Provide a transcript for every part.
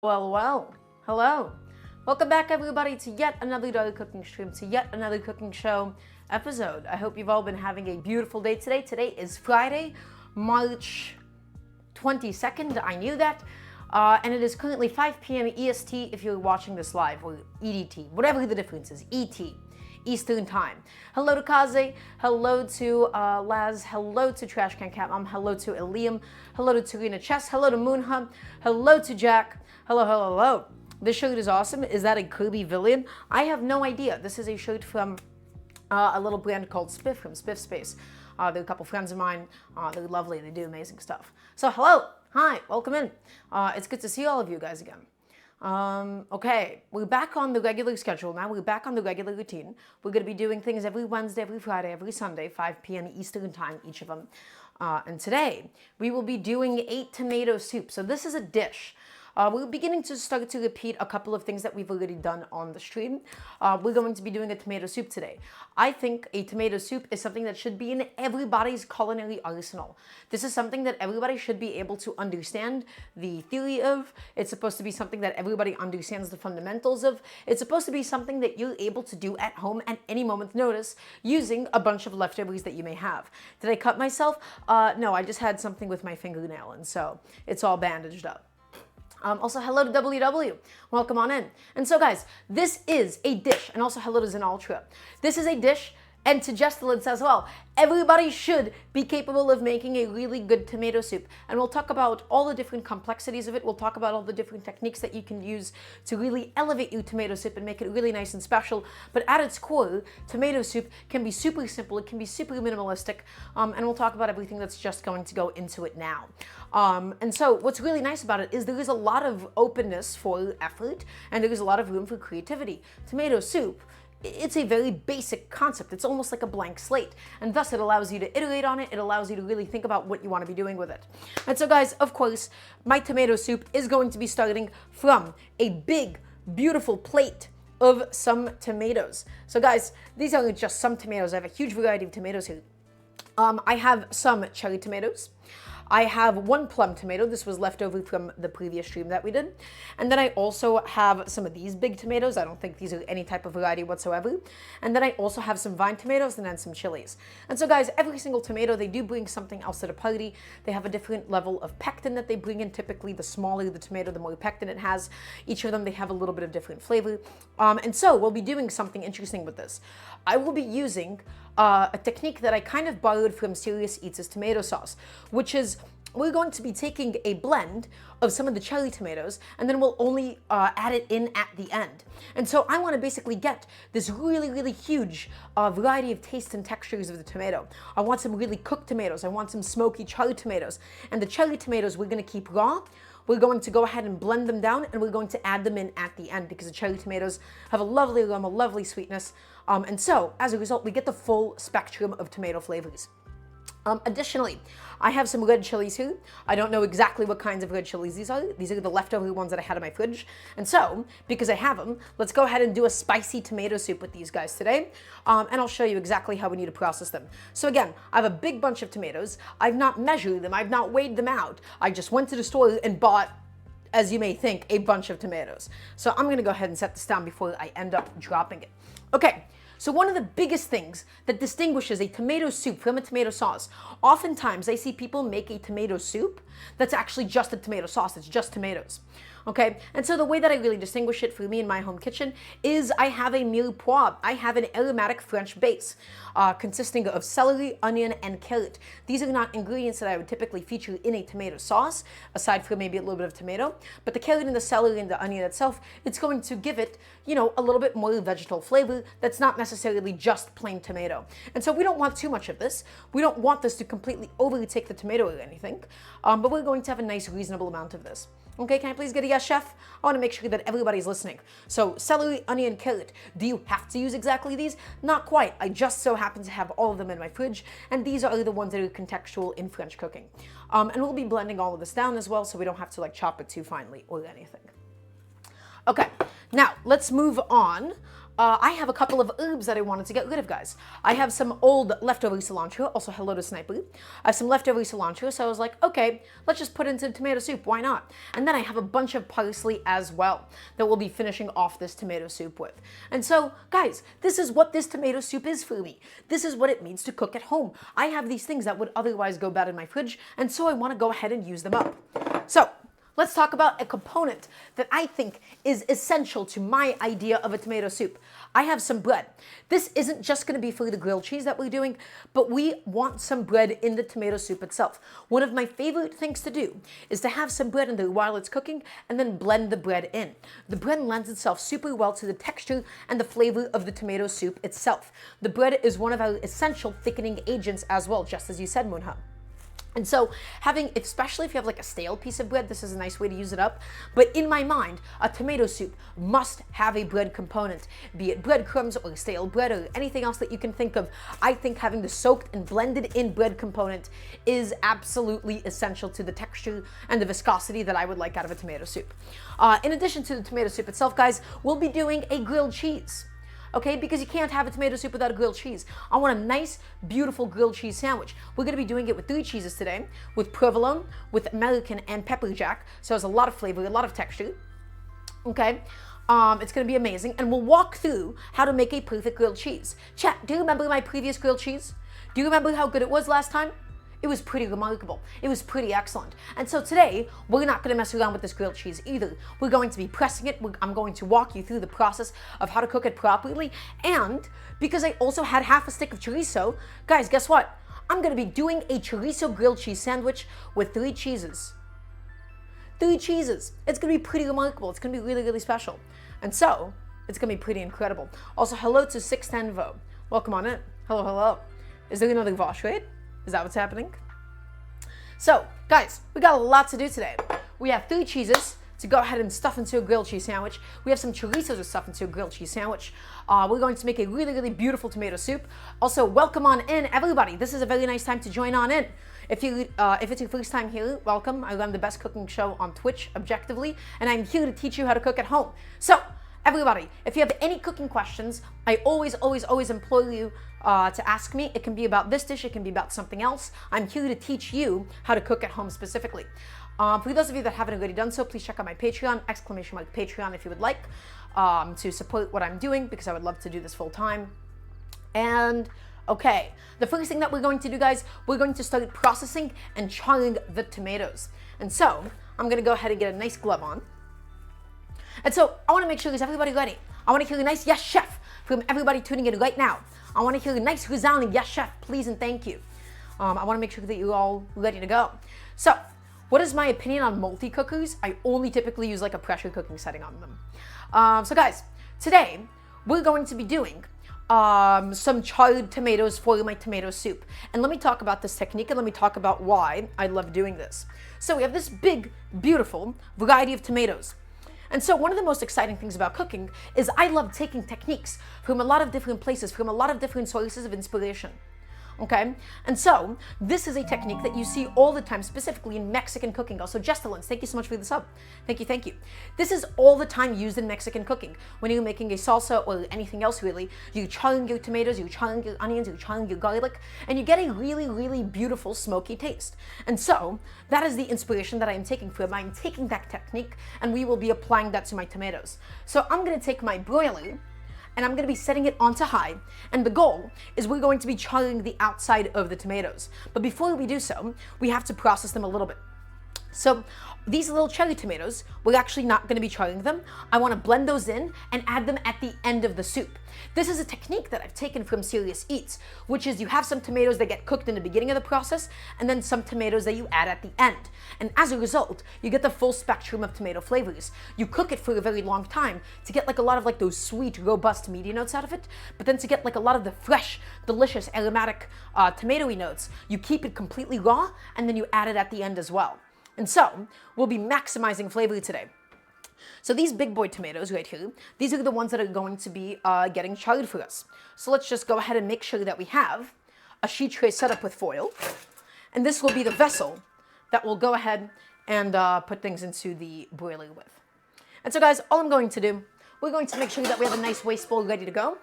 Well, hello. Welcome back, everybody, to yet another daily cooking stream, to yet another cooking show episode. I hope you've all been having a beautiful day today. Today is Friday, March 22nd. I knew that. And it is currently 5 p.m. EST if you're watching this live, or EDT, whatever the difference is, ET. Eastern Time. Hello to Kaze, hello to Laz, hello to Trash Can Cat Mom, hello to Eliam, hello to Tarina Chess, hello to Moonhum, hello to Jack, hello. This shirt is awesome. Is that a Kirby villain? I have no idea. This is a shirt from a little brand called Spiff from Spiff Space. They're a couple friends of mine. They're lovely. They do amazing stuff. So hello, hi, welcome in. It's good to see all of you guys again. Okay, we're back on the regular schedule now. We're back on the regular routine. We're going to be doing things every Wednesday, every Friday, every Sunday, 5 p.m. Eastern Time, each of them. And today, we will be doing a tomato soup. So this is a dish. We're beginning to start to repeat a couple of things that we've already done on the stream. We're going to be doing a tomato soup today. I think a tomato soup is something that should be in everybody's culinary arsenal. This is something that everybody should be able to understand the theory of. It's supposed to be something that everybody understands the fundamentals of. It's supposed to be something that you're able to do at home at any moment's notice using a bunch of leftovers that you may have. Did I cut myself? No, I just had something with my fingernail, and so it's all bandaged up. Also, hello to WW. Welcome on in. And so, guys, this is a dish, and also hello to Zenaltra. This is a dish, and to Jestilid as well. Everybody should be capable of making a really good tomato soup. And we'll talk about all the different complexities of it. We'll talk about all the different techniques that you can use to really elevate your tomato soup and make it really nice and special. But at its core, tomato soup can be super simple. It can be super minimalistic. And we'll talk about everything that's just going to go into it now. And so what's really nice about it is there is a lot of openness for effort, and there is a lot of room for creativity. Tomato soup, it's a very basic concept. It's almost like a blank slate, and thus it allows you to iterate on it. It allows you to really think about what you want to be doing with it. And so, guys, of course, my tomato soup is going to be starting from a big, beautiful plate of some tomatoes. So, guys, these aren't just some tomatoes. I have a huge variety of tomatoes here. I have some cherry tomatoes. I have one plum tomato. This was left over from the previous stream that we did. And then I also have some of these big tomatoes. I don't think these are any type of variety whatsoever. And then I also have some vine tomatoes and then some chilies. And so, guys, every single tomato, they do bring something else to the party. They have a different level of pectin that they bring in. Typically, the smaller the tomato, the more pectin it has. Each of them, they have a little bit of different flavor. And so we'll be doing something interesting with this. I will be using a technique that I kind of borrowed from Serious Eats' tomato sauce, which is we're going to be taking a blend of some of the cherry tomatoes, and then we'll only add it in at the end. And so I want to basically get this really, really huge variety of tastes and textures of the tomato. I want some really cooked tomatoes. I want some smoky charred tomatoes. And the cherry tomatoes we're going to keep raw. We're going to go ahead and blend them down, and we're going to add them in at the end because the cherry tomatoes have a lovely aroma, lovely sweetness. And so, as a result, we get the full spectrum of tomato flavors. Additionally, I have some red chilies here. I don't know exactly what kinds of red chilies these are. These are the leftover ones that I had in my fridge. And so, because I have them, let's go ahead and do a spicy tomato soup with these guys today. And I'll show you exactly how we need to process them. So again, I have a big bunch of tomatoes. I've not measured them. I've not weighed them out. I just went to the store and bought, as you may think, a bunch of tomatoes. So I'm going to go ahead and set this down before I end up dropping it. Okay. So one of the biggest things that distinguishes a tomato soup from a tomato sauce, oftentimes I see people make a tomato soup that's actually just a tomato sauce, it's just tomatoes. Okay, and so the way that I really distinguish it for me in my home kitchen is I have a mirepoix. I have an aromatic French base consisting of celery, onion, and carrot. These are not ingredients that I would typically feature in a tomato sauce, aside from maybe a little bit of tomato. But the carrot and the celery and the onion itself, it's going to give it, you know, a little bit more vegetal flavor that's not necessarily just plain tomato. And so we don't want too much of this. We don't want this to completely overtake the tomato or anything, but we're going to have a nice, reasonable amount of this. Okay, can I please get a yes, chef? I want to make sure that everybody's listening. So celery, onion, carrot. Do you have to use exactly these? Not quite. I just so happen to have all of them in my fridge, and these are the ones that are contextual in French cooking. And we'll be blending all of this down as well, so we don't have to like chop it too finely or anything. Okay, now let's move on I have a couple of herbs that I wanted to get rid of, guys. I have some old leftover cilantro. Also, hello to Sniper. I have some leftover cilantro, so I was like, okay, let's just put it into tomato soup. Why not? And then I have a bunch of parsley as well that we'll be finishing off this tomato soup with. And so, guys, this is what this tomato soup is for me. This is what it means to cook at home. I have these things that would otherwise go bad in my fridge, and so I want to go ahead and use them up. So, let's talk about a component that I think is essential to my idea of a tomato soup. I have some bread. This isn't just going to be for the grilled cheese that we're doing, but we want some bread in the tomato soup itself. One of my favorite things to do is to have some bread in there while it's cooking and then blend the bread in. The bread lends itself super well to the texture and the flavor of the tomato soup itself. The bread is one of our essential thickening agents as well, just as you said, Moonha. And so having, especially if you have like a stale piece of bread, this is a nice way to use it up. But in my mind, a tomato soup must have a bread component, be it breadcrumbs or stale bread or anything else that you can think of. I think having the soaked and blended in bread component is absolutely essential to the texture and the viscosity that I would like out of a tomato soup. In addition to the tomato soup itself, guys, we'll be doing a grilled cheese. Okay, because you can't have a tomato soup without a grilled cheese. I want a nice, beautiful grilled cheese sandwich. We're going to be doing it with 3 cheeses today, with provolone, with American, and pepperjack. So there's a lot of flavor, a lot of texture. Okay, it's going to be amazing. And we'll walk through how to make a perfect grilled cheese. Chat, do you remember my previous grilled cheese? Do you remember how good it was last time? It was pretty remarkable. It was pretty excellent. And so today, we're not going to mess around with this grilled cheese either. We're going to be pressing it. I'm going to walk you through the process of how to cook it properly. And because I also had half a stick of chorizo, guys, guess what? I'm going to be doing a chorizo grilled cheese sandwich with 3 cheeses. 3 cheeses. It's going to be pretty remarkable. It's going to be really, really special. And so, it's going to be pretty incredible. Also, hello to 610 Vo. Welcome on in. Hello, hello. Is there another Vosh raid? Is that what's happening? So, guys, we got a lot to do today. We have 3 cheeses to go ahead and stuff into a grilled cheese sandwich. We have some chorizos to stuff into a grilled cheese sandwich. We're going to make a really, really beautiful tomato soup. Also, welcome on in, everybody. This is a very nice time to join on in. If it's your first time here, welcome. I run the best cooking show on Twitch, objectively, and I'm here to teach you how to cook at home. So, everybody, if you have any cooking questions, I always implore you to ask me. It can be about this dish, it can be about something else. I'm here to teach you how to cook at home specifically. For those of you that haven't already done so, please check out my Patreon, !Patreon if you would like, to support what I'm doing, because I would love to do this full time. And okay, the first thing that we're going to do, guys, we're going to start processing and charring the tomatoes. And so, I'm gonna go ahead and get a nice glove on. And so, I wanna make sure, is everybody ready? I wanna hear a nice yes, chef, from everybody tuning in right now. I wanna hear a nice resounding yes, chef, please and thank you. I wanna make sure that you're all ready to go. So, what is my opinion on multi-cookers? I only typically use like a pressure cooking setting on them. So guys, today, we're going to be doing some charred tomatoes for my tomato soup. And let me talk about this technique and let me talk about why I love doing this. So we have this big, beautiful variety of tomatoes. And so one of the most exciting things about cooking is I love taking techniques from a lot of different places, from a lot of different sources of inspiration. Okay, and so this is a technique that you see all the time, specifically in Mexican cooking. Also, Jestalins, thank you so much for the sub. Thank you, thank you. This is all the time used in Mexican cooking. When you're making a salsa or anything else really, you're charring your tomatoes, you're charring your onions, you're charring your garlic, and you get a really, really beautiful smoky taste. And so that is the inspiration that I am taking from. I'm taking that technique and we will be applying that to my tomatoes. So I'm gonna take my broiler and I'm going to be setting it onto high, and the goal is we're going to be charring the outside of the tomatoes. But before we do so, we have to process them a little bit. So these little cherry tomatoes, we're actually not going to be charring them. I want to blend those in and add them at the end of the soup. This is a technique that I've taken from Serious Eats, which is you have some tomatoes that get cooked in the beginning of the process and then some tomatoes that you add at the end. And as a result, you get the full spectrum of tomato flavors. You cook it for a very long time to get like a lot of like those sweet, robust, meaty notes out of it, but then to get like a lot of the fresh, delicious, aromatic, tomatoey notes, you keep it completely raw and then you add it at the end as well. And so, we'll be maximizing flavor today. So these big boy tomatoes right here, these are the ones that are going to be getting charred for us. So let's just go ahead and make sure that we have a sheet tray set up with foil. And this will be the vessel that we'll go ahead and put things into the broiler with. And so guys, all I'm going to do, we're going to make sure that we have a nice waste bowl ready to go.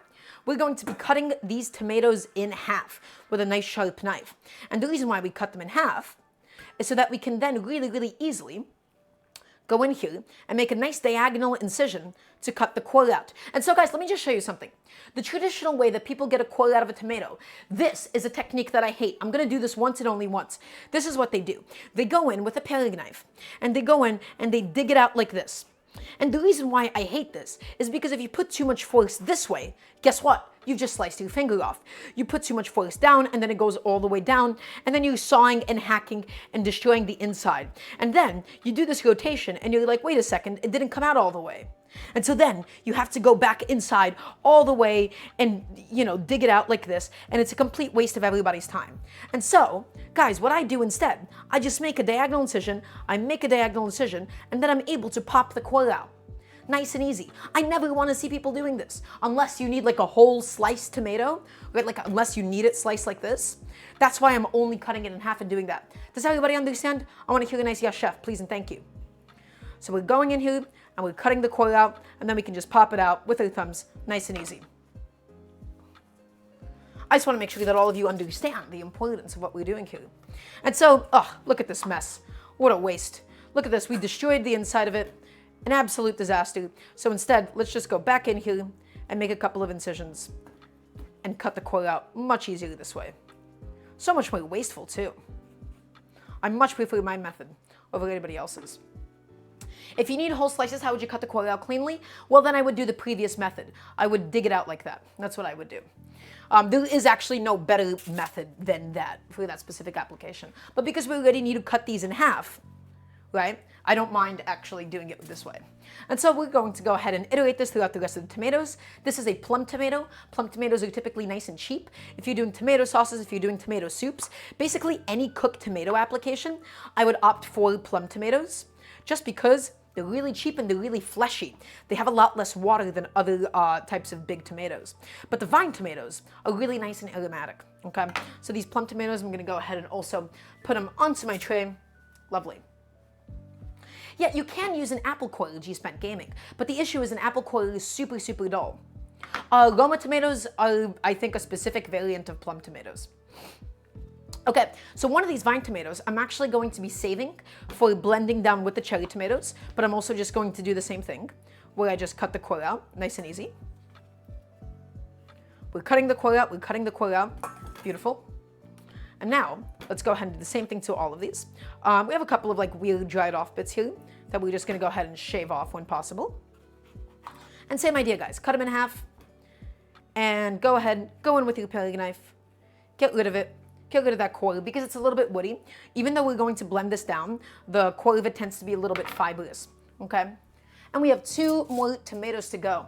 We're going to be cutting these tomatoes in half with a nice sharp knife. And the reason why we cut them in half is so that we can then really, really easily go in here and make a nice diagonal incision to cut the core out. And so guys, let me just show you something. The traditional way that people get a core out of a tomato, this is a technique that I hate. I'm gonna do this once and only once. This is what they do. They go in with a paring knife and they go in and they dig it out like this. And the reason why I hate this is because if you put too much force this way, guess what? You've just sliced your finger off. You put too much force down and then it goes all the way down and then you're sawing and hacking and destroying the inside. And then you do this rotation and you're like, wait a second, it didn't come out all the way. And so then you have to go back inside all the way and, dig it out like this. And it's a complete waste of everybody's time. And so, guys, what I do instead, I just make a diagonal incision, and then I'm able to pop the core out. Nice and easy. I never want to see people doing this unless you need like a whole sliced tomato, right? Like unless you need it sliced like this. That's why I'm only cutting it in half and doing that. Does everybody understand? I want to hear a nice yes, chef, please and thank you. So we're going in here and we're cutting the core out and then we can just pop it out with our thumbs, nice and easy. I just want to make sure that all of you understand the importance of what we're doing here. And so, look at this mess. What a waste. Look at this, we destroyed the inside of it. An absolute disaster. So instead, let's just go back in here and make a couple of incisions and cut the core out much easier this way. So much more wasteful too. I much prefer my method over anybody else's. If you need whole slices, how would you cut the core out cleanly? Well, then I would do the previous method. I would dig it out like that. That's what I would do. There is actually no better method than that for that specific application. But because we already need to cut these in half, right? I don't mind actually doing it this way. And so we're going to go ahead and iterate this throughout the rest of the tomatoes. This is a plum tomato. Plum tomatoes are typically nice and cheap. If you're doing tomato sauces, if you're doing tomato soups, basically any cooked tomato application, I would opt for plum tomatoes just because they're really cheap and they're really fleshy. They have a lot less water than other types of big tomatoes. But the vine tomatoes are really nice and aromatic, okay? So these plum tomatoes, I'm gonna go ahead and also put them onto my tray. Lovely. Yeah, you can use an apple core if you spent gaming, but the issue is an apple core is super, super dull. Roma tomatoes are, I think, a specific variant of plum tomatoes. Okay, so one of these vine tomatoes I'm actually going to be saving for blending down with the cherry tomatoes, but I'm also just going to do the same thing, where I just cut the core out, nice and easy. We're cutting the core out, beautiful. And now, let's go ahead and do the same thing to all of these. We have a couple of like weird dried off bits here that we're just gonna go ahead and shave off when possible. And same idea, guys. Cut them in half and go ahead, go in with your paring knife, get rid of it, get rid of that core because it's a little bit woody. Even though we're going to blend this down, the core of it tends to be a little bit fibrous, okay? And we have 2 more tomatoes to go.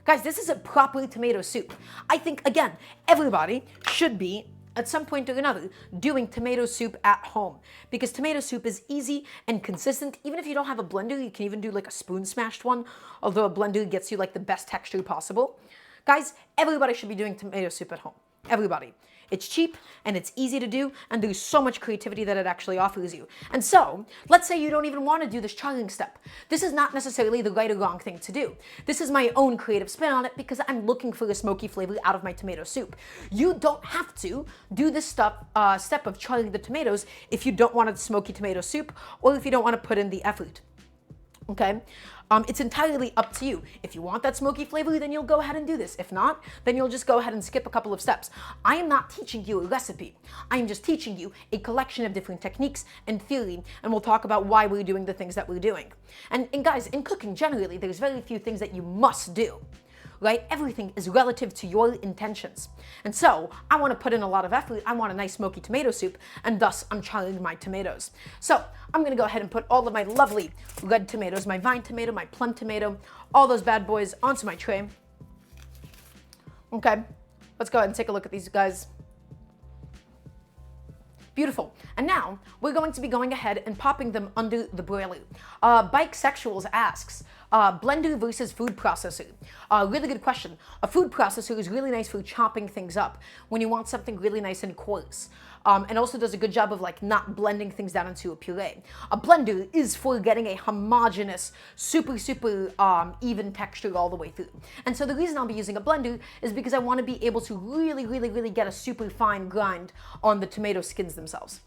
Guys, this is a proper tomato soup. I think, again, everybody should be at some point or another, doing tomato soup at home. Because tomato soup is easy and consistent. Even if you don't have a blender, you can even do like a spoon smashed one, although a blender gets you like the best texture possible. Guys, everybody should be doing tomato soup at home. Everybody. It's cheap and it's easy to do, and there's so much creativity that it actually offers you. And so, let's say you don't even want to do this charring step. This is not necessarily the right or wrong thing to do. This is my own creative spin on it because I'm looking for the smoky flavor out of my tomato soup. You don't have to do this step of charring the tomatoes if you don't want a smoky tomato soup or if you don't want to put in the effort. Okay? It's entirely up to you. If you want that smoky flavor, then you'll go ahead and do this. If not, then you'll just go ahead and skip a couple of steps. I am not teaching you a recipe. I am just teaching you a collection of different techniques and theory, and we'll talk about why we're doing the things that we're doing. And guys, in cooking generally, there's very few things that you must do. Right? Everything is relative to your intentions. And so, I want to put in a lot of effort. I want a nice smoky tomato soup, and thus I'm charring my tomatoes. So, I'm going to go ahead and put all of my lovely red tomatoes, my vine tomato, my plum tomato, all those bad boys onto my tray. Okay, let's go ahead and take a look at these guys. Beautiful. And now, we're going to be going ahead and popping them under the broiler. Bike Sexuals asks, blender versus food processor. Really good question. A food processor is really nice for chopping things up when you want something really nice and coarse. and also does a good job of like not blending things down into a puree. A blender is for getting a homogeneous, super even texture all the way through. And so the reason I'll be using a blender is because I want to be able to really get a super fine grind on the tomato skins themselves.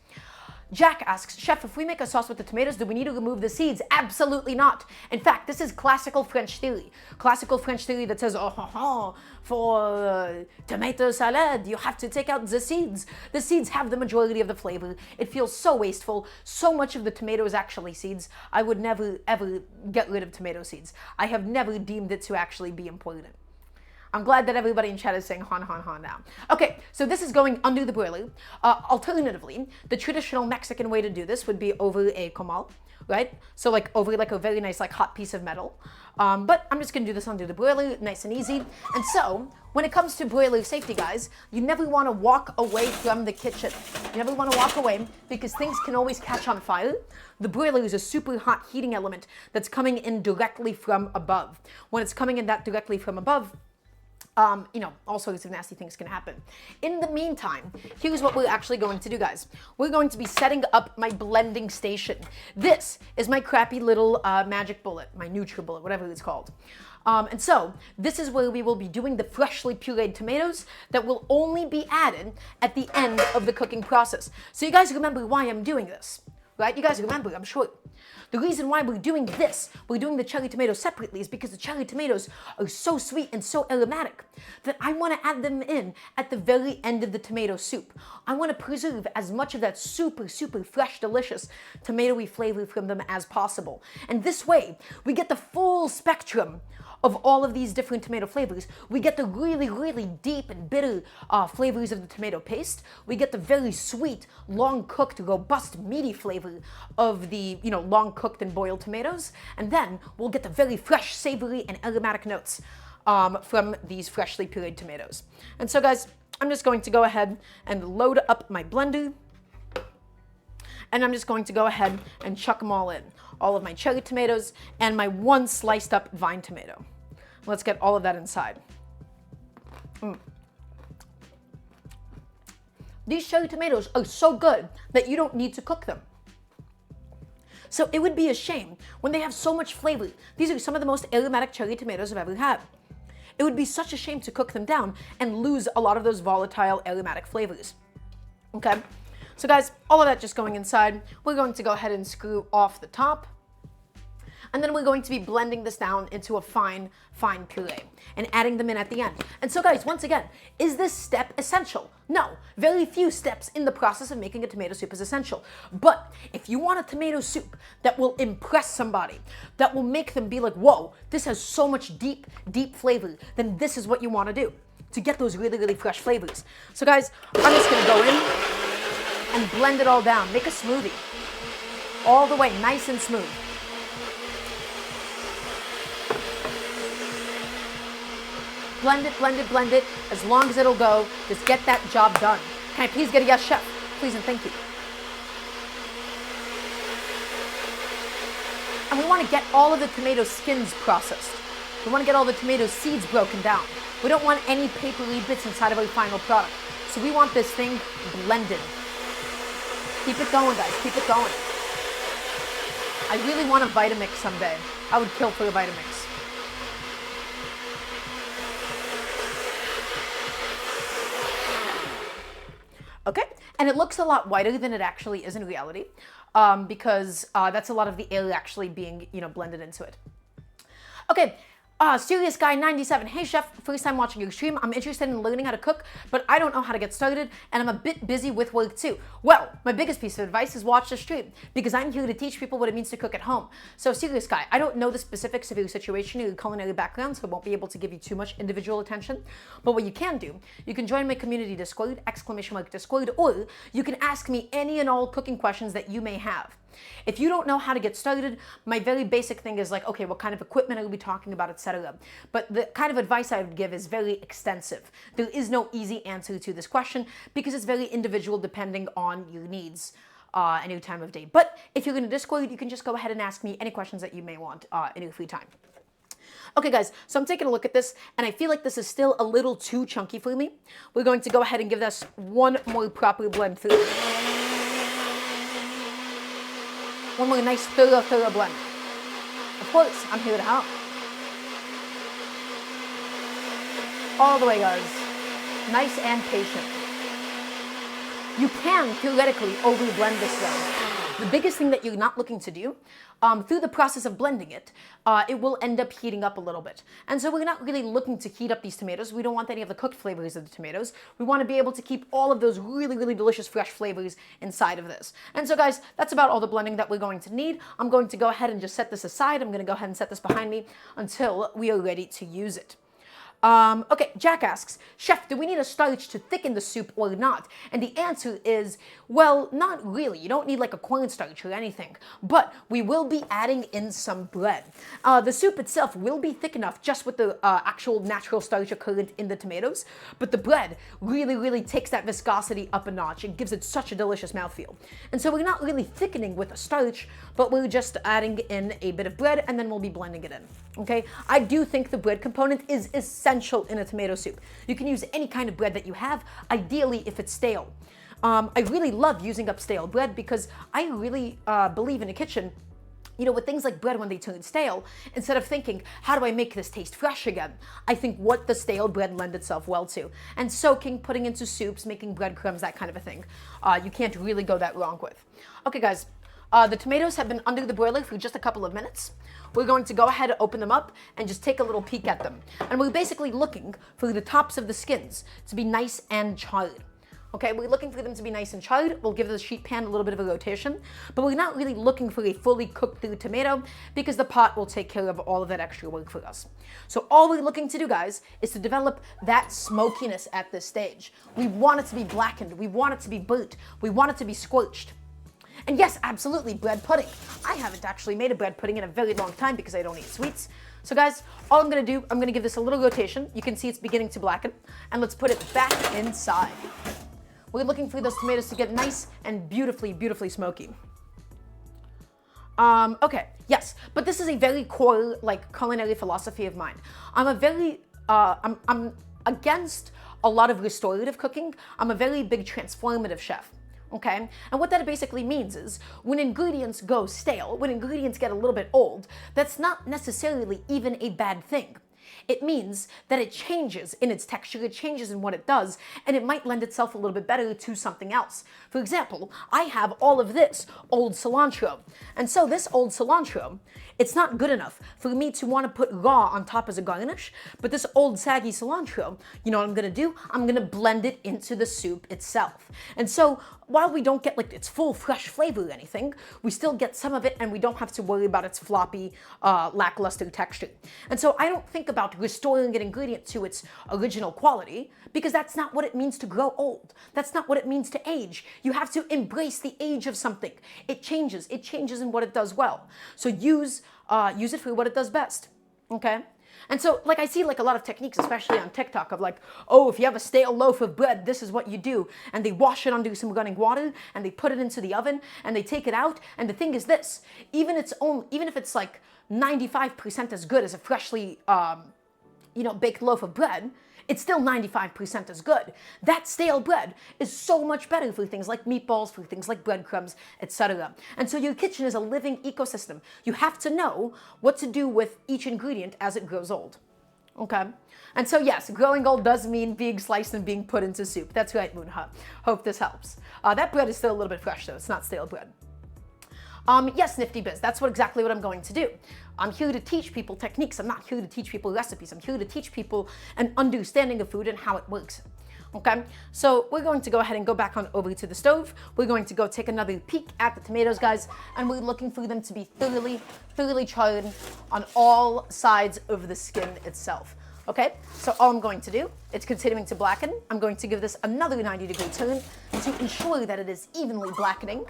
Jack asks, Chef, if we make a sauce with the tomatoes, do we need to remove the seeds? Absolutely not. In fact, this is classical French theory. Classical French theory that says, for tomato salad, you have to take out the seeds. The seeds have the majority of the flavor. It feels so wasteful. So much of the tomato is actually seeds. I would never, ever get rid of tomato seeds. I have never deemed it to actually be important. I'm glad that everybody in chat is saying han now. Okay, so this is going under the broiler. Alternatively, the traditional Mexican way to do this would be over a comal, right? So like over like a very nice like hot piece of metal. But I'm just gonna do this under the broiler, nice and easy. And so, when it comes to broiler safety, guys, you never wanna walk away from the kitchen. You never wanna walk away because things can always catch on fire. The broiler is a super hot heating element that's coming in directly from above. When it's coming in that directly from above, all sorts of nasty things can happen. In the meantime, here's what we're actually going to do, guys. We're going to be setting up my blending station. This is my crappy little magic bullet, my NutriBullet, whatever it's called. And so, this is where we will be doing the freshly pureed tomatoes that will only be added at the end of the cooking process. So you guys remember why I'm doing this, right? You guys remember, I'm sure. The reason why we're doing this, we're doing the cherry tomatoes separately, is because the cherry tomatoes are so sweet and so aromatic that I want to add them in at the very end of the tomato soup. I want to preserve as much of that super fresh, delicious tomatoey flavor from them as possible. And this way, we get the full spectrum of all of these different tomato flavors. We get the really deep and bitter flavors of the tomato paste. We get the very sweet, long-cooked, robust, meaty flavor of the, long-cooked and boiled tomatoes. And then we'll get the very fresh, savory, and aromatic notes from these freshly pureed tomatoes. And so, guys, I'm just going to go ahead and load up my blender. And I'm just going to go ahead and chuck them all in. All of my cherry tomatoes and my one sliced up vine tomato. Let's get all of that inside. These cherry tomatoes are so good that you don't need to cook them. So it would be a shame when they have so much flavor. These are some of the most aromatic cherry tomatoes I've ever had. It would be such a shame to cook them down and lose a lot of those volatile aromatic flavors. Okay? So guys, all of that just going inside. We're going to go ahead and screw off the top. And then we're going to be blending this down into a fine puree and adding them in at the end. And so guys, once again, is this step essential? No, very few steps in the process of making a tomato soup is essential. But if you want a tomato soup that will impress somebody, that will make them be like, whoa, this has so much deep flavor, then this is what you want to do to get those really fresh flavors. So guys, I'm just gonna go in and blend it all down. Make a smoothie. All the way, nice and smooth. Blend it, as long as it'll go. Just get that job done. Can I please get a yes, chef? Please and thank you. And we want to get all of the tomato skins processed. We want to get all the tomato seeds broken down. We don't want any papery bits inside of our final product. So we want this thing blended. Keep it going, guys. Keep it going. I really want a Vitamix someday. I would kill for a Vitamix. Okay, and it looks a lot whiter than it actually is in reality because that's a lot of the air actually being, blended into it. Okay, Serious Guy 97. Hey chef, first time watching your stream. I'm interested in learning how to cook, but I don't know how to get started, and I'm a bit busy with work too. Well, my biggest piece of advice is watch the stream, because I'm here to teach people what it means to cook at home. So Serious Guy, I don't know the specifics of your situation or your culinary background, so I won't be able to give you too much individual attention. But what you can do, you can join my community Discord, !Discord, or you can ask me any and all cooking questions that you may have. If you don't know how to get started, my very basic thing is like, okay, what kind of equipment are we talking about, etc. But the kind of advice I would give is very extensive. There is no easy answer to this question because it's very individual depending on your needs and your time of day. But if you're in a Discord, you can just go ahead and ask me any questions that you may want in your free time. Okay guys, so I'm taking a look at this and I feel like this is still a little too chunky for me. We're going to go ahead and give this one more proper blend through. One more nice thorough blend. Of course, I'm here to help. All the way, guys. Nice and patient. You can theoretically over-blend this though. The biggest thing that you're not looking to do, through the process of blending it, it will end up heating up a little bit. And so we're not really looking to heat up these tomatoes. We don't want any of the cooked flavors of the tomatoes. We want to be able to keep all of those really delicious fresh flavors inside of this. And so guys, that's about all the blending that we're going to need. I'm going to go ahead and just set this aside. I'm going to go ahead and set this behind me until we are ready to use it. Okay, Jack asks, Chef, do we need a starch to thicken the soup or not? And the answer is, well, not really. You don't need like a cornstarch or anything, but we will be adding in some bread. The soup itself will be thick enough just with the actual natural starch occurrent in the tomatoes, but the bread really takes that viscosity up a notch. It gives it such a delicious mouthfeel. And so we're not really thickening with a starch, but we're just adding in a bit of bread and then we'll be blending it in. Okay, I do think the bread component is essential in a tomato soup. You can use any kind of bread that you have, ideally if it's stale. I really love using up stale bread because I really believe in a kitchen, you know, with things like bread when they turn stale, instead of thinking, how do I make this taste fresh again? I think what the stale bread lend itself well to. And soaking, putting into soups, making breadcrumbs, that kind of a thing. You can't really go that wrong with. Okay guys, the tomatoes have been under the broiler for just a couple of minutes. We're going to go ahead and open them up and just take a little peek at them. And we're basically looking for the tops of the skins to be nice and charred. Okay, we're looking for them to be nice and charred. We'll give the sheet pan a little bit of a rotation, but we're not really looking for a fully cooked through tomato because the pot will take care of all of that extra work for us. So all we're looking to do, guys, is to develop that smokiness at this stage. We want it to be blackened. We want it to be burnt. We want it to be scorched. And yes, absolutely, bread pudding. I haven't actually made a bread pudding in a very long time because I don't eat sweets. So guys, all I'm gonna do, I'm gonna give this a little rotation. You can see it's beginning to blacken. And let's put it back inside. We're looking for those tomatoes to get nice and beautifully smoky. Okay, yes, but this is a very core, like, culinary philosophy of mine. I'm against a lot of restorative cooking. I'm a very big transformative chef. Okay, and what that basically means is when ingredients go stale, when ingredients get a little bit old, that's not necessarily even a bad thing. It means that it changes in its texture, it changes in what it does, and it might lend itself a little bit better to something else. For example, I have all of this old cilantro, and so this old cilantro, it's not good enough for me to want to put raw on top as a garnish, but this old saggy cilantro, you know what I'm gonna do? I'm gonna blend it into the soup itself. And so while we don't get like its full fresh flavor or anything, we still get some of it and we don't have to worry about its floppy, lackluster texture. And so I don't think about restoring an ingredient to its original quality because that's not what it means to grow old. That's not what it means to age. You have to embrace the age of something. It changes in what it does well. So use it for what it does best, okay? And so, like, I see like a lot of techniques, especially on TikTok, of like, oh, if you have a stale loaf of bread, this is what you do. And they wash it under some running water, and they put it into the oven, and they take it out. And the thing is this, even if it's like 95% as good as a freshly, baked loaf of bread, it's still 95% as good. That stale bread is so much better for things like meatballs, for things like breadcrumbs, etc. And so your kitchen is a living ecosystem. You have to know what to do with each ingredient as it grows old. Okay? And so yes, growing old does mean being sliced and being put into soup. That's right, Moonha. Hope this helps. That bread is still a little bit fresh though. It's not stale bread. Yes, Nifty Biz, that's exactly what I'm going to do. I'm here to teach people techniques. I'm not here to teach people recipes. I'm here to teach people an understanding of food and how it works. Okay, so we're going to go ahead and go back on over to the stove. We're going to go take another peek at the tomatoes, guys, and we're looking for them to be thoroughly charred on all sides of the skin itself. Okay, so all I'm going to do, it's continuing to blacken. I'm going to give this another 90-degree turn to ensure that it is evenly blackening.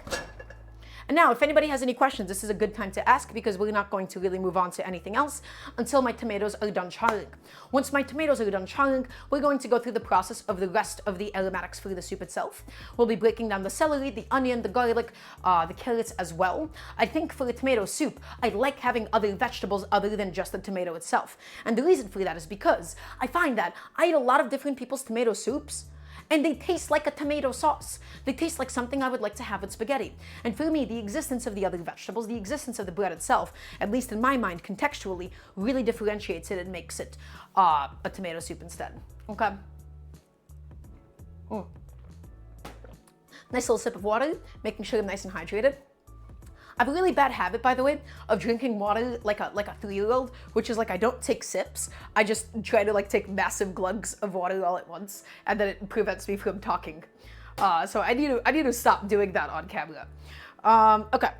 And now, if anybody has any questions, this is a good time to ask because we're not going to really move on to anything else until my tomatoes are done charring. Once my tomatoes are done charring, we're going to go through the process of the rest of the aromatics for the soup itself. We'll be breaking down the celery, the onion, the garlic, the carrots as well. I think for a tomato soup, I like having other vegetables other than just the tomato itself. And the reason for that is because I find that I eat a lot of different people's tomato soups, and they taste like a tomato sauce. They taste like something I would like to have with spaghetti. And for me, the existence of the other vegetables, the existence of the bread itself, at least in my mind, contextually, really differentiates it and makes it a tomato soup instead. Okay? Nice little sip of water, making sure I'm nice and hydrated. I have a really bad habit, by the way, of drinking water like a 3-year-old, which is like I don't take sips. I just try to like take massive glugs of water all at once, and then it prevents me from talking. So I need to stop doing that on camera. Okay.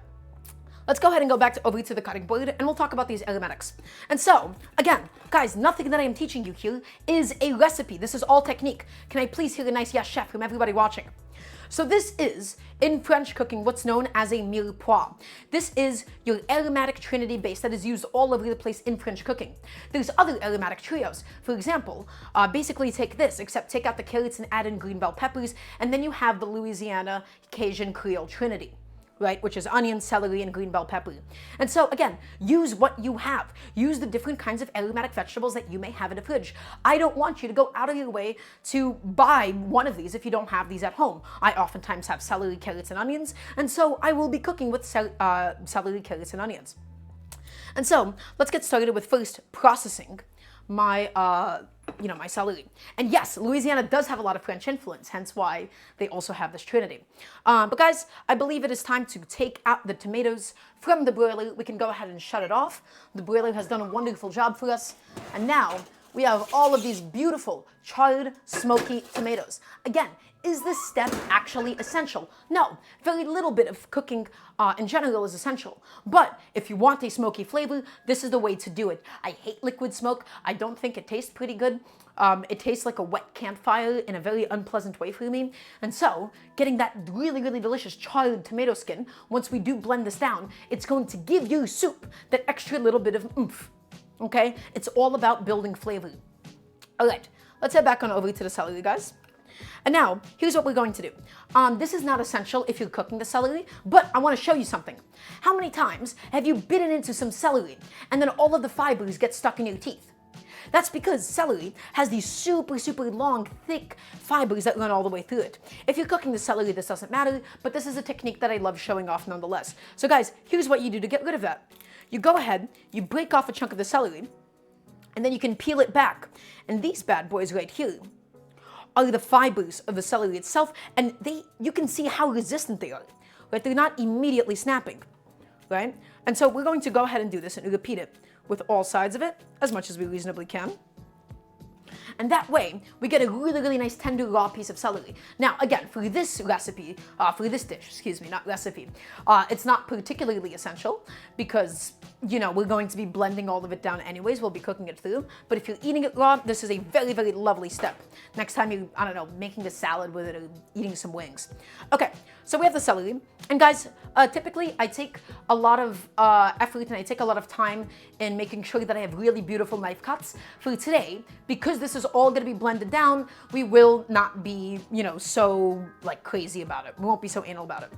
Let's go ahead and go back over to the cutting board, and we'll talk about these aromatics. And so, again, guys, nothing that I am teaching you here is a recipe. This is all technique. Can I please hear a nice yes, chef, from everybody watching? So this is, in French cooking, what's known as a mirepoix. This is your aromatic trinity base that is used all over the place in French cooking. There's other aromatic trios. For example, basically take this, except take out the carrots and add in green bell peppers, and then you have the Louisiana Cajun Creole trinity, right, which is onion, celery, and green bell pepper. And so again, use what you have. Use the different kinds of aromatic vegetables that you may have in the fridge. I don't want you to go out of your way to buy one of these if you don't have these at home. I oftentimes have celery, carrots, and onions, and so I will be cooking with celery, carrots, and onions. And so let's get started with first processing my my celery. And yes, Louisiana does have a lot of French influence, hence why they also have this trinity. But guys, I believe it is time to take out the tomatoes from the broiler. We can go ahead and shut it off. The broiler has done a wonderful job for us. And now we have all of these beautiful charred, smoky tomatoes. Again, is this step actually essential? No, very little bit of cooking in general is essential. But if you want a smoky flavor, this is the way to do it. I hate liquid smoke. I don't think it tastes pretty good. It tastes like a wet campfire in a very unpleasant way for me. And so, getting that really, really delicious charred tomato skin, once we do blend this down, it's going to give you soup that extra little bit of oomph. Okay? It's all about building flavor. All right, let's head back on over to the celery, guys. And now, here's what we're going to do. This is not essential if you're cooking the celery, but I want to show you something. How many times have you bitten into some celery and then all of the fibers get stuck in your teeth? That's because celery has these super, super long, thick fibers that run all the way through it. If you're cooking the celery, this doesn't matter, but this is a technique that I love showing off nonetheless. So guys, here's what you do to get rid of that. You go ahead, you break off a chunk of the celery, and then you can peel it back. And these bad boys right here are the fibers of the celery itself, and you can see how resistant they are, right? They're not immediately snapping, right? And so we're going to go ahead and do this and repeat it with all sides of it as much as we reasonably can. And that way, we get a really, really nice tender raw piece of celery. Now, again, for this recipe, for this dish, excuse me, not recipe, it's not particularly essential because, we're going to be blending all of it down anyways. We'll be cooking it through. But if you're eating it raw, this is a very, very lovely step. Next time you, I don't know, making a salad with it or eating some wings. Okay, so we have the celery. And guys, typically I take a lot of effort and I take a lot of time in making sure that I have really beautiful knife cuts. For today, because this is all going to be blended down, we will not be, so like crazy about it. We won't be so anal about it.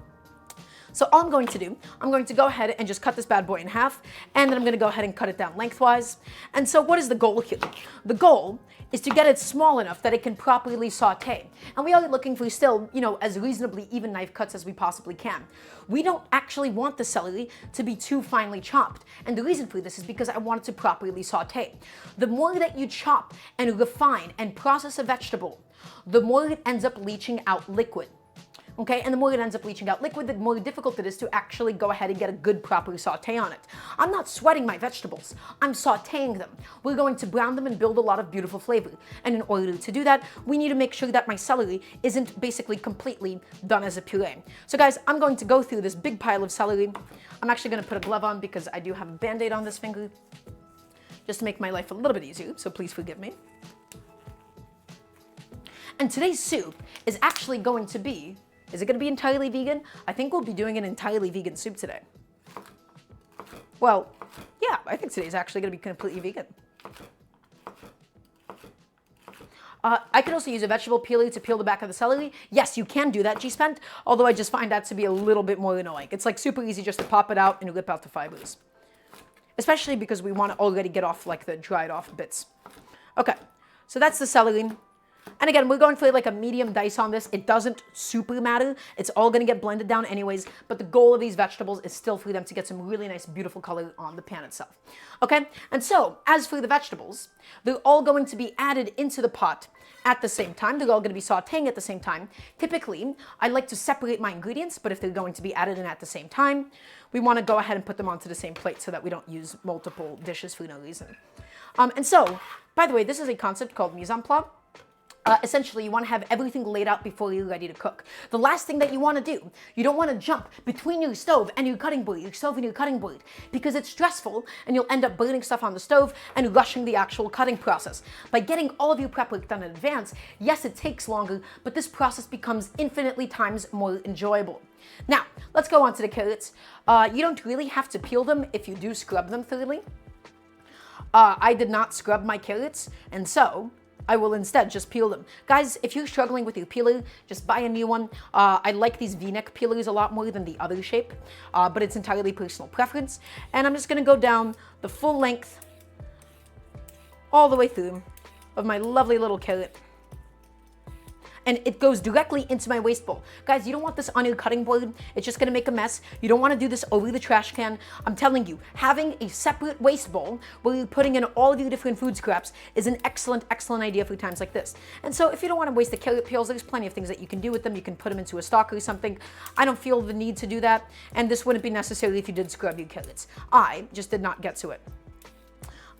So all I'm going to do, I'm going to go ahead and just cut this bad boy in half, and then I'm going to go ahead and cut it down lengthwise. And so what is the goal here? The goal is to get it small enough that it can properly saute. And we are looking for still, as reasonably even knife cuts as we possibly can. We don't actually want the celery to be too finely chopped. And the reason for this is because I want it to properly saute. The more that you chop and refine and process a vegetable, the more it ends up leaching out liquid. Okay, and the more it ends up leaching out liquid, the more difficult it is to actually go ahead and get a good proper saute on it. I'm not sweating my vegetables, I'm sauteing them. We're going to brown them and build a lot of beautiful flavor. And in order to do that, we need to make sure that my celery isn't basically completely done as a puree. So guys, I'm going to go through this big pile of celery. I'm actually going to put a glove on because I do have a band-aid on this finger, just to make my life a little bit easier, so please forgive me. And today's soup is actually going to be Is it going to be entirely vegan? I think we'll be doing an entirely vegan soup today. Well, yeah, I think today's actually going to be completely vegan. I could also use a vegetable peeler to peel the back of the celery. Yes, you can do that, G-Spent, although I just find that to be a little bit more annoying. It's like super easy just to pop it out and rip out the fibers. Especially because we want to already get off like the dried off bits. Okay, so that's the celery. And again, we're going for like a medium dice on this. It doesn't super matter. It's all going to get blended down anyways. But the goal of these vegetables is still for them to get some really nice, beautiful color on the pan itself. Okay? And so, as for the vegetables, they're all going to be added into the pot at the same time. They're all going to be sauteing at the same time. Typically, I like to separate my ingredients, but if they're going to be added in at the same time, we want to go ahead and put them onto the same plate so that we don't use multiple dishes for no reason. And so, by the way, this is a concept called mise en place. Essentially, you want to have everything laid out before you're ready to cook. The last thing that you want to do, you don't want to jump between your stove and your cutting board, because it's stressful and you'll end up burning stuff on the stove and rushing the actual cutting process. By getting all of your prep work done in advance, yes, it takes longer, but this process becomes infinitely times more enjoyable. Now, let's go on to the carrots. You don't really have to peel them if you do scrub them thoroughly. I did not scrub my carrots, and so I will instead just peel them. Guys, if you're struggling with your peeler, just buy a new one. I like these V-neck peelers a lot more than the other shape, but it's entirely personal preference. And I'm just gonna go down the full length, all the way through, of my lovely little carrot. And it goes directly into my waste bowl. Guys, you don't want this on your cutting board. It's just gonna make a mess. You don't wanna do this over the trash can. I'm telling you, having a separate waste bowl where you're putting in all of your different food scraps is an excellent, excellent idea for times like this. And so if you don't wanna waste the carrot peels, there's plenty of things that you can do with them. You can put them into a stock or something. I don't feel the need to do that. And this wouldn't be necessary if you did scrub your carrots. I just did not get to it.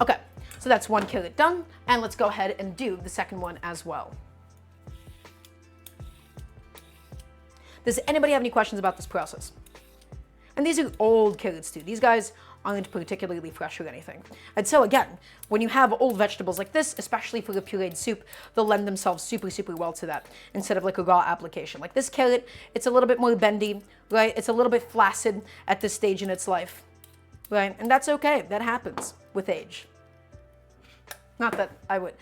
Okay, so that's one carrot done. And let's go ahead and do the second one as well. Does anybody have any questions about this process? And these are old carrots too. These guys aren't particularly fresh or anything. And so again, when you have old vegetables like this, especially for a pureed soup, they'll lend themselves super, super well to that instead of like a raw application. Like this carrot, it's a little bit more bendy, right? It's a little bit flaccid at this stage in its life, right? And that's okay. That happens with age. Not that I would.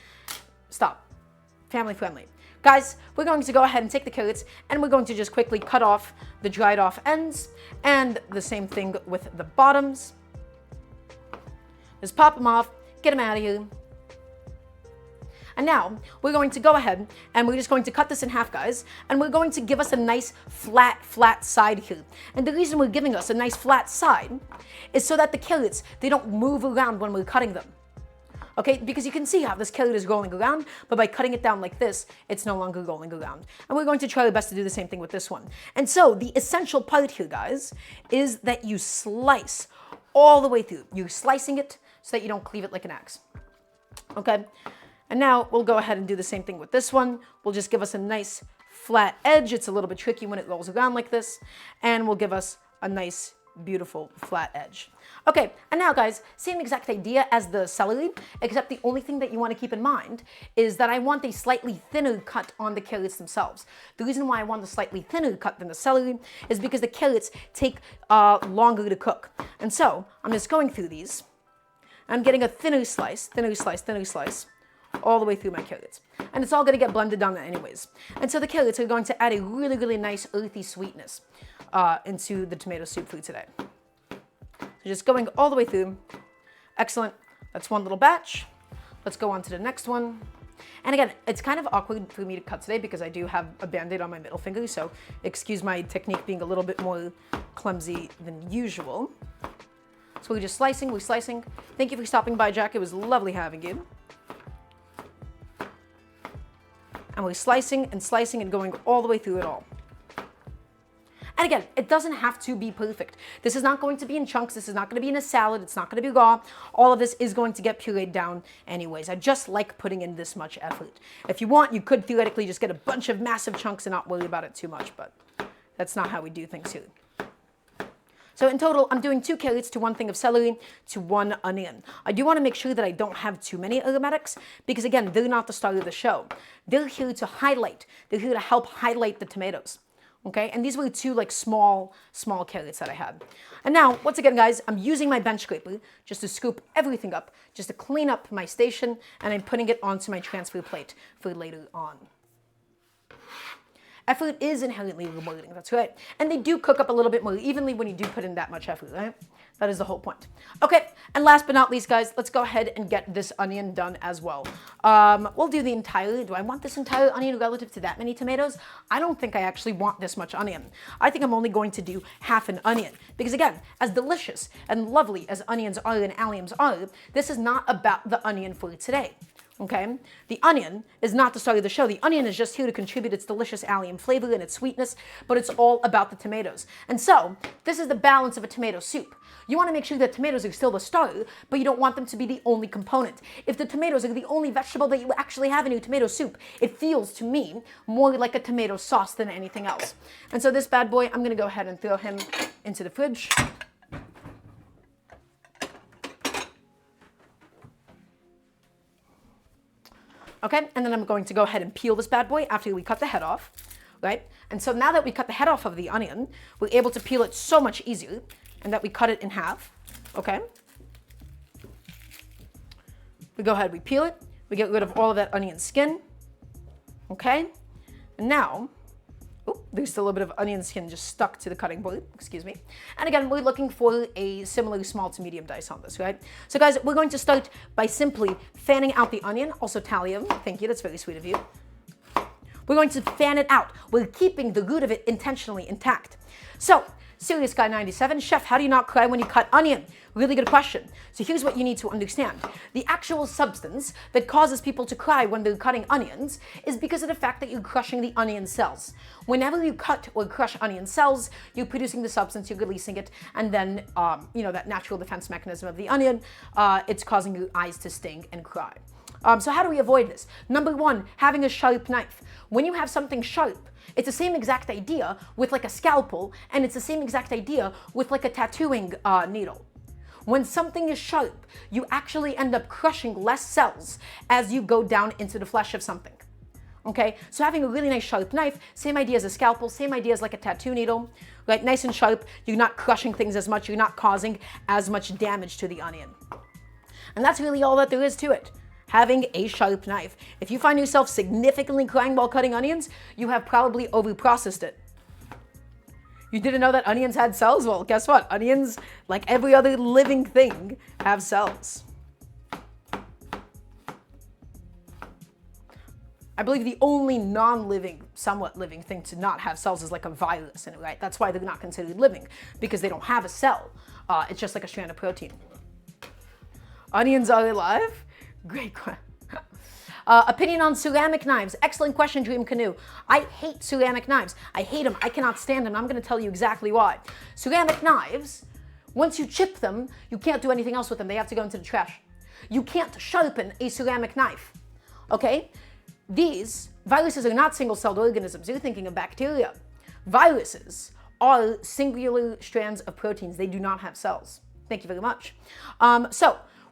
Stop. Family friendly. Guys, we're going to go ahead and take the carrots and we're going to just quickly cut off the dried off ends, and the same thing with the bottoms. Just pop them off, get them out of here. And now we're going to go ahead and we're just going to cut this in half, guys, and we're going to give us a nice flat side here. And the reason we're giving us a nice flat side is so that the carrots, they don't move around when we're cutting them. Okay, because you can see how this carrot is rolling around, but by cutting it down like this, it's no longer rolling around. And we're going to try our best to do the same thing with this one. And so the essential part here, guys, is that you slice all the way through. You're slicing it so that you don't cleave it like an axe. Okay, and now we'll go ahead and do the same thing with this one. We'll just give us a nice flat edge. It's a little bit tricky when it rolls around like this, and we'll give us a nice beautiful flat edge. Okay, and now guys, same exact idea as the celery, except the only thing that you want to keep in mind is that I want a slightly thinner cut on the carrots themselves. The reason why I want a slightly thinner cut than the celery is because the carrots take longer to cook. And so I'm just going through these. I'm getting a thinner slice, all the way through my carrots. And it's all going to get blended down anyways. And so the carrots are going to add a really, really nice earthy sweetness into the tomato soup for today. So just going all the way through. Excellent. That's one little batch. Let's go on to the next one. And again, it's kind of awkward for me to cut today because I do have a band-aid on my middle finger, so excuse my technique being a little bit more clumsy than usual. So we're just slicing, we're slicing. Thank you for stopping by, Jack. It was lovely having you. And we're slicing and going all the way through it all. And again, it doesn't have to be perfect. This is not going to be in chunks. This is not going to be in a salad. It's not going to be raw. All of this is going to get pureed down anyways. I just like putting in this much effort. If you want, you could theoretically just get a bunch of massive chunks and not worry about it too much, but that's not how we do things here. So in total, I'm doing 2 carrots to 1 thing of celery to 1 onion. I do want to make sure that I don't have too many aromatics because, again, they're not the star of the show. They're here to highlight. They're here to help highlight the tomatoes. Okay, and these were two like small carrots that I had. And now, once again, guys, I'm using my bench scraper just to scoop everything up, just to clean up my station, and I'm putting it onto my transfer plate for later on. Effort is inherently rewarding, that's right. And they do cook up a little bit more evenly when you do put in that much effort, right? That is the whole point. Okay, and last but not least, guys, let's go ahead and get this onion done as well. We'll do the entire, do I want this entire onion relative to that many tomatoes? I don't think I actually want this much onion. I think I'm only going to do half an onion. Because again, as delicious and lovely as onions are and alliums are, this is not about the onion for today. Okay, the onion is not the star of the show. The onion is just here to contribute its delicious allium flavor and its sweetness, but it's all about the tomatoes. And so, this is the balance of a tomato soup. You want to make sure that tomatoes are still the star, but you don't want them to be the only component. If the tomatoes are the only vegetable that you actually have in your tomato soup, it feels to me more like a tomato sauce than anything else. And so this bad boy, I'm going to go ahead and throw him into the fridge. Okay, and then I'm going to go ahead and peel this bad boy after we cut the head off, right? And so now that we cut the head off of the onion, we're able to peel it so much easier, and that we cut it in half, okay? We go ahead, we peel it, we get rid of all of that onion skin, okay? And now, there's still a little bit of onion skin just stuck to the cutting board, excuse me. And again, we're looking for a similar small to medium dice on this, right? So guys, we're going to start by simply fanning out the onion. Also, Talium, thank you, that's very sweet of you. We're going to fan it out. We're keeping the root of it intentionally intact. So, Serious Guy 97, Chef, how do you not cry when you cut onion? Really good question. So here's what you need to understand. The actual substance that causes people to cry when they're cutting onions is because of the fact that you're crushing the onion cells. Whenever you cut or crush onion cells, you're producing the substance, you're releasing it, and then, that natural defense mechanism of the onion, it's causing your eyes to sting and cry. So how do we avoid this? Number one, having a sharp knife. When you have something sharp, it's the same exact idea with like a scalpel, and it's the same exact idea with like a tattooing needle. When something is sharp, you actually end up crushing less cells as you go down into the flesh of something. Okay, so having a really nice sharp knife, same idea as a scalpel, same idea as like a tattoo needle, right? Nice and sharp, you're not crushing things as much, you're not causing as much damage to the onion. And that's really all that there is to it. Having a sharp knife. If you find yourself significantly crying while cutting onions, you have probably overprocessed it. You didn't know that onions had cells? Well, guess what? Onions, like every other living thing, have cells. I believe the only non-living, somewhat living thing to not have cells is like a virus in it, right? That's why they're not considered living, because they don't have a cell. It's just like a strand of protein. Onions are alive? Great question. Opinion on ceramic knives. Excellent question, Dream Canoe. I hate ceramic knives. I hate them. I cannot stand them. I'm going to tell you exactly why. Ceramic knives, once you chip them, you can't do anything else with them. They have to go into the trash. You can't sharpen a ceramic knife. Okay? These viruses are not single-celled organisms. You're thinking of bacteria. Viruses are singular strands of proteins. They do not have cells. Thank you very much.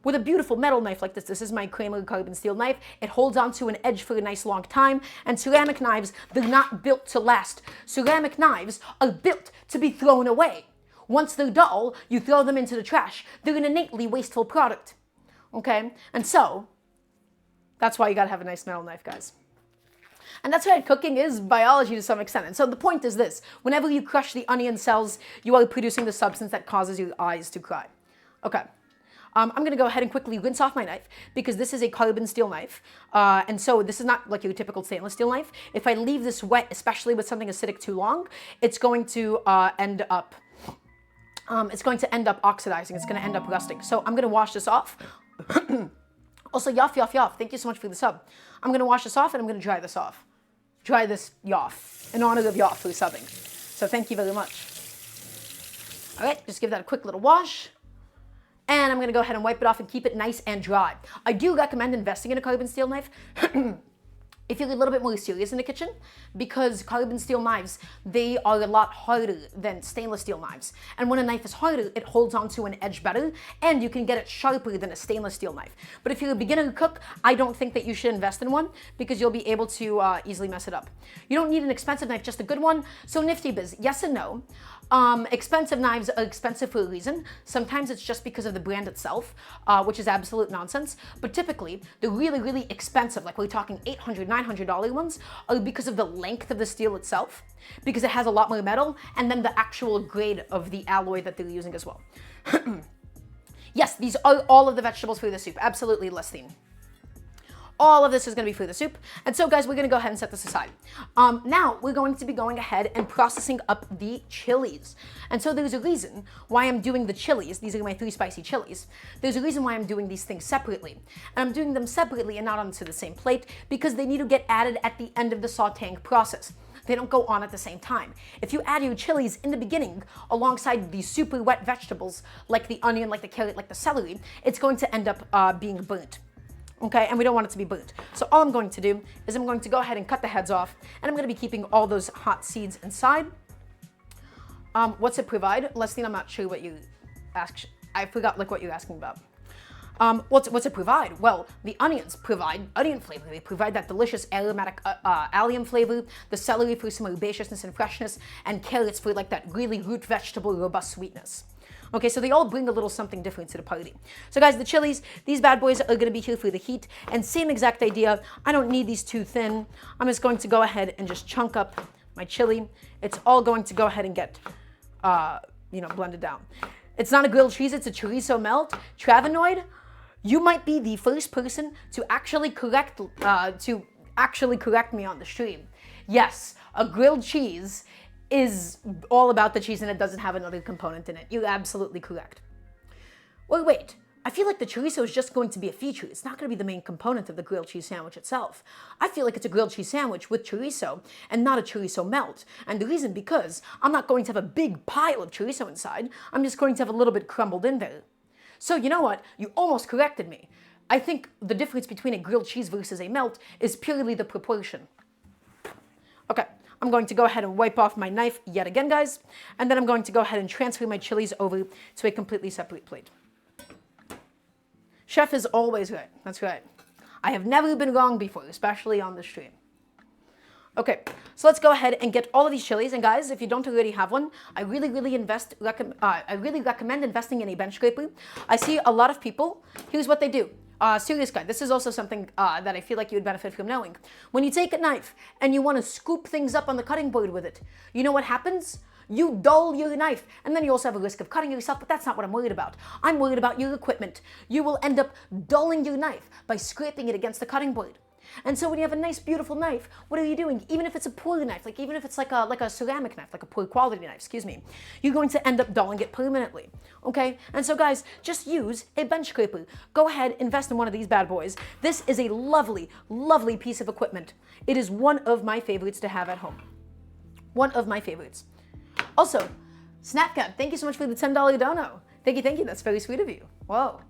With a beautiful metal knife like this is my Kramer carbon steel knife. It holds onto an edge for a nice long time, and ceramic knives, they're not built to last. Ceramic knives are built to be thrown away. Once they're dull, you throw them into the trash. They're an innately wasteful product, okay? And so, that's why you gotta have a nice metal knife, guys. And that's right, cooking is biology to some extent. And so the point is this, whenever you crush the onion cells, you are producing the substance that causes your eyes to cry. Okay. I'm going to go ahead and quickly rinse off my knife because this is a carbon steel knife. And so this is not like your typical stainless steel knife. If I leave this wet, especially with something acidic too long, it's going to end up oxidizing. It's going to end up rusting. So I'm going to wash this off. Also, Yoff, thank you so much for the sub. I'm going to wash this off and I'm going to dry this off. Dry this Yoff, in honor of Yoff for subbing. So thank you very much. All right, just give that a quick little wash. And I'm going to go ahead and wipe it off and keep it nice and dry. I do recommend investing in a carbon steel knife if you're a little bit more serious in the kitchen, because carbon steel knives, they are a lot harder than stainless steel knives. And when a knife is harder, it holds onto an edge better, and you can get it sharper than a stainless steel knife. But if you're a beginner cook, I don't think that you should invest in one, because you'll be able to easily mess it up. You don't need an expensive knife, just a good one. So nifty biz, yes and no. Expensive knives are expensive for a reason. Sometimes it's just because of the brand itself, which is absolute nonsense. But typically, the really, really expensive, like we're talking $800, $900 ones, are because of the length of the steel itself, because it has a lot more metal, and then the actual grade of the alloy that they're using as well. Yes, these are all of the vegetables for the soup. Absolutely, Lestine. All of this is going to be for the soup. And so, guys, we're going to go ahead and set this aside. Now, we're going to be going ahead and processing up the chilies. And so there's a reason why I'm doing the chilies. These are my 3 spicy chilies. There's a reason why I'm doing these things separately. And I'm doing them separately and not onto the same plate, because they need to get added at the end of the sauteing process. They don't go on at the same time. If you add your chilies in the beginning alongside the super wet vegetables, like the onion, like the carrot, like the celery, it's going to end up being burnt. Okay, and we don't want it to be burnt. So all I'm going to do is I'm going to go ahead and cut the heads off, and I'm going to be keeping all those hot seeds inside. What's it provide? Leslie, I'm not sure what you asked. I forgot like what you're asking about. What's it provide? Well, the onions provide onion flavor. They provide that delicious aromatic allium flavor, the celery for some herbaceousness and freshness, and carrots for like that really root vegetable robust sweetness. Okay, so they all bring a little something different to the party. So guys, the chilies, these bad boys are going to be here for the heat, and same exact idea. I don't need these too thin. I'm just going to go ahead and just chunk up my chili. It's all going to go ahead and get, blended down. It's not a grilled cheese, it's a chorizo melt. Travenoid, you might be the first person to actually correct me on the stream. Yes, a grilled cheese is all about the cheese and it doesn't have another component in it. You're absolutely correct. Well, wait. I feel like the chorizo is just going to be a feature. It's not going to be the main component of the grilled cheese sandwich itself. I feel like it's a grilled cheese sandwich with chorizo and not a chorizo melt. And the reason because I'm not going to have a big pile of chorizo inside. I'm just going to have a little bit crumbled in there. So you know what? You almost corrected me. I think the difference between a grilled cheese versus a melt is purely the proportion. Okay. I'm going to go ahead and wipe off my knife yet again, guys. And then I'm going to go ahead and transfer my chilies over to a completely separate plate. Chef is always right. That's right. I have never been wrong before, especially on the stream. Okay, so let's go ahead and get all of these chilies. And guys, if you don't already have one, I really recommend investing in a bench scraper. I see a lot of people, here's what they do. Serious guy, this is also something that I feel like you would benefit from knowing. When you take a knife and you want to scoop things up on the cutting board with it, you know what happens? You dull your knife, and then you also have a risk of cutting yourself, but that's not what I'm worried about. I'm worried about your equipment. You will end up dulling your knife by scraping it against the cutting board. And so when you have a nice, beautiful knife, what are you doing? Even if it's a poor knife, like even if it's like a ceramic knife, like a poor quality knife, excuse me, you're going to end up dulling it permanently, okay? And so guys, just use a bench scraper. Go ahead, invest in one of these bad boys. This is a lovely, lovely piece of equipment. It is one of my favorites to have at home. One of my favorites. Also, Snapcap, thank you so much for the $10 dono. Thank you, that's very sweet of you. Whoa,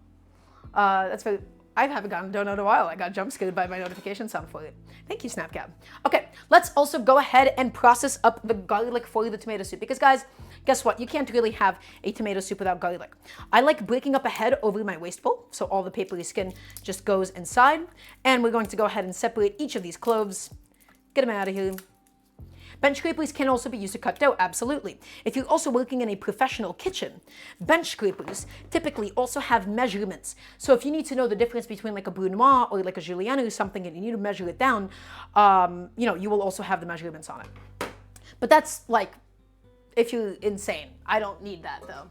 that's very... I haven't gotten a donut in a while. I got jump scared by my notification sound for it. Thank you, Snapcap. Okay, let's also go ahead and process up the garlic for the tomato soup. Because guys, guess what? You can't really have a tomato soup without garlic. I like breaking up a head over my waste bowl, so all the papery skin just goes inside. And we're going to go ahead and separate each of these cloves. Get them out of here. Bench scrapers can also be used to cut dough, absolutely. If you're also working in a professional kitchen, bench scrapers typically also have measurements. So if you need to know the difference between like a brunoise or like a julienne or something and you need to measure it down, you will also have the measurements on it. But that's like, if you're insane. I don't need that though.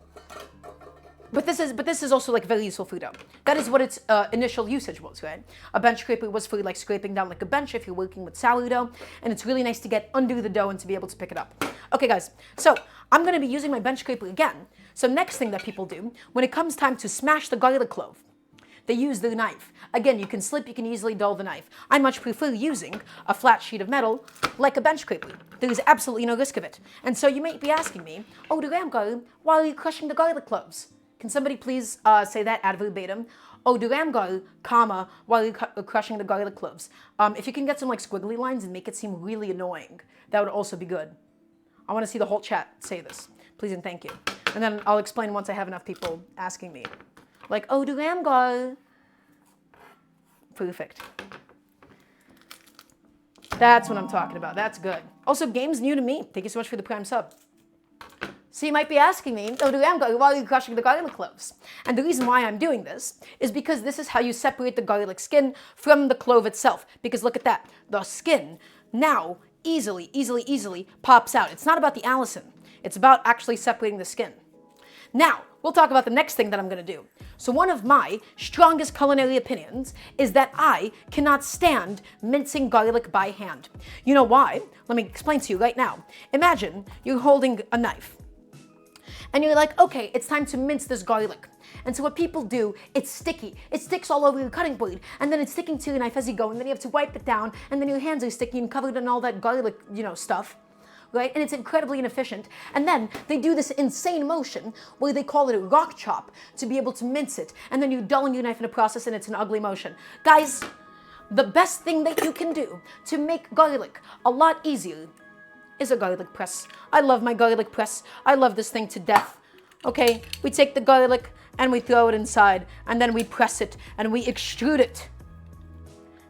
But this is also like very useful for dough. That is what its initial usage was, right? A bench scraper was for like scraping down like a bench if you're working with sourdough, and it's really nice to get under the dough and to be able to pick it up. Okay guys, so I'm going to be using my bench scraper again. So next thing that people do, when it comes time to smash the garlic clove, they use their knife. Again, you can slip, you can easily dull the knife. I much prefer using a flat sheet of metal like a bench scraper. There is absolutely no risk of it. And so you might be asking me, oh Daramgar, why are you crushing the garlic cloves? Can somebody please say that ad verbatim? oh, Daramgar, comma, while you're crushing the garlic cloves. If you can get some like squiggly lines and make it seem really annoying, that would also be good. I want to see the whole chat say this. Please and thank you. And then I'll explain once I have enough people asking me. Like, oh, Daramgar. Perfect. That's what I'm talking about. That's good. Also, game's new to me. Thank you so much for the Prime sub. So you might be asking me, oh, Daramgar, why are you crushing the garlic cloves? And the reason why I'm doing this is because this is how you separate the garlic skin from the clove itself. Because look at that. The skin now easily pops out. It's not about the Allison. It's about actually separating the skin. Now, we'll talk about the next thing that I'm going to do. So one of my strongest culinary opinions is that I cannot stand mincing garlic by hand. You know why? Let me explain to you right now. Imagine you're holding a knife. And you're like, okay, it's time to mince this garlic. And so what people do, it's sticky. It sticks all over your cutting board. And then it's sticking to your knife as you go. And then you have to wipe it down. And then your hands are sticky and covered in all that garlic, stuff. Right? And it's incredibly inefficient. And then they do this insane motion where they call it a rock chop to be able to mince it. And then you're dulling your knife in the process and it's an ugly motion. Guys, the best thing that you can do to make garlic a lot easier is a garlic press. I love my garlic press. I love this thing to death. Okay, we take the garlic and we throw it inside and then we press it and we extrude it.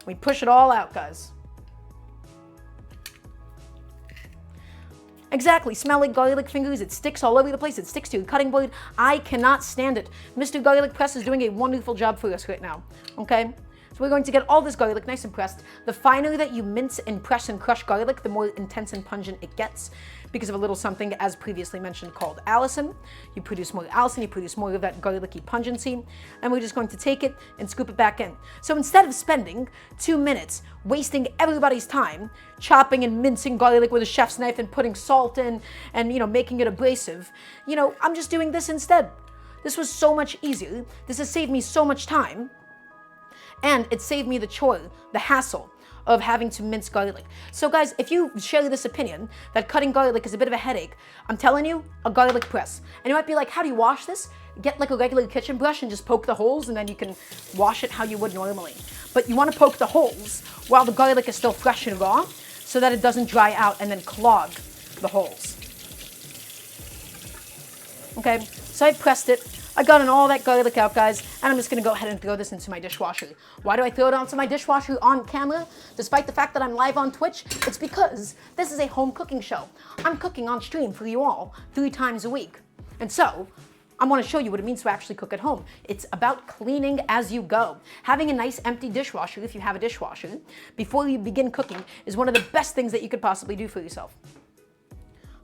We push it all out, guys. Exactly, smell like garlic fingers, it sticks all over the place, it sticks to your cutting board. I cannot stand it. Mr. Garlic Press is doing a wonderful job for us right now, okay? So we're going to get all this garlic nice and pressed. The finer that you mince and press and crush garlic, the more intense and pungent it gets because of a little something, as previously mentioned, called Allison. You produce more Allison, you produce more of that garlicky pungency, and we're just going to take it and scoop it back in. So instead of spending 2 minutes wasting everybody's time chopping and mincing garlic with a chef's knife and putting salt in and, making it abrasive, I'm just doing this instead. This was so much easier. This has saved me so much time. And it saved me the chore, the hassle of having to mince garlic. So guys, if you share this opinion that cutting garlic is a bit of a headache, I'm telling you, a garlic press. And you might be like, how do you wash this? Get like a regular kitchen brush and just poke the holes and then you can wash it how you would normally. But you want to poke the holes while the garlic is still fresh and raw so that it doesn't dry out and then clog the holes. Okay, so I pressed it. I got all that garlic out, guys, and I'm just gonna go ahead and throw this into my dishwasher. Why do I throw it onto my dishwasher on camera? Despite the fact that I'm live on Twitch, it's because this is a home cooking show. I'm cooking on stream for you all 3 times a week. And so, I wanna show you what it means to actually cook at home. It's about cleaning as you go. Having a nice empty dishwasher, if you have a dishwasher, before you begin cooking is one of the best things that you could possibly do for yourself.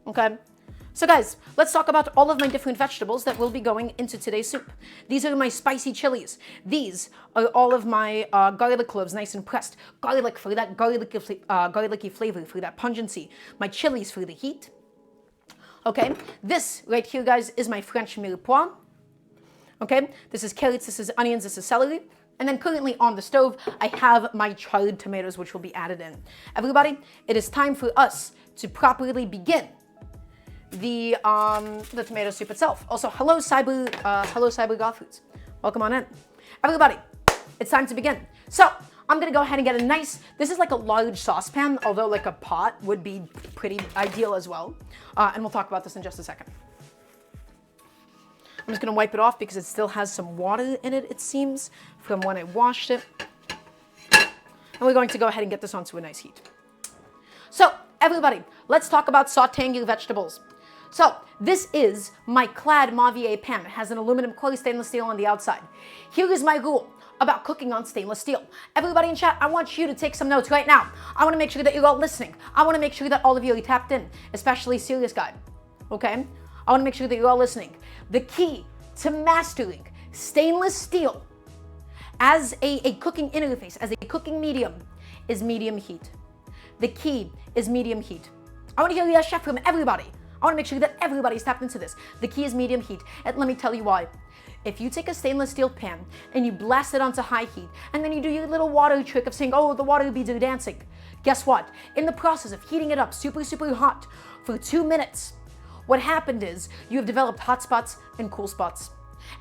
Okay? So guys, let's talk about all of my different vegetables that will be going into today's soup. These are my spicy chilies. These are all of my garlic cloves, nice and pressed. Garlic for that garlicky flavor, for that pungency. My chilies for the heat. Okay, this right here, guys, is my French mirepoix. Okay, this is carrots, this is onions, this is celery. And then currently on the stove, I have my charred tomatoes, which will be added in. Everybody, it is time for us to properly begin the tomato soup itself. Also, hello Cyber God Foods. Welcome on in. Everybody, it's time to begin. So, I'm gonna go ahead and get a nice, this is like a large saucepan, although like a pot would be pretty ideal as well. And we'll talk about this in just a second. I'm just gonna wipe it off because it still has some water in it, it seems, from when I washed it. And we're going to go ahead and get this onto a nice heat. So, everybody, let's talk about sauteing your vegetables. So, this is my Clad Mavier pan. It has an aluminum coil stainless steel on the outside. Here is my rule about cooking on stainless steel. Everybody in chat, I want you to take some notes right now. I want to make sure that you're all listening. I want to make sure that all of you are tapped in, especially Serious Guy. Okay? I want to make sure that you're all listening. The key to mastering stainless steel as a cooking interface, as a cooking medium, is medium heat. The key is medium heat. I want to hear yes, chef, from everybody. I want to make sure that everybody's tapped into this. The key is medium heat, and let me tell you why. If you take a stainless steel pan and you blast it onto high heat, and then you do your little water trick of saying, oh, the water beads are dancing, guess what? In the process of heating it up super, super hot for 2 minutes, what happened is you have developed hot spots and cool spots.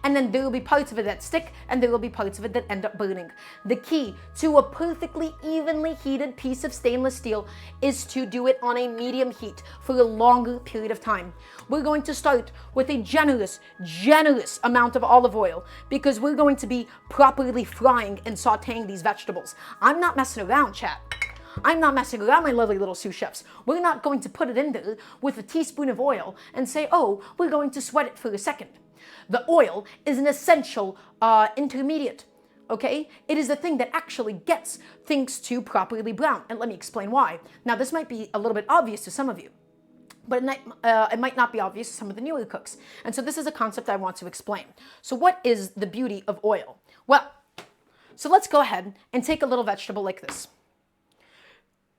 And then there will be parts of it that stick, and there will be parts of it that end up burning. The key to a perfectly evenly heated piece of stainless steel is to do it on a medium heat for a longer period of time. We're going to start with a generous amount of olive oil because we're going to be properly frying and sauteing these vegetables. I'm not messing around, chat. I'm not messing around, my lovely little sous chefs. We're not going to put it in there with a teaspoon of oil and say, oh, we're going to sweat it for a second. The oil is an essential intermediate, okay? It is the thing that actually gets things to properly brown. And let me explain why. Now, this might be a little bit obvious to some of you, but it might not be obvious to some of the newer cooks. And so this is a concept I want to explain. So what is the beauty of oil? Well, so let's go ahead and take a little vegetable like this.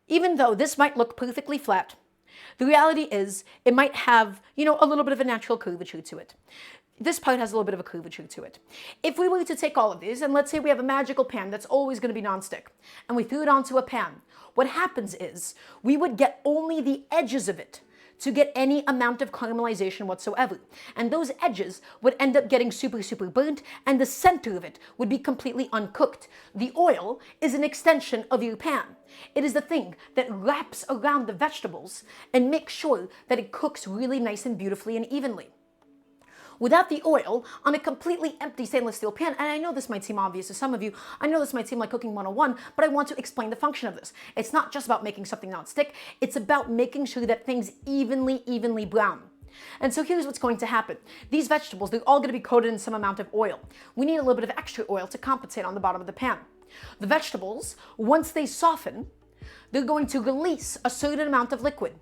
Even though this might look perfectly flat, the reality is it might have, a little bit of a natural curvature to it. This part has a little bit of a curvature to it. If we were to take all of these, and let's say we have a magical pan that's always going to be nonstick, and we threw it onto a pan, what happens is we would get only the edges of it to get any amount of caramelization whatsoever. And those edges would end up getting super, super burnt, and the center of it would be completely uncooked. The oil is an extension of your pan. It is the thing that wraps around the vegetables and makes sure that it cooks really nice and beautifully and evenly. Without the oil on a completely empty stainless steel pan, and I know this might seem obvious to some of you, I know this might seem like cooking 101, but I want to explain the function of this. It's not just about making something not stick, it's about making sure that things evenly brown. And so here's what's going to happen. These vegetables, they're all going to be coated in some amount of oil. We need a little bit of extra oil to compensate on the bottom of the pan. The vegetables, once they soften, they're going to release a certain amount of liquid.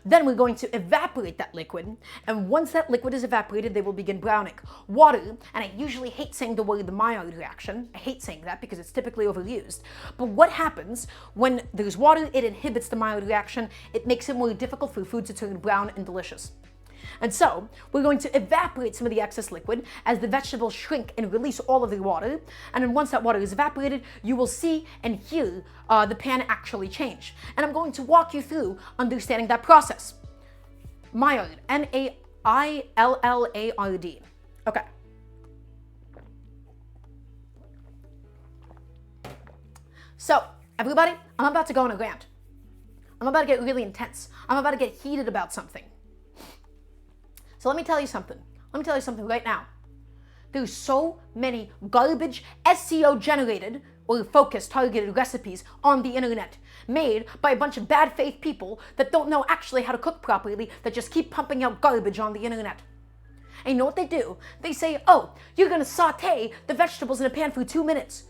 Then we're going to evaporate that liquid, and once that liquid is evaporated, they will begin browning. Water, and I usually hate saying the word the Maillard reaction. I hate saying that because it's typically overused. But what happens when there's water, it inhibits the Maillard reaction. It makes it more difficult for food to turn brown and delicious. And so we're going to evaporate some of the excess liquid as the vegetables shrink and release all of the water. And then once that water is evaporated, you will see and hear the pan actually change. And I'm going to walk you through understanding that process. Maillard, Maillard. Okay. So, everybody, I'm about to go on a rant. I'm about to get really intense. I'm about to get heated about something. So let me tell you something. Let me tell you something right now. There's so many garbage SEO generated or focused targeted recipes on the internet made by a bunch of bad faith people that don't know actually how to cook properly, that just keep pumping out garbage on the internet. And you know what they do? They say, oh, you're gonna saute the vegetables in a pan for 2 minutes.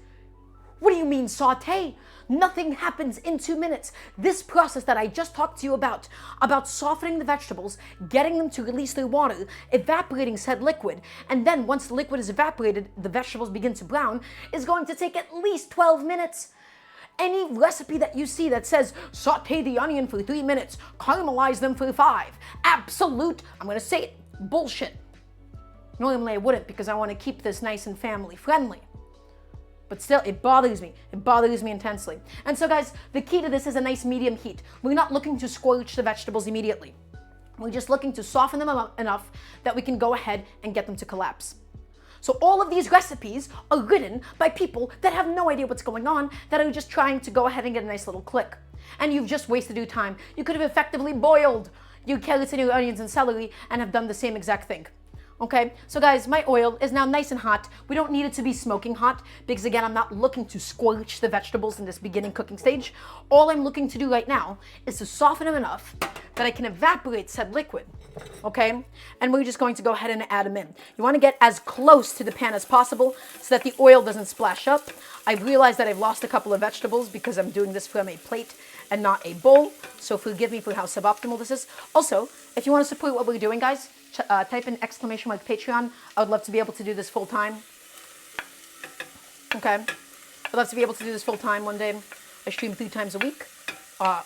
What do you mean saute? Nothing happens in 2 minutes. This process that I just talked to you about softening the vegetables, getting them to release their water, evaporating said liquid, and then once the liquid is evaporated, the vegetables begin to brown, is going to take at least 12 minutes. Any recipe that you see that says saute the onion for 3 minutes, caramelize them for 5, absolute, I'm going to say it, bullshit. Normally I wouldn't because I want to keep this nice and family friendly. But still, it bothers me. It bothers me intensely. And so guys, the key to this is a nice medium heat. We're not looking to scorch the vegetables immediately. We're just looking to soften them enough that we can go ahead and get them to collapse. So all of these recipes are written by people that have no idea what's going on, that are just trying to go ahead and get a nice little click. And you've just wasted your time. You could have effectively boiled your carrots and your onions and celery and have done the same exact thing. Okay, so guys, my oil is now nice and hot. We don't need it to be smoking hot because again, I'm not looking to scorch the vegetables in this beginning cooking stage. All I'm looking to do right now is to soften them enough that I can evaporate said liquid, okay? And we're just going to go ahead and add them in. You want to get as close to the pan as possible so that the oil doesn't splash up. I've realized that I've lost a couple of vegetables because I'm doing this from a plate and not a bowl, so forgive me for how suboptimal this is. Also, if you want to support what we're doing, guys, type in exclamation mark Patreon. I would love to be able to do this full time. Okay. I'd love to be able to do this full time one day. I stream 3 times a week.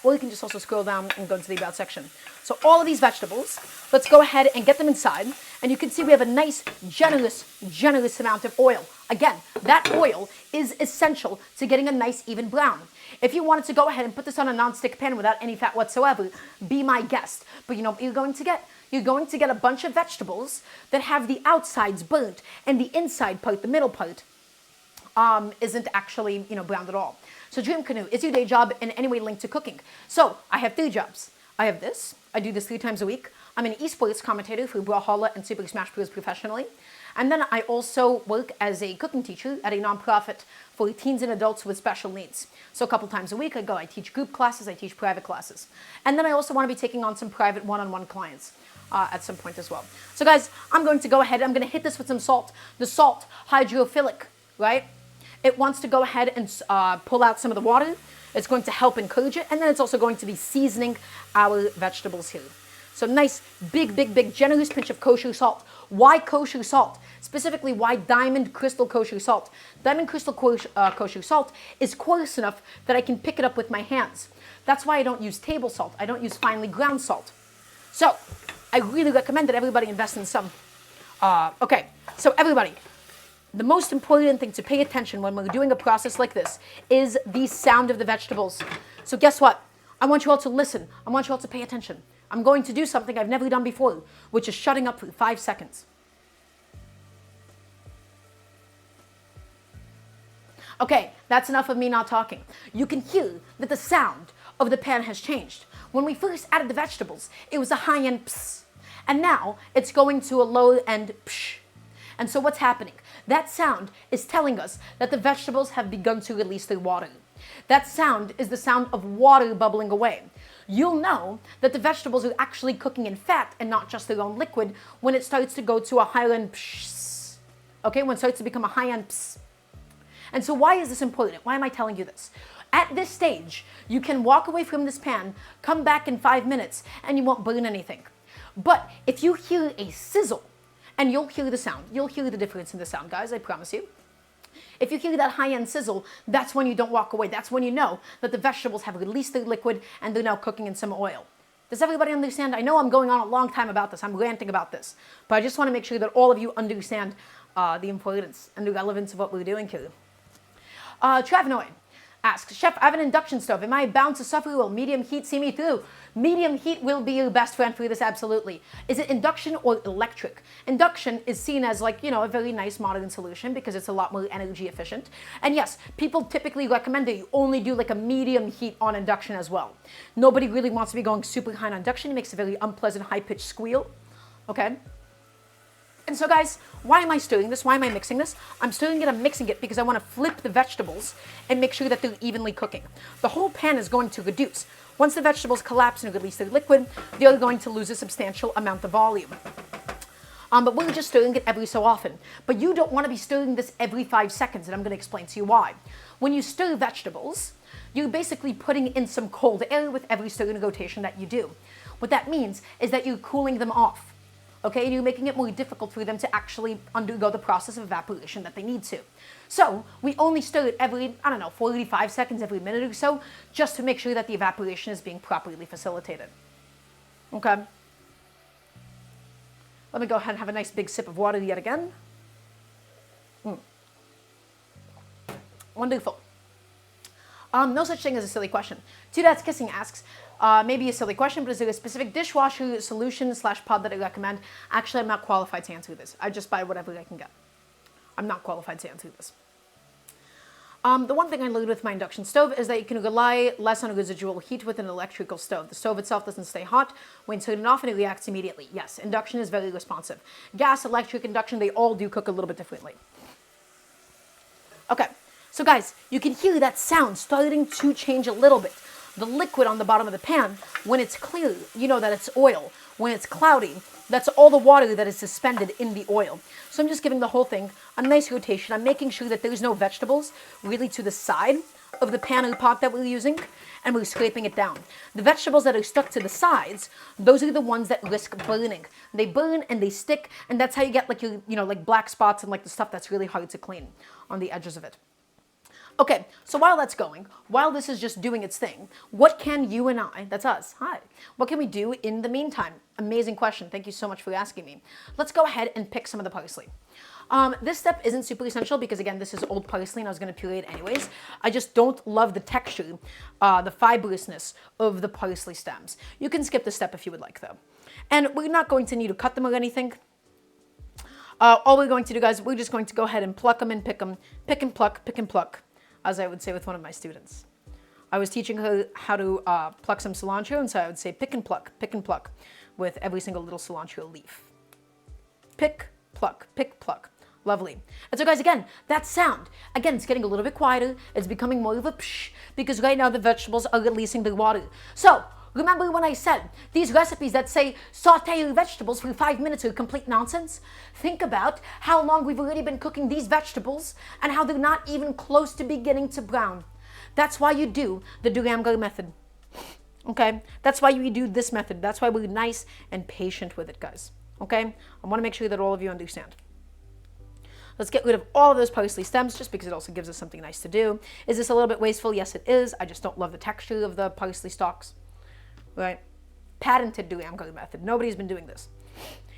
Or you can just also scroll down and go into the about section. So all of these vegetables, let's go ahead and get them inside. And you can see we have a nice, generous amount of oil. Again, that oil is essential to getting a nice, even brown. If you wanted to go ahead and put this on a non-stick pan without any fat whatsoever, be my guest. But you know what you're going to get? You're going to get a bunch of vegetables that have the outsides burnt and the inside part, the middle part, isn't actually, browned at all. So Dream Canoe, is your day job in any way linked to cooking? So I have 3 jobs. I have this. I do this 3 times a week. I'm an esports commentator for Brawlhalla and Super Smash Bros. Professionally. And then I also work as a cooking teacher at a nonprofit for teens and adults with special needs. So a couple times a week I teach group classes, I teach private classes. And then I also want to be taking on some private one-on-one clients at some point as well. So guys, I'm going to go ahead, I'm going to hit this with some salt. The salt, hydrophilic, right? It wants to go ahead and pull out some of the water. It's going to help encourage it. And then it's also going to be seasoning our vegetables here. So nice, big, generous pinch of kosher salt. Why kosher salt? Specifically, why diamond crystal kosher salt? Diamond crystal kosher salt is coarse enough that I can pick it up with my hands. That's why I don't use table salt. I don't use finely ground salt. So I really recommend that everybody invest in some. Okay, so everybody, the most important thing to pay attention when we're doing a process like this is the sound of the vegetables. So guess what? I want you all to listen. I want you all to pay attention. I'm going to do something I've never done before, which is shutting up for 5 seconds. Okay, that's enough of me not talking. You can hear that the sound of the pan has changed. When we first added the vegetables, it was a high-end pss, and now it's going to a low-end psh. And so what's happening? That sound is telling us that the vegetables have begun to release their water. That sound is the sound of water bubbling away. You'll know that the vegetables are actually cooking in fat and not just their own liquid when it starts to go to a high-end psh. Okay, when it starts to become a high-end psh. And so why is this important? Why am I telling you this? At this stage, you can walk away from this pan, come back in 5 minutes, and you won't burn anything. But if you hear a sizzle, and you'll hear the sound, you'll hear the difference in the sound, guys, I promise you. If you hear that high-end sizzle, that's when you don't walk away. That's when you know that the vegetables have released their liquid and they're now cooking in some oil. Does everybody understand? I know I'm going on a long time about this. I'm ranting about this. But I just want to make sure that all of you understand the importance and the relevance of what we're doing here. Travenoid asks, Chef, I have an induction stove. Am I bound to suffer? Will medium heat see me through? Medium heat will be your best friend for this, absolutely. Is it induction or electric? Induction is seen as a very nice modern solution because it's a lot more energy efficient. And yes, people typically recommend that you only do a medium heat on induction as well. Nobody really wants to be going super high on induction. It makes a very unpleasant high-pitched squeal, okay? And so guys, why am I stirring this? Why am I mixing this? I'm stirring it, I'm mixing it because I want to flip the vegetables and make sure that they're evenly cooking. The whole pan is going to reduce. Once the vegetables collapse and release their liquid, they're going to lose a substantial amount of volume. But we're just stirring it every so often. But you don't want to be stirring this every 5 seconds, and I'm going to explain to you why. When you stir vegetables, you're basically putting in some cold air with every stirring rotation that you do. What that means is that you're cooling them off. Okay, and you're making it more difficult for them to actually undergo the process of evaporation that they need to. So we only stir it every, 45 seconds, every minute or so, just to make sure that the evaporation is being properly facilitated. Okay. Let me go ahead and have a nice big sip of water yet again. Wonderful. No such thing as a silly question. Two Dads Kissing asks, maybe a silly question, but is there a specific dishwasher solution / pod that I recommend? Actually, I'm not qualified to answer this. I just buy whatever I can get. I'm not qualified to answer this. The one thing I learned with my induction stove is that you can rely less on residual heat with an electrical stove. The stove itself doesn't stay hot. When turned off, and it reacts immediately. Yes, induction is very responsive. Gas, electric, induction, they all do cook a little bit differently. Okay, so guys, you can hear that sound starting to change a little bit. The liquid on the bottom of the pan, when it's clear, you know that it's oil. When it's cloudy, that's all the water that is suspended in the oil. So I'm just giving the whole thing a nice rotation. I'm making sure that there's no vegetables really to the side of the pan or pot that we're using, and we're scraping it down. The vegetables that are stuck to the sides, those are the ones that risk burning. They burn and they stick, and that's how you get like black spots and like the stuff that's really hard to clean on the edges of it. Okay, so while that's going, while this is just doing its thing, what can you and I, that's us, hi, what can we do in the meantime? Amazing question. Thank you so much for asking me. Let's go ahead and pick some of the parsley. This step isn't super essential because, again, this is old parsley and I was going to puree it anyways. I just don't love the texture, the fibrousness of the parsley stems. You can skip this step if you would like, though. And we're not going to need to cut them or anything. All we're going to do, guys, we're just going to go ahead and pluck them and pick them. Pick and pluck, as I would say with one of my students. I was teaching her how to pluck some cilantro, and so I would say pick and pluck, with every single little cilantro leaf. Pick, pluck, lovely. And so, guys, again, that sound, again, it's getting a little bit quieter. It's becoming more of a psh, because right now the vegetables are releasing their water. So, remember when I said these recipes that say saute your vegetables for 5 minutes are complete nonsense? Think about how long we've already been cooking these vegetables and how they're not even close to beginning to brown. That's why you do the Daramgar method. Okay? That's why we do this method. That's why we're nice and patient with it, guys. Okay? I want to make sure that all of you understand. Let's get rid of all of those parsley stems just because it also gives us something nice to do. Is this a little bit wasteful? Yes, it is. I just don't love the texture of the parsley stalks. Right? Patented Daramgar method. Nobody's been doing this.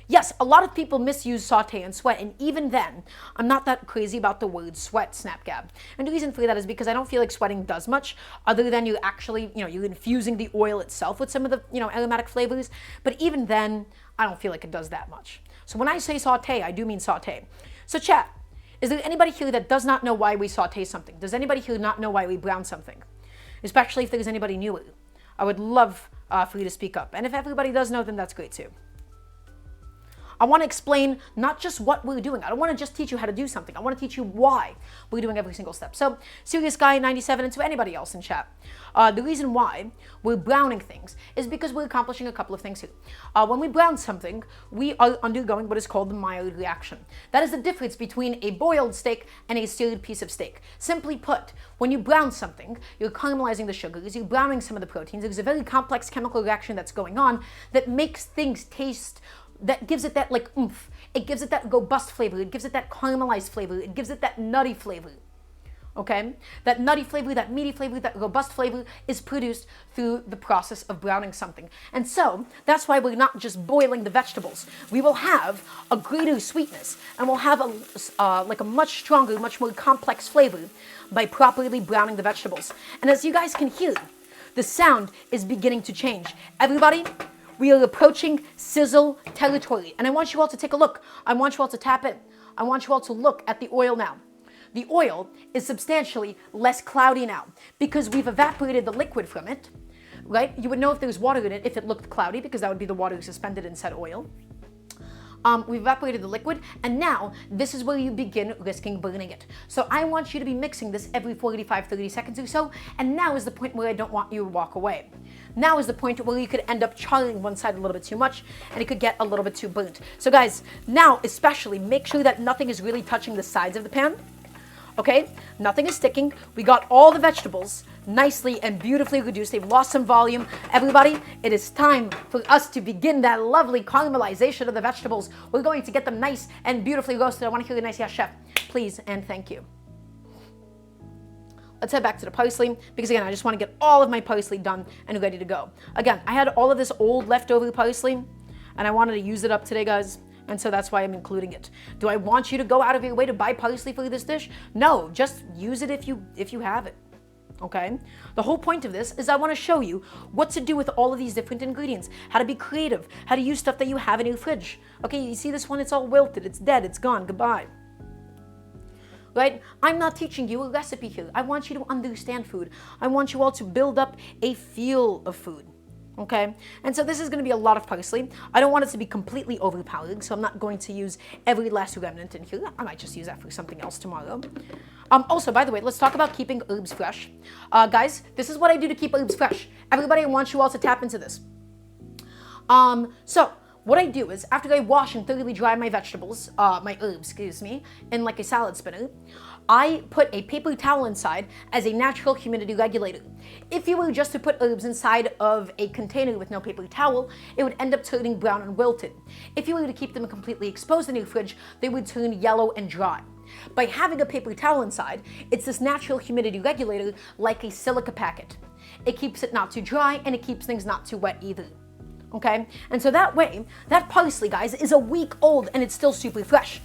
Yes, a lot of people misuse saute and sweat, and even then, I'm not that crazy about the word sweat, snapgab. And the reason for that is because I don't feel like sweating does much, other than you actually, you're infusing the oil itself with some of the, aromatic flavors. But even then, I don't feel like it does that much. So when I say saute, I do mean saute. So chat, is there anybody here that does not know why we saute something? Does anybody here not know why we brown something? Especially if there's anybody newer. I would love for you to speak up. And if everybody does know, then that's great too. I want to explain not just what we're doing. I don't want to just teach you how to do something. I want to teach you why we're doing every single step. So, Serious Guy 97 and to anybody else in chat, the reason why we're browning things is because we're accomplishing a couple of things here. When we brown something, we are undergoing what is called the Maillard reaction. That is the difference between a boiled steak and a seared piece of steak. Simply put, when you brown something, you're caramelizing the sugars, you're browning some of the proteins. There's a very complex chemical reaction that's going on that makes things taste, that gives it that like oomph. It gives it that robust flavor. It gives it that caramelized flavor. It gives it that nutty flavor. Okay? That nutty flavor, that meaty flavor, that robust flavor is produced through the process of browning something. And so, that's why we're not just boiling the vegetables. We will have a greater sweetness and we'll have a much stronger, much more complex flavor by properly browning the vegetables. And as you guys can hear, the sound is beginning to change. Everybody, we are approaching sizzle territory. And I want you all to take a look. I want you all to tap in. I want you all to look at the oil now. The oil is substantially less cloudy now because we've evaporated the liquid from it, right? You would know if there was water in it if it looked cloudy because that would be the water suspended in said oil. We've evaporated the liquid, and now this is where you begin risking burning it. So I want you to be mixing this every 45-30 seconds or so, and now is the point where I don't want you to walk away. Now is the point where you could end up charring one side a little bit too much, and it could get a little bit too burnt. So guys, now especially make sure that nothing is really touching the sides of the pan. Okay, nothing is sticking. We got all the vegetables nicely and beautifully reduced. They've lost some volume. Everybody, it is time for us to begin that lovely caramelization of the vegetables. We're going to get them nice and beautifully roasted. I want to hear a nice yes, chef, please and thank you. Let's head back to the parsley because again, I just want to get all of my parsley done and ready to go. Again, I had all of this old leftover parsley and I wanted to use it up today, guys. And so that's why I'm including it. Do I want you to go out of your way to buy parsley for this dish? No, just use it if you have it. Okay? The whole point of this is I want to show you what to do with all of these different ingredients, how to be creative, how to use stuff that you have in your fridge. Okay, you see this one? It's all wilted, it's dead, it's gone, goodbye. Right? I'm not teaching you a recipe here. I want you to understand food. I want you all to build up a feel of food. Okay, and so this is going to be a lot of parsley. I don't want it to be completely overpowering, so I'm not going to use every last remnant in here. I might just use that for something else tomorrow. Also, by the way, let's talk about keeping herbs fresh. Guys, this is what I do to keep herbs fresh. Everybody, I want you all to tap into this. So what I do is, after I wash and thoroughly dry my vegetables, my herbs, excuse me, in like a salad spinner, I put a paper towel inside as a natural humidity regulator. If you were just to put herbs inside of a container with no paper towel, it would end up turning brown and wilted. If you were to keep them completely exposed in your fridge, they would turn yellow and dry. By having a paper towel inside, it's this natural humidity regulator like a silica packet. It keeps it not too dry and it keeps things not too wet either. Okay? And so that way, that parsley, guys, is a week old and it's still super fresh.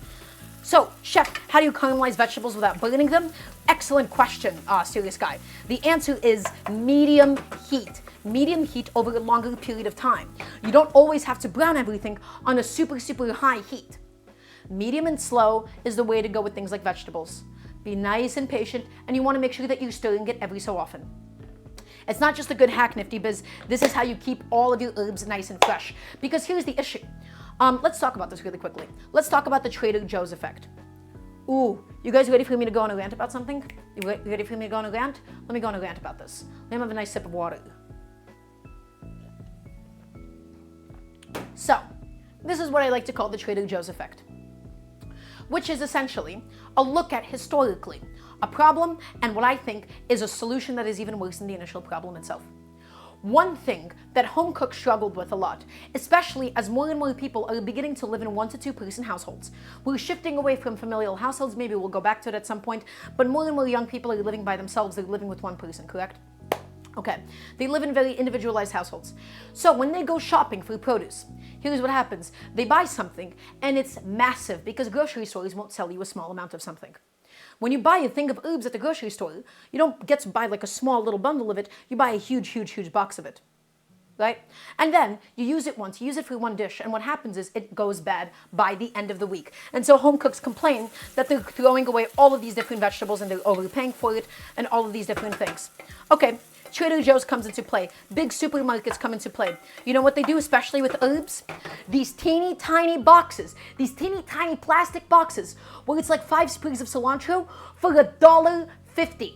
So, chef, how do you caramelize vegetables without burning them? Excellent question, serious guy. The answer is medium heat. Medium heat over a longer period of time. You don't always have to brown everything on a super, super high heat. Medium and slow is the way to go with things like vegetables. Be nice and patient, and you want to make sure that you're stirring it every so often. It's not just a good hack, Nifty Biz. This is how you keep all of your herbs nice and fresh. Because here's the issue. Let's talk about this really quickly. Let's talk about the Trader Joe's effect. Ooh, you guys ready for me to go on a rant about something? You ready for me to go on a rant? Let me go on a rant about this. Let me have a nice sip of water. So, this is what I like to call the Trader Joe's effect, which is essentially a look at historically a problem and what I think is a solution that is even worse than the initial problem itself. One thing that home cooks struggled with a lot, especially as more and more people are beginning to live in 1 to 2 person households. We're shifting away from familial households, maybe we'll go back to it at some point, but more and more young people are living by themselves, they're living with one person, correct? Okay, they live in very individualized households. So when they go shopping for produce, here's what happens. They buy something and it's massive because grocery stores won't sell you a small amount of something. When you buy a thing of herbs at the grocery store, you don't get to buy like a small little bundle of it, you buy a huge, huge, huge box of it, right? And then you use it once, you use it for one dish, and what happens is it goes bad by the end of the week. And so home cooks complain that they're throwing away all of these different vegetables and they're overpaying for it and all of these different things. Okay, Trader Joe's comes into play. Big supermarkets come into play. You know what they do, especially with herbs? These teeny tiny boxes, these teeny tiny plastic boxes, where it's like 5 sprigs of cilantro for $1.50.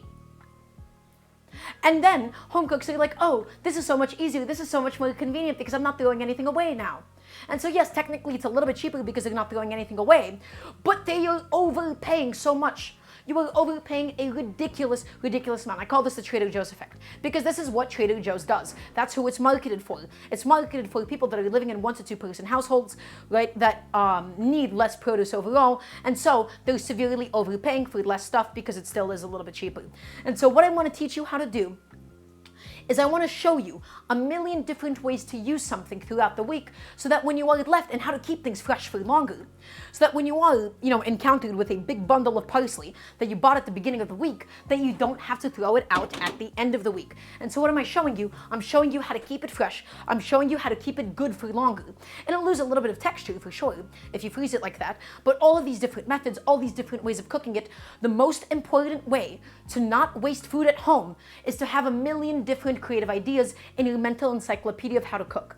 And then home cooks are like, oh, this is so much easier, this is so much more convenient because I'm not throwing anything away now. And so yes, technically it's a little bit cheaper because they're not throwing anything away, but they are overpaying so much. You are overpaying a ridiculous, ridiculous amount. I call this the Trader Joe's effect because this is what Trader Joe's does. That's who it's marketed for. It's marketed for people that are living in 1 to 2 person households, right, that need less produce overall, and so they're severely overpaying for less stuff because it still is a little bit cheaper. And so what I want to teach you how to do is I want to show you a million different ways to use something throughout the week so that when you are left, and how to keep things fresh for longer, so that when you are, encountered with a big bundle of parsley that you bought at the beginning of the week, that you don't have to throw it out at the end of the week. And so what am I showing you? I'm showing you how to keep it fresh. I'm showing you how to keep it good for longer. And it'll lose a little bit of texture for sure if you freeze it like that, but all of these different methods, all these different ways of cooking it, the most important way to not waste food at home is to have a million different creative ideas in your mental encyclopedia of how to cook.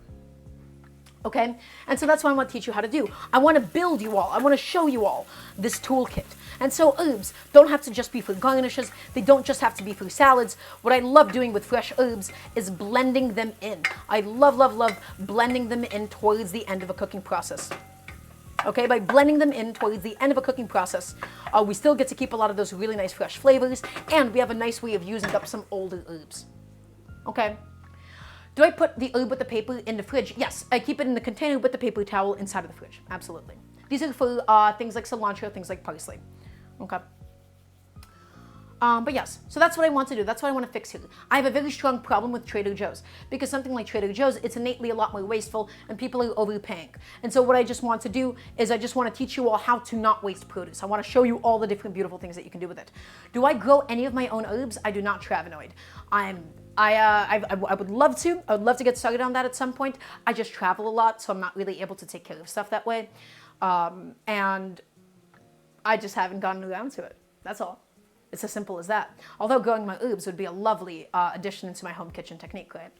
Okay? And so that's what I want to teach you how to do. I want to build you all. I want to show you all this toolkit. And so herbs don't have to just be for garnishes. They don't just have to be for salads. What I love doing with fresh herbs is blending them in. I love, love, love blending them in towards the end of a cooking process. Okay, by blending them in towards the end of a cooking process, we still get to keep a lot of those really nice fresh flavors, and we have a nice way of using up some older herbs. Okay. Do I put the herb with the paper in the fridge? Yes, I keep it in the container with the paper towel inside of the fridge. Absolutely. These are for things like cilantro, things like parsley. Okay. But yes, so that's what I want to do. That's what I want to fix here. I have a very strong problem with Trader Joe's because something like Trader Joe's, it's innately a lot more wasteful and people are overpaying. And so what I just want to do is I just want to teach you all how to not waste produce. I want to show you all the different beautiful things that you can do with it. Do I grow any of my own herbs? I do not, Travenoid. I would love to. I would love to get started on that at some point. I just travel a lot, so I'm not really able to take care of stuff that way. And I just haven't gotten around to it. That's all. It's as simple as that. Although growing my herbs would be a lovely addition into my home kitchen technique, right?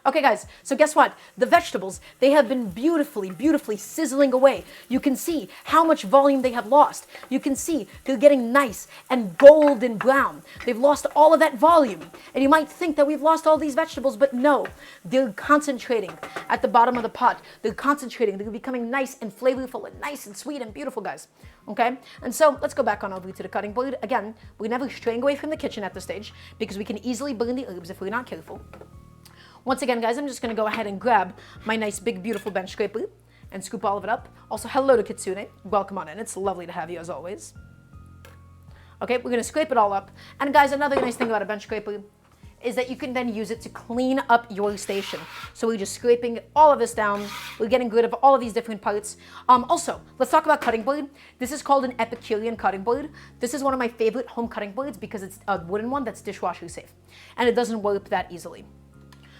Okay guys, so guess what? The vegetables, they have been beautifully, beautifully sizzling away. You can see how much volume they have lost. You can see they're getting nice and golden brown. They've lost all of that volume. And you might think that we've lost all these vegetables, but no. They're concentrating at the bottom of the pot. They're concentrating. They're becoming nice and flavorful and nice and sweet and beautiful, guys. Okay? And so let's go back on over to the cutting board. Again, we're never straying away from the kitchen at this stage because we can easily burn the herbs if we're not careful. Once again, guys, I'm just going to go ahead and grab my nice, big, beautiful bench scraper and scoop all of it up. Also, hello to Kitsune. Welcome on in. It's lovely to have you as always. Okay, we're gonna scrape it all up. And guys, another nice thing about a bench scraper is that you can then use it to clean up your station. So we're just scraping all of this down. We're getting rid of all of these different parts. Also, let's talk about cutting board. This is called an Epicurean cutting board. This is one of my favorite home cutting boards because it's a wooden one that's dishwasher safe. And it doesn't warp that easily.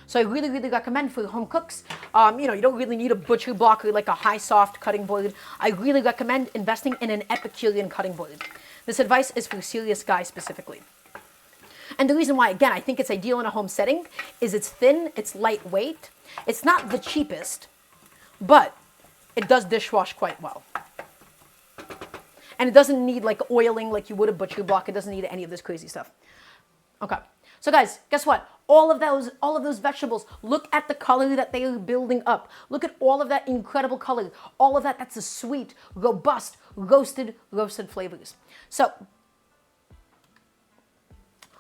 So I really, really recommend for home cooks, you don't really need a butcher block or like a high soft cutting board. I really recommend investing in an Epicurean cutting board. This advice is for serious guys specifically. And the reason why, again, I think it's ideal in a home setting is it's thin, it's lightweight. It's not the cheapest, but it does dishwash quite well. And it doesn't need like oiling like you would a butcher block. It doesn't need any of this crazy stuff. Okay. So guys, guess what? All of those vegetables, look at the color that they are building up. Look at all of that incredible color. All of that's a sweet, robust, roasted flavors. So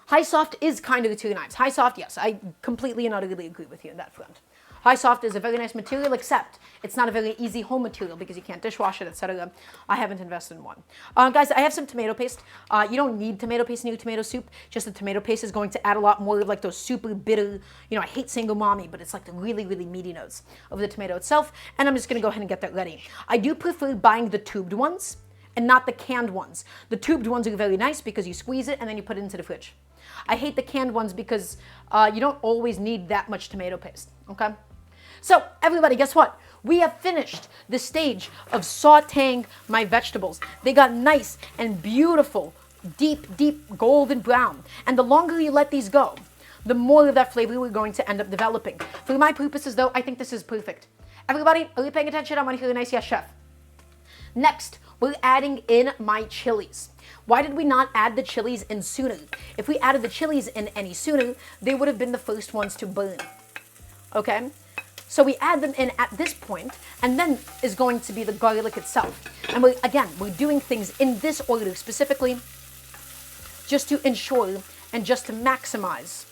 high soft is kind of the two knives. High soft, yes, I completely and utterly agree with you on that front. High soft is a very nice material, except it's not a very easy home material because you can't dishwash it, etc. I haven't invested in one. Guys, I have some tomato paste. You don't need tomato paste in your tomato soup. Just the tomato paste is going to add a lot more of like those super bitter, I hate saying umami, but it's like the really, really meaty notes of the tomato itself. And I'm just going to go ahead and get that ready. I do prefer buying the tubed ones and not the canned ones. The tubed ones are very nice because you squeeze it and then you put it into the fridge. I hate the canned ones because you don't always need that much tomato paste, okay? So, everybody, guess what? We have finished the stage of sauteing my vegetables. They got nice and beautiful, deep, deep golden brown. And the longer you let these go, the more of that flavor we're going to end up developing. For my purposes, though, I think this is perfect. Everybody, are you paying attention? I want to hear a nice yes, chef. Next, we're adding in my chilies. Why did we not add the chilies in sooner? If we added the chilies in any sooner, they would have been the first ones to burn. Okay? So we add them in at this point, and then is going to be the garlic itself. And we're doing things in this order specifically just to ensure and just to maximize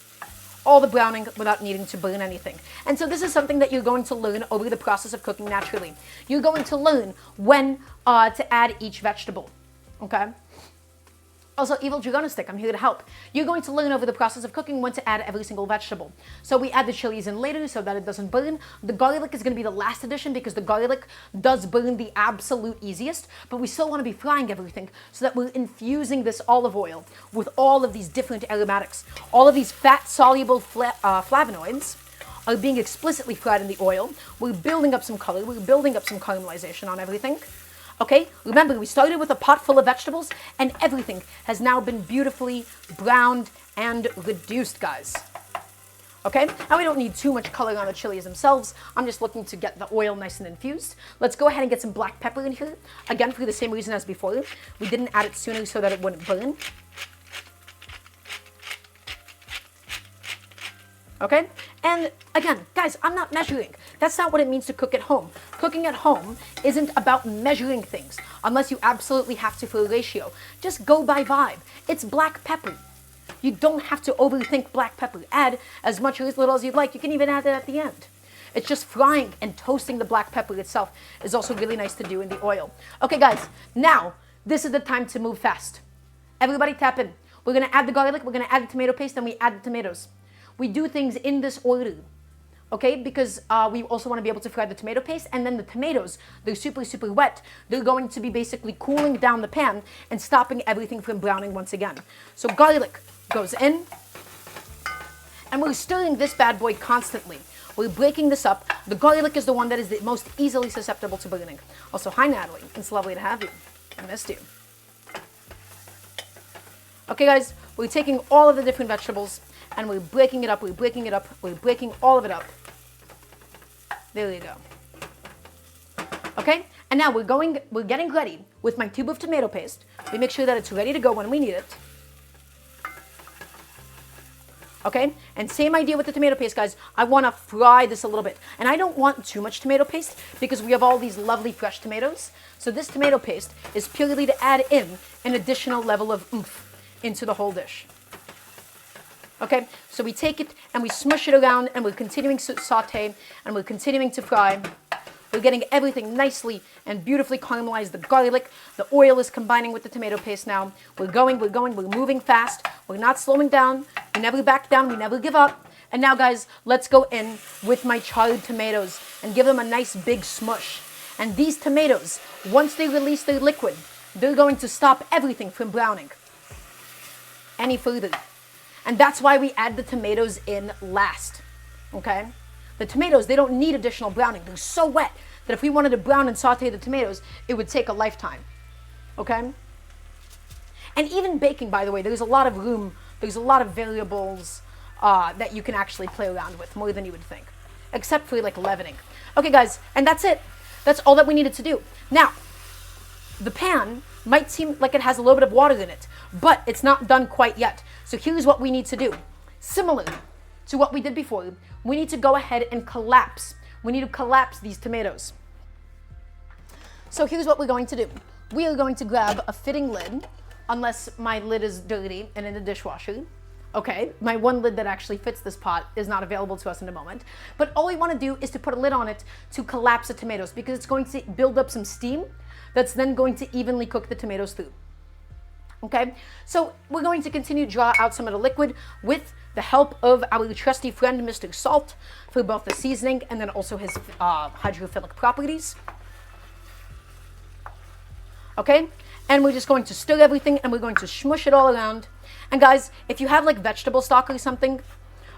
all the browning without needing to burn anything. And so this is something that you're going to learn over the process of cooking naturally. You're going to learn when to add each vegetable, okay? Also, Evil Dragona Stick, I'm here to help. You're going to learn over the process of cooking when to add every single vegetable. So we add the chilies in later so that it doesn't burn. The garlic is going to be the last addition because the garlic does burn the absolute easiest, but we still want to be frying everything so that we're infusing this olive oil with all of these different aromatics. All of these fat-soluble flavonoids are being explicitly fried in the oil. We're building up some color. We're building up some caramelization on everything. Okay, remember we started with a pot full of vegetables and everything has now been beautifully browned and reduced, guys. Okay, now we don't need too much color on the chilies themselves. I'm just looking to get the oil nice and infused. Let's go ahead and get some black pepper in here. Again, for the same reason as before. We didn't add it sooner so that it wouldn't burn. Okay? And again, guys, I'm not measuring. That's not what it means to cook at home. Cooking at home isn't about measuring things, unless you absolutely have to for a ratio. Just go by vibe. It's black pepper. You don't have to overthink black pepper. Add as much or as little as you'd like. You can even add it at the end. It's just frying and toasting the black pepper itself is also really nice to do in the oil. Okay, guys, now this is the time to move fast. Everybody tap in. We're going to add the garlic, we're going to add the tomato paste, then we add the tomatoes. We do things in this order, okay? Because we also want to be able to fry the tomato paste, and then the tomatoes, they're super, super wet. They're going to be basically cooling down the pan and stopping everything from browning once again. So garlic goes in, and we're stirring this bad boy constantly. We're breaking this up. The garlic is the one that is the most easily susceptible to burning. Also, hi Natalie, it's lovely to have you. I missed you. Okay guys, we're taking all of the different vegetables, and we're breaking it up, we're breaking it up, we're breaking all of it up. There you go. Okay, and now we're getting ready with my tube of tomato paste. We make sure that it's ready to go when we need it. Okay, and same idea with the tomato paste, guys. I want to fry this a little bit. And I don't want too much tomato paste because we have all these lovely fresh tomatoes. So this tomato paste is purely to add in an additional level of oomph into the whole dish. Okay, so we take it and we smush it around and we're continuing to saute and we're continuing to fry We're getting everything nicely and beautifully caramelized. The garlic, the oil is combining with the tomato paste now. We're moving fast. We're not slowing down. We never back down. We never give up. And now, guys, let's go in with my charred tomatoes and give them a nice big smush. And these tomatoes, once they release their liquid, they're going to stop everything from browning any further. And that's why we add the tomatoes in last, okay? The tomatoes, they don't need additional browning. They're so wet that if we wanted to brown and saute the tomatoes, it would take a lifetime, okay? And even baking, by the way, there's a lot of room, there's a lot of variables that you can actually play around with, more than you would think, except for like leavening. Okay, guys, and that's it. That's all that we needed to do. Now, the pan might seem like it has a little bit of water in it, but it's not done quite yet. So here's what we need to do. Similar to what we did before, we need to go ahead and collapse. We need to collapse these tomatoes. So here's what we're going to do. We are going to grab a fitting lid, unless my lid is dirty and in the dishwasher. Okay, my one lid that actually fits this pot is not available to us in a moment. But all we want to do is to put a lid on it to collapse the tomatoes, because it's going to build up some steam that's then going to evenly cook the tomatoes through. Okay, so we're going to continue to draw out some of the liquid with the help of our trusty friend, Mr. Salt, for both the seasoning and then also his hydrophilic properties. Okay, and we're just going to stir everything and we're going to smush it all around. And guys, if you have like vegetable stock or something,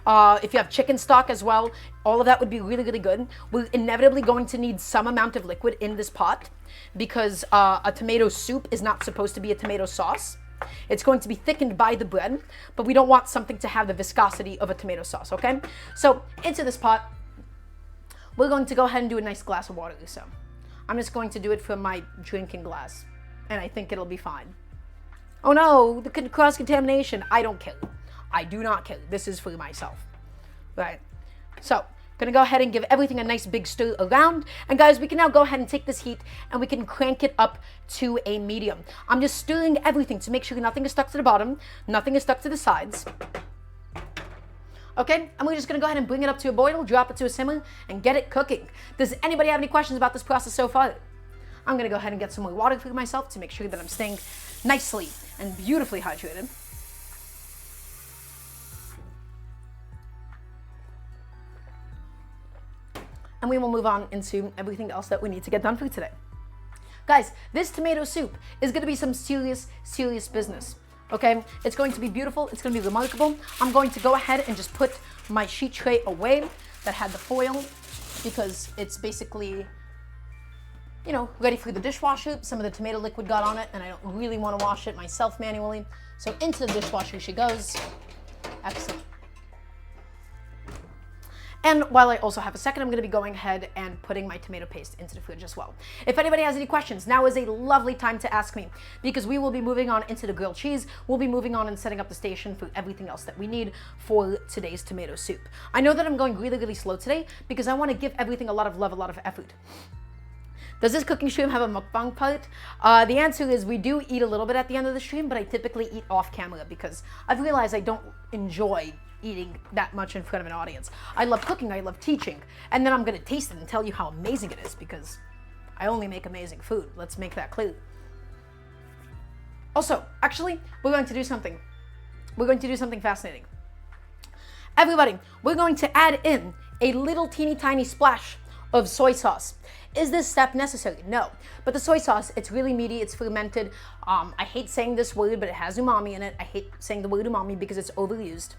if you have chicken stock as well, all of that would be really, really good. We're inevitably going to need some amount of liquid in this pot because a tomato soup is not supposed to be a tomato sauce. It's going to be thickened by the bread, but we don't want something to have the viscosity of a tomato sauce, okay? So into this pot, we're going to go ahead and do a nice glass of water. So I'm just going to do it from my drinking glass, and I think it'll be fine. Oh no, the cross-contamination. I don't care. I do not care. This is for myself. Right. So, gonna go ahead and give everything a nice big stir around. And guys, we can now go ahead and take this heat and we can crank it up to a medium. I'm just stirring everything to make sure nothing is stuck to the bottom, nothing is stuck to the sides. Okay, and we're just gonna go ahead and bring it up to a boil, drop it to a simmer, and get it cooking. Does anybody have any questions about this process so far? I'm gonna go ahead and get some more water for myself to make sure that I'm staying nicely and beautifully hydrated. And we will move on into everything else that we need to get done for today. Guys, this tomato soup is going to be some serious, serious business. Okay, it's going to be beautiful. It's going to be remarkable. I'm going to go ahead and just put my sheet tray away that had the foil because it's basically, you know, ready for the dishwasher. Some of the tomato liquid got on it and I don't really want to wash it myself manually. So into the dishwasher she goes. Excellent. And while I also have a second, I'm going to be going ahead and putting my tomato paste into the fridge as well. If anybody has any questions, now is a lovely time to ask me because we will be moving on into the grilled cheese. We'll be moving on and setting up the station for everything else that we need for today's tomato soup. I know that I'm going really, really slow today because I want to give everything a lot of love, a lot of effort. Does this cooking stream have a mukbang part? The answer is we do eat a little bit at the end of the stream, but I typically eat off camera because I've realized I don't enjoy eating that much in front of an audience. I love cooking, I love teaching, and then I'm gonna taste it and tell you how amazing it is because I only make amazing food. Let's make that clear. Also, actually, we're going to do something. We're going to do something fascinating. Everybody, we're going to add in a little teeny tiny splash of soy sauce. Is this step necessary? No. But the soy sauce, it's really meaty, it's fermented. I hate saying this word, but it has umami in it. I hate saying the word umami because it's overused.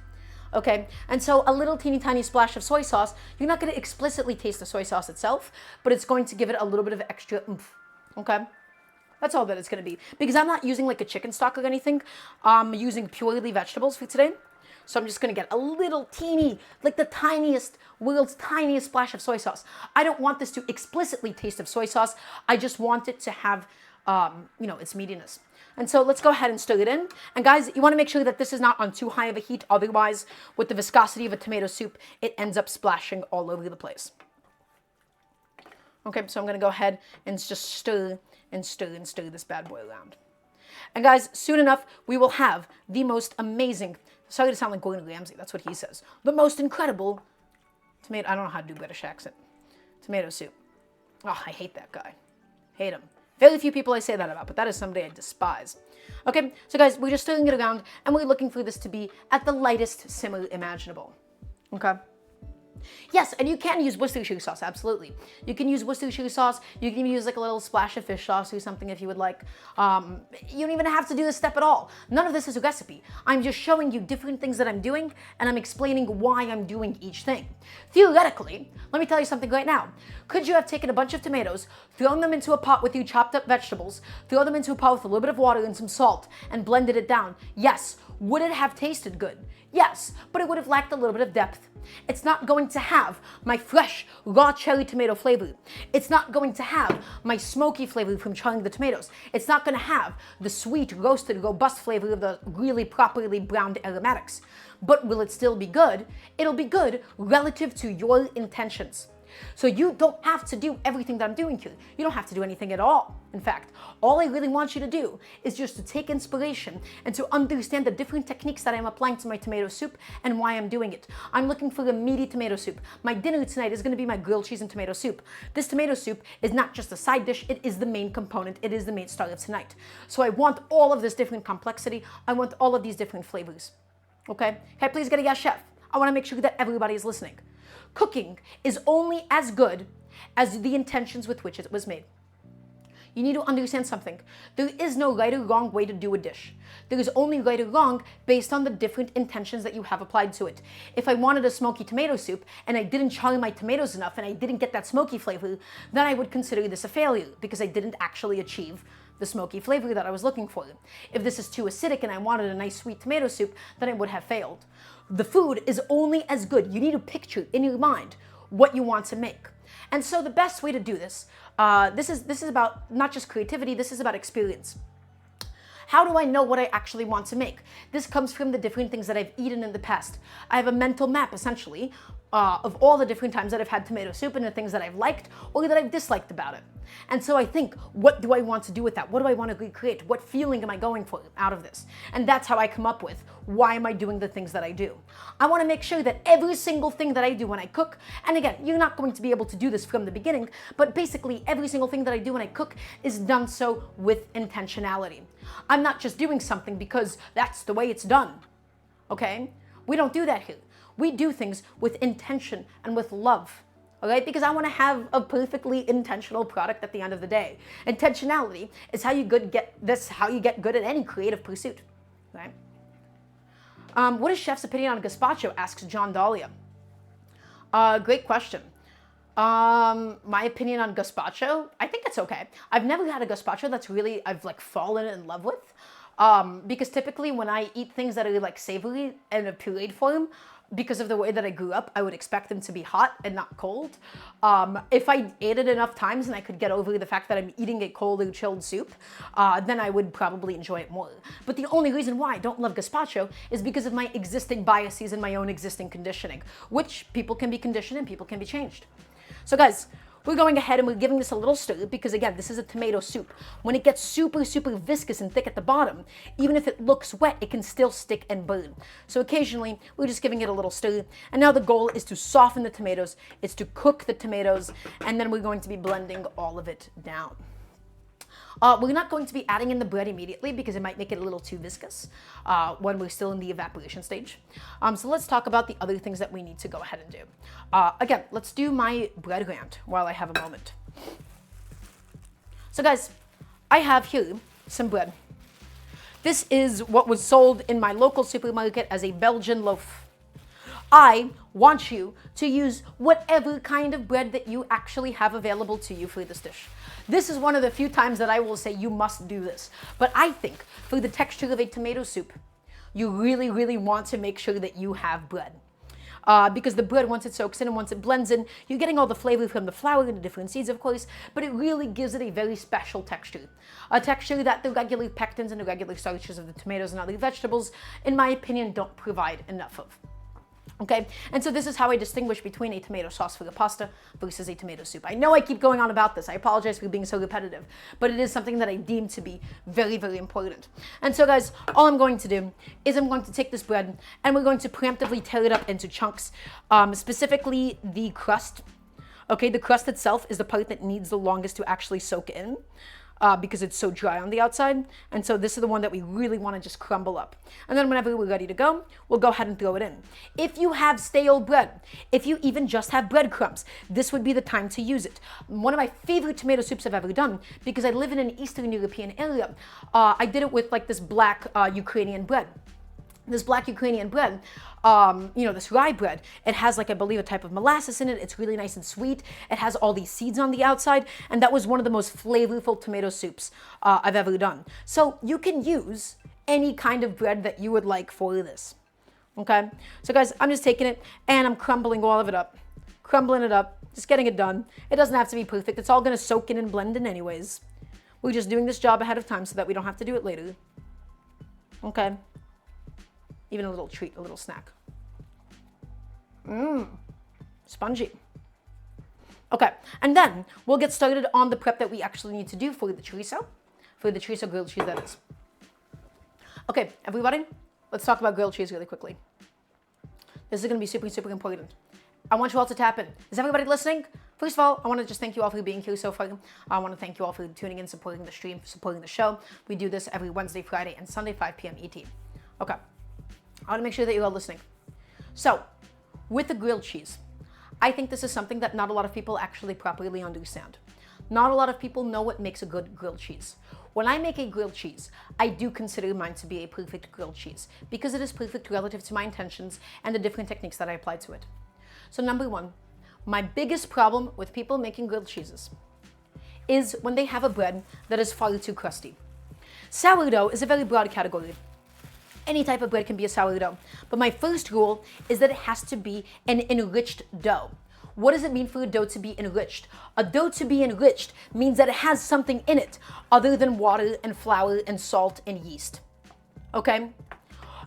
Okay, and so a little teeny tiny splash of soy sauce, you're not going to explicitly taste the soy sauce itself, but it's going to give it a little bit of extra oomph. Okay, that's all that it's going to be. Because I'm not using like a chicken stock or anything. I'm using purely vegetables for today. So I'm just going to get a little teeny, like the tiniest, world's tiniest splash of soy sauce. I don't want this to explicitly taste of soy sauce. I just want it to have, you know, its meatiness. And so let's go ahead and stir it in. And guys, you want to make sure that this is not on too high of a heat. Otherwise, with the viscosity of a tomato soup, it ends up splashing all over the place. Okay, so I'm going to go ahead and just stir and stir and stir this bad boy around. And guys, soon enough, we will have the most amazing, sorry to sound like Gordon Ramsay, that's what he says, the most incredible tomato, I don't know how to do British accent, tomato soup. Oh, I hate that guy. Hate him. Very few people I say that about, but that is somebody I despise. Okay, so guys, we're just stirring it around, and we're looking for this to be at the lightest simmer imaginable. Okay? Yes, and you can use Worcestershire sauce, absolutely. You can use Worcestershire sauce. You can use like a little splash of fish sauce or something if you would like. You don't even have to do this step at all. None of this is a recipe. I'm just showing you different things that I'm doing, and I'm explaining why I'm doing each thing. Theoretically, let me tell you something right now. Could you have taken a bunch of tomatoes, thrown them into a pot with your chopped up vegetables, throw them into a pot with a little bit of water and some salt, and blended it down? Yes. Would it have tasted good? Yes, but it would have lacked a little bit of depth. It's not going to have my fresh, raw cherry tomato flavor. It's not going to have my smoky flavor from charring the tomatoes. It's not going to have the sweet, roasted, robust flavor of the really properly browned aromatics. But will it still be good? It'll be good relative to your intentions. So you don't have to do everything that I'm doing here. You don't have to do anything at all. In fact, all I really want you to do is just to take inspiration and to understand the different techniques that I'm applying to my tomato soup and why I'm doing it. I'm looking for a meaty tomato soup. My dinner tonight is going to be my grilled cheese and tomato soup. This tomato soup is not just a side dish, it is the main component. It is the main star of tonight. So I want all of this different complexity. I want all of these different flavors. Okay? Can I please get a yes, chef? I want to make sure that everybody is listening. Cooking is only as good as the intentions with which it was made. You need to understand something. There is no right or wrong way to do a dish. There is only right or wrong based on the different intentions that you have applied to it. If I wanted a smoky tomato soup and I didn't char my tomatoes enough and I didn't get that smoky flavor, then I would consider this a failure because I didn't actually achieve the smoky flavor that I was looking for. If this is too acidic and I wanted a nice sweet tomato soup, then I would have failed. The food is only as good. You need to picture in your mind what you want to make. And so the best way to do this, this is about not just creativity, this is about experience. How do I know what I actually want to make? This comes from the different things that I've eaten in the past. I have a mental map, essentially, of all the different times that I've had tomato soup and the things that I've liked or that I've disliked about it. And so I think, what do I want to do with that? What do I want to recreate? What feeling am I going for out of this? And that's how I come up with, why am I doing the things that I do? I want to make sure that every single thing that I do when I cook, and again, you're not going to be able to do this from the beginning, but basically every single thing that I do when I cook is done so with intentionality. I'm not just doing something because that's the way it's done, okay? We don't do that here. We do things with intention and with love. Okay, because I want to have a perfectly intentional product at the end of the day. Intentionality is how you get good at any creative pursuit. Right? What is chef's opinion on gazpacho? Asks John Dahlia. Great question. My opinion on gazpacho, I think it's okay. I've never had a gazpacho that's really I've like fallen in love with. Because typically when I eat things that are like savory in a pureed form, because of the way that I grew up, I would expect them to be hot and not cold. If I ate it enough times and I could get over the fact that I'm eating a cold or chilled soup, then I would probably enjoy it more. But the only reason why I don't love gazpacho is because of my existing biases and my own existing conditioning, which people can be conditioned and people can be changed. So guys, we're going ahead and we're giving this a little stir because again, this is a tomato soup. When it gets super, super viscous and thick at the bottom, even if it looks wet, it can still stick and burn. So occasionally, we're just giving it a little stir. And now the goal is to soften the tomatoes, is to cook the tomatoes, and then we're going to be blending all of it down. We're not going to be adding in the bread immediately because it might make it a little too viscous when we're still in the evaporation stage. So let's talk about the other things that we need to go ahead and do. Again, let's do my bread rant while I have a moment. So guys, I have here some bread. This is what was sold in my local supermarket as a Belgian loaf. I want you to use whatever kind of bread that you actually have available to you for this dish. This is one of the few times that I will say you must do this. But I think for the texture of a tomato soup, you really, really want to make sure that you have bread. Because the bread, once it soaks in and once it blends in, you're getting all the flavor from the flour and the different seeds, of course, but it really gives it a very special texture. A texture that the regular pectins and the regular starches of the tomatoes and other vegetables, in my opinion, don't provide enough of. Okay, and so this is how I distinguish between a tomato sauce for a pasta versus a tomato soup. I know I keep going on about this. I apologize for being so repetitive, but it is something that I deem to be very, very important. And so guys, all I'm going to do is I'm going to take this bread and we're going to preemptively tear it up into chunks, specifically the crust. Okay, the crust itself is the part that needs the longest to actually soak in. Because it's so dry on the outside. And so this is the one that we really want to just crumble up. And then whenever we're ready to go, we'll go ahead and throw it in. If you have stale bread, if you even just have breadcrumbs, this would be the time to use it. One of my favorite tomato soups I've ever done, because I live in an Eastern European area, I did it with like this black Ukrainian bread. This black Ukrainian bread, this rye bread, it has like, I believe, a type of molasses in it. It's really nice and sweet. It has all these seeds on the outside. And that was one of the most flavorful tomato soups I've ever done. So you can use any kind of bread that you would like for this. Okay. So guys, I'm just taking it and I'm crumbling all of it up. Crumbling it up. Just getting it done. It doesn't have to be perfect. It's all going to soak in and blend in anyways. We're just doing this job ahead of time so that we don't have to do it later. Okay. Even a little treat, a little snack. Spongy. Okay, and then we'll get started on the prep that we actually need to do for the chorizo grilled cheese, that is. Okay, everybody, let's talk about grilled cheese really quickly. This is gonna be super, super important. I want you all to tap in. Is everybody listening? First of all, I want to just thank you all for being here so far. I want to thank you all for tuning in, supporting the stream, supporting the show. We do this every Wednesday, Friday, and Sunday, 5 p.m. ET. Okay. I want to make sure that you're all listening. So, with the grilled cheese, I think this is something that not a lot of people actually properly understand. Not a lot of people know what makes a good grilled cheese. When I make a grilled cheese, I do consider mine to be a perfect grilled cheese because it is perfect relative to my intentions and the different techniques that I apply to it. So number one, my biggest problem with people making grilled cheeses is when they have a bread that is far too crusty. Sourdough is a very broad category. Any type of bread can be a sourdough. But my first rule is that it has to be an enriched dough. What does it mean for a dough to be enriched? A dough to be enriched means that it has something in it other than water and flour and salt and yeast. Okay?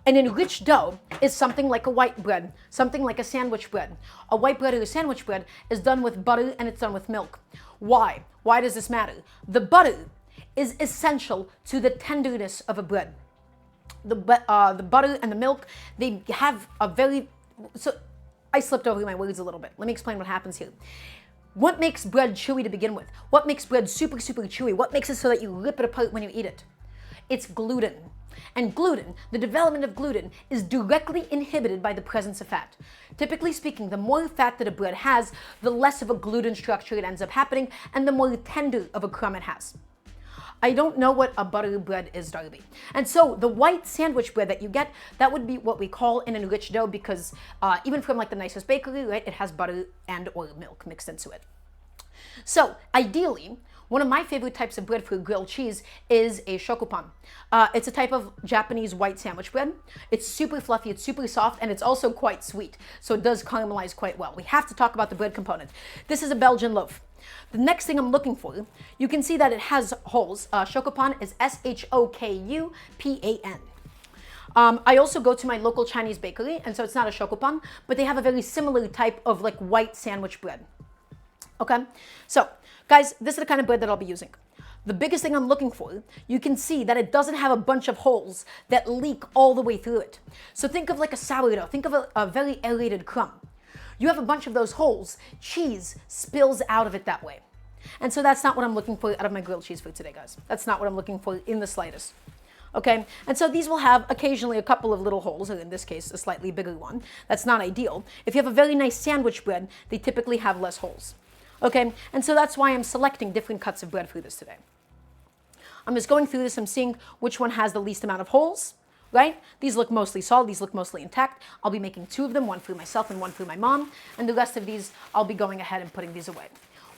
An enriched dough is something like a white bread, something like a sandwich bread. A white bread or a sandwich bread is done with butter and it's done with milk. Why? Why does this matter? The butter is essential to the tenderness of a bread. The butter and the milk, they have a very... So I slipped over my words a little bit. Let me explain what happens here. What makes bread chewy to begin with? What makes bread super, super chewy? What makes it so that you rip it apart when you eat it? It's gluten. And gluten, the development of gluten, is directly inhibited by the presence of fat. Typically speaking, the more fat that a bread has, the less of a gluten structure it ends up happening, and the more tender of a crumb it has. I don't know what a butter bread is, Darby. And so the white sandwich bread that you get, that would be what we call an enriched dough because even from like the nicest bakery, right, it has butter and or milk mixed into it. So ideally, one of my favorite types of bread for grilled cheese is a shokupan. It's a type of Japanese white sandwich bread. It's super fluffy, it's super soft, and it's also quite sweet. So it does caramelize quite well. We have to talk about the bread component. This is a Belgian loaf. The next thing I'm looking for, you can see that it has holes. Shokupan is S-H-O-K-U-P-A-N. I also go to my local Chinese bakery, and so it's not a shokupan, but they have a very similar type of like white sandwich bread. Okay, so guys, this is the kind of bread that I'll be using. The biggest thing I'm looking for, you can see that it doesn't have a bunch of holes that leak all the way through it. So think of like a sourdough, think of a very aerated crumb. You have a bunch of those holes, cheese spills out of it that way. And so that's not what I'm looking for out of my grilled cheese for today, guys. That's not what I'm looking for in the slightest. Okay, and so these will have occasionally a couple of little holes, or in this case, a slightly bigger one. That's not ideal. If you have a very nice sandwich bread, they typically have less holes. Okay, and so that's why I'm selecting different cuts of bread for this today. I'm just going through this, I'm seeing which one has the least amount of holes. Right? These look mostly solid, these look mostly intact. I'll be making 2 of them, one for myself and one for my mom, and the rest of these, I'll be going ahead and putting these away.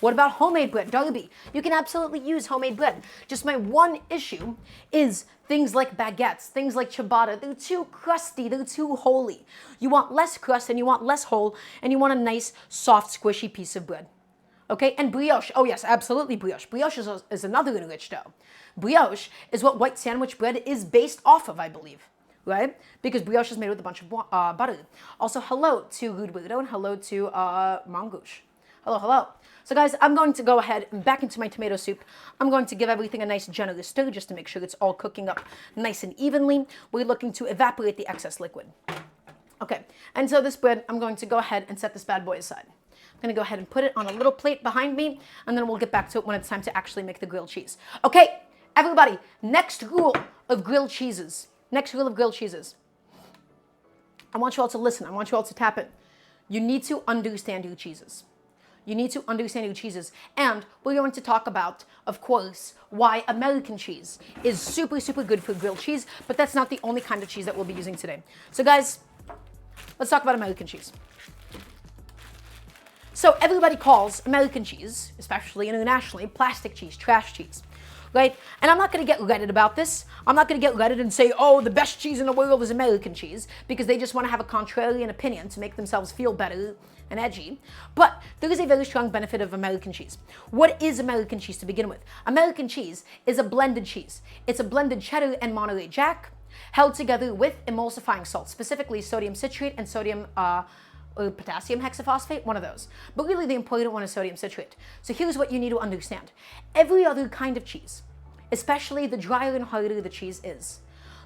What about homemade bread? Darby, you can absolutely use homemade bread. Just my one issue is things like baguettes, things like ciabatta. They're too crusty, they're too holy. You want less crust and you want less hole, and you want a nice, soft, squishy piece of bread. Okay, and brioche. Oh yes, absolutely brioche. Brioche is another enriched dough. Brioche is what white sandwich bread is based off of, I believe, right? Because brioche is made with a bunch of butter. Also, hello to Rudburdo and hello to Mangouche. Hello, hello. So guys, I'm going to go ahead and back into my tomato soup. I'm going to give everything a nice generous stir just to make sure it's all cooking up nice and evenly. We're looking to evaporate the excess liquid. Okay, and so this bread, I'm going to go ahead and set this bad boy aside. I'm gonna go ahead and put it on a little plate behind me, and then we'll get back to it when it's time to actually make the grilled cheese. Okay, everybody, next rule of grilled cheeses. Next rule of grilled cheeses. I want you all to listen. I want you all to tap in. You need to understand your cheeses. You need to understand your cheeses. And we're going to talk about, of course, why American cheese is super, super good for grilled cheese, but that's not the only kind of cheese that we'll be using today. So guys, let's talk about American cheese. So everybody calls American cheese, especially internationally, plastic cheese, trash cheese, right? And I'm not going to get Reddit about this. I'm not going to get Reddit and say, oh, the best cheese in the world is American cheese, because they just want to have a contrarian opinion to make themselves feel better and edgy. But there is a very strong benefit of American cheese. What is American cheese to begin with? American cheese is a blended cheese. It's a blended cheddar and Monterey Jack held together with emulsifying salts, specifically sodium citrate and sodium or potassium hexaphosphate, one of those. But really the important one is sodium citrate. So here's what you need to understand. Every other kind of cheese, especially the drier and harder the cheese is,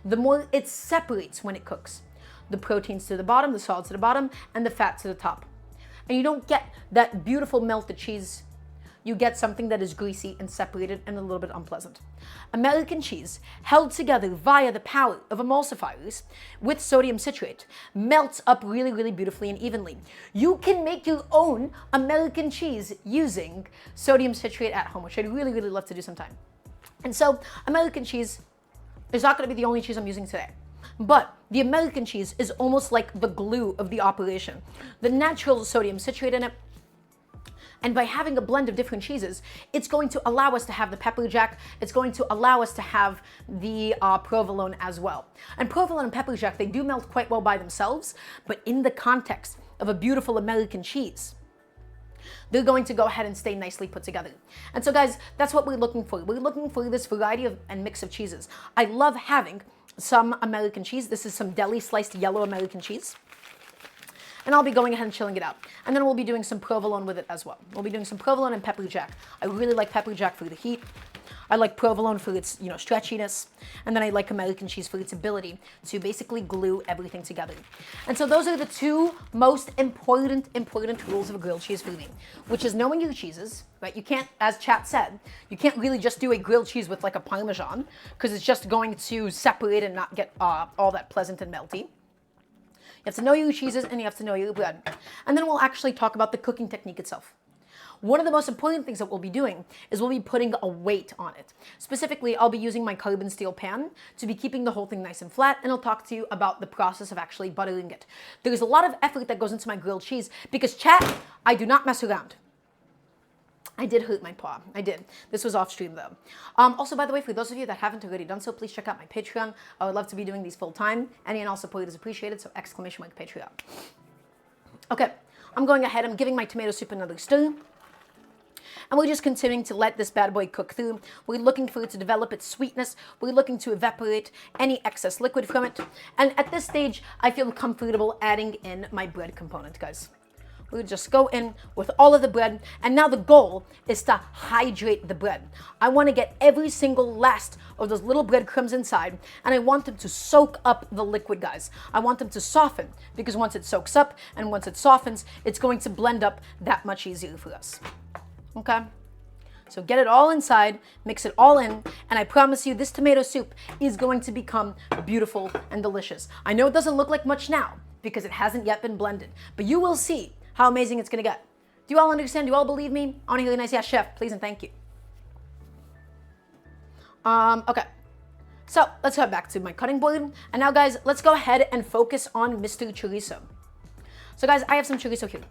the more it separates when it cooks. The proteins to the bottom, the salts to the bottom, and the fat to the top. And you don't get that beautiful melted cheese. You get something that is greasy and separated and a little bit unpleasant. American cheese, held together via the power of emulsifiers with sodium citrate, melts up really, really beautifully and evenly. You can make your own American cheese using sodium citrate at home, which I'd really, really love to do sometime. And so American cheese is not going to be the only cheese I'm using today. But the American cheese is almost like the glue of the operation. The natural sodium citrate in it. And by having a blend of different cheeses, it's going to allow us to have the pepperjack. It's going to allow us to have the provolone as well. And provolone and pepperjack, they do melt quite well by themselves, but in the context of a beautiful American cheese, they're going to go ahead and stay nicely put together. And so guys, that's what we're looking for. We're looking for this variety of and mix of cheeses. I love having some American cheese. This is some deli sliced yellow American cheese. And I'll be going ahead and chilling it out. And then we'll be doing some provolone with it as well. We'll be doing some provolone and pepperjack. I really like pepperjack for the heat. I like provolone for its, stretchiness. And then I like American cheese for its ability to basically glue everything together. And so those are the two most important rules of a grilled cheese for me, which is knowing your cheeses, right? You can't, as chat said, you can't really just do a grilled cheese with like a Parmesan, because it's just going to separate and not get all that pleasant and melty. You have to know your cheeses and you have to know your bread. And then we'll actually talk about the cooking technique itself. One of the most important things that we'll be doing is we'll be putting a weight on it. Specifically, I'll be using my carbon steel pan to be keeping the whole thing nice and flat, and I'll talk to you about the process of actually buttering it. There's a lot of effort that goes into my grilled cheese because, chat, I do not mess around. I did hurt my paw. I did. This was off stream though. Also, by the way, for those of you that haven't already done so, please check out my Patreon. I would love to be doing these full time. Any and all support is appreciated, so exclamation mark Patreon. Okay, I'm going ahead. I'm giving my tomato soup another stir. And we're just continuing to let this bad boy cook through. We're looking for it to develop its sweetness. We're looking to evaporate any excess liquid from it. And at this stage, I feel comfortable adding in my bread component, guys. We'll just go in with all of the bread. And now the goal is to hydrate the bread. I want to get every single last of those little breadcrumbs inside. And I want them to soak up the liquid, guys. I want them to soften, because once it soaks up and once it softens, it's going to blend up that much easier for us. Okay? So get it all inside, mix it all in, and I promise you this tomato soup is going to become beautiful and delicious. I know it doesn't look like much now because it hasn't yet been blended, but you will see how amazing it's going to get. Do you all understand? Do you all believe me? I want to hear a nice yes, chef, please and thank you. Okay. So let's head back to my cutting board. And now, guys, let's go ahead and focus on Mr. Chorizo. So, guys, I have some chorizo here.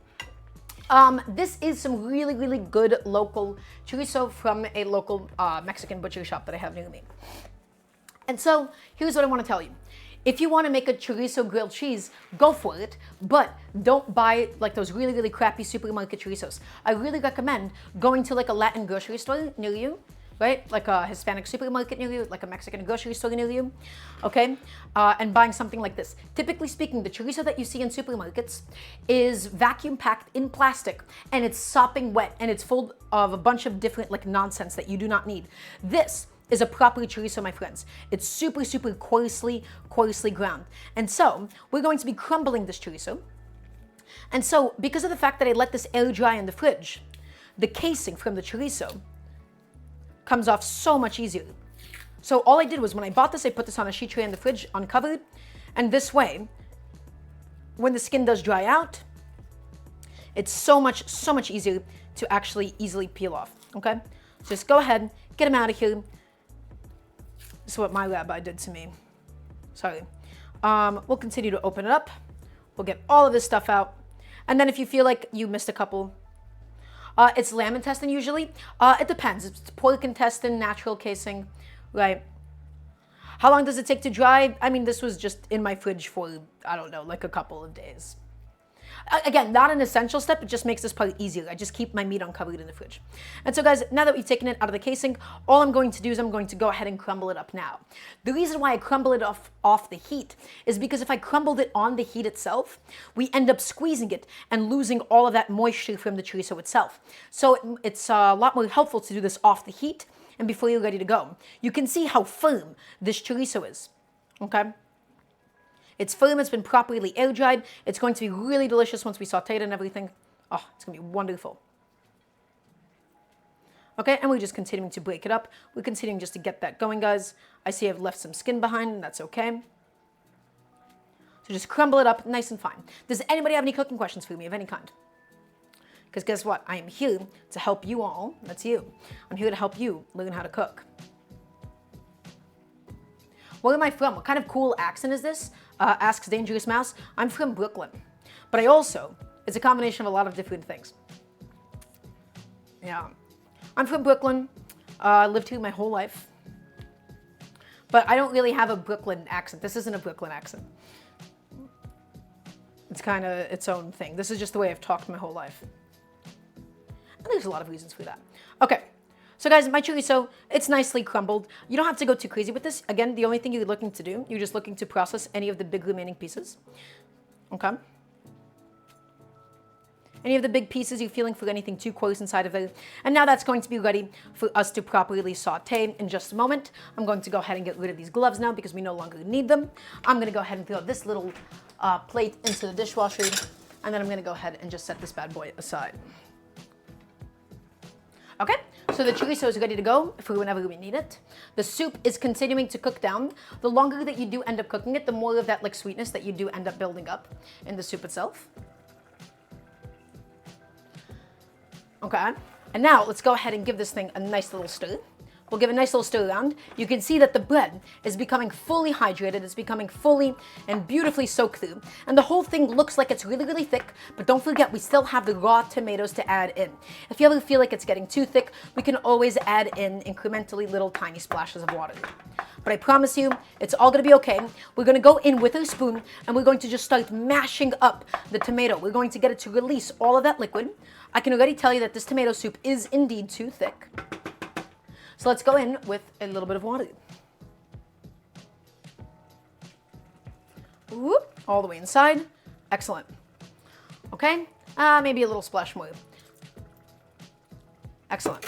This is some really, really good local chorizo from a local Mexican butcher shop that I have near me. And so here's what I want to tell you. If you want to make a chorizo grilled cheese, go for it, but don't buy like those really, really crappy supermarket chorizos. I really recommend going to like a Latin grocery store near you, right? Like a Hispanic supermarket near you, like a Mexican grocery store near you, okay? And buying something like this. Typically speaking, the chorizo that you see in supermarkets is vacuum packed in plastic and it's sopping wet and it's full of a bunch of different like nonsense that you do not need. This is a proper chorizo, my friends. It's super, super coarsely ground. And so we're going to be crumbling this chorizo. And so, because of the fact that I let this air dry in the fridge, the casing from the chorizo comes off so much easier. So all I did was when I bought this, I put this on a sheet tray in the fridge, uncovered, and this way, when the skin does dry out, it's so much easier to actually easily peel off, okay? So just go ahead, get them out of here. This is what my rabbi did to me. Sorry. We'll continue to open it up. We'll get all of this stuff out. And then if you feel like you missed a couple, it's lamb intestine usually. It depends. It's pork intestine, natural casing, right? How long does it take to dry? I mean, this was just in my fridge for, I don't know, like a couple of days. Again, not an essential step, it just makes this part easier. I just keep my meat uncovered in the fridge. And so guys, now that we've taken it out of the casing, all I'm going to do is I'm going to go ahead and crumble it up now. The reason why I crumble it off the heat is because if I crumbled it on the heat itself, we end up squeezing it and losing all of that moisture from the chorizo itself. So it's a lot more helpful to do this off the heat and before you're ready to go. You can see how firm this chorizo is, okay? It's firm, it's been properly air dried. It's going to be really delicious once we saute it and everything. Oh, it's gonna be wonderful. Okay, and we're just continuing to break it up. We're continuing just to get that going, guys. I see I've left some skin behind, and that's okay. So just crumble it up nice and fine. Does anybody have any cooking questions for me of any kind? Because guess what? I am here to help you all. That's you. I'm here to help you learn how to cook. Where am I from? What kind of cool accent is this? Asks Dangerous Mouse. I'm from Brooklyn. But it's a combination of a lot of different things. Yeah. I'm from Brooklyn. Lived here my whole life. But I don't really have a Brooklyn accent. This isn't a Brooklyn accent. It's kind of its own thing. This is just the way I've talked my whole life. And there's a lot of reasons for that. Okay. So guys, my chorizo, it's nicely crumbled. You don't have to go too crazy with this. Again, the only thing you're looking to do, you're just looking to process any of the big remaining pieces. Okay? Any of the big pieces you're feeling for anything too close inside of it. And now that's going to be ready for us to properly saute in just a moment. I'm going to go ahead and get rid of these gloves now because we no longer need them. I'm going to go ahead and throw this little plate into the dishwasher. And then I'm going to go ahead and just set this bad boy aside. Okay, so the chorizo is ready to go for whenever we need it. The soup is continuing to cook down. The longer that you do end up cooking it, the more of that like sweetness that you do end up building up in the soup itself. Okay, and now let's go ahead and give this thing a nice little stir. We'll give a nice little stir around. You can see that the bread is becoming fully hydrated. It's becoming fully and beautifully soaked through. And the whole thing looks like it's really, really thick, but don't forget, we still have the raw tomatoes to add in. If you ever feel like it's getting too thick, we can always add in incrementally little tiny splashes of water. But I promise you, it's all gonna be okay. We're gonna go in with a spoon and we're going to just start mashing up the tomato. We're going to get it to release all of that liquid. I can already tell you that this tomato soup is indeed too thick. So let's go in with a little bit of water. Whoop, all the way inside. Excellent. Okay, maybe a little splash more. Excellent.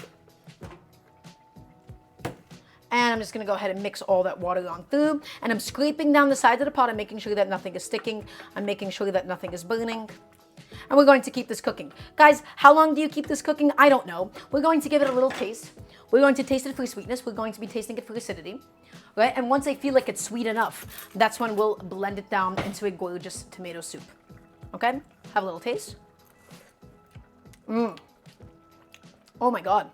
And I'm just gonna go ahead and mix all that water on through. And I'm scraping down the sides of the pot. I'm making sure that nothing is sticking. I'm making sure that nothing is burning. And we're going to keep this cooking. Guys, how long do you keep this cooking? I don't know. We're going to give it a little taste. We're going to taste it for sweetness. We're going to be tasting it for acidity, right? And once I feel like it's sweet enough, that's when we'll blend it down into a gorgeous tomato soup. Okay? Have a little taste. Oh my God.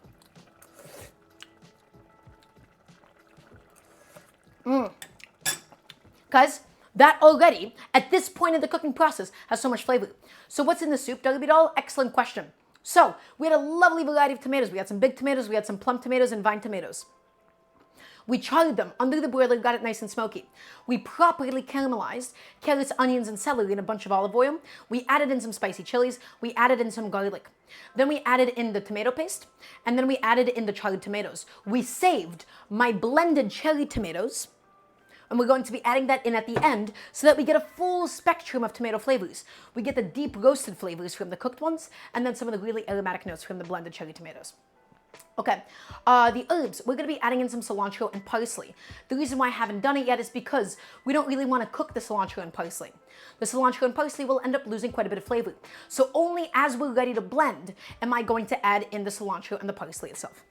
Guys, that already, at this point in the cooking process, has so much flavor. So what's in the soup, Darby Doll? Excellent question. So, we had a lovely variety of tomatoes. We had some big tomatoes, we had some plum tomatoes and vine tomatoes. We charred them under the broiler, got it nice and smoky. We properly caramelized carrots, onions, and celery in a bunch of olive oil. We added in some spicy chilies. We added in some garlic. Then we added in the tomato paste, and then we added in the charred tomatoes. We saved my blended cherry tomatoes, and we're going to be adding that in at the end so that we get a full spectrum of tomato flavors. We get the deep roasted flavors from the cooked ones, and then some of the really aromatic notes from the blended cherry tomatoes. Okay, the herbs, we're gonna be adding in some cilantro and parsley. The reason why I haven't done it yet is because we don't really wanna cook the cilantro and parsley. The cilantro and parsley will end up losing quite a bit of flavor. So only as we're ready to blend am I going to add in the cilantro and the parsley itself.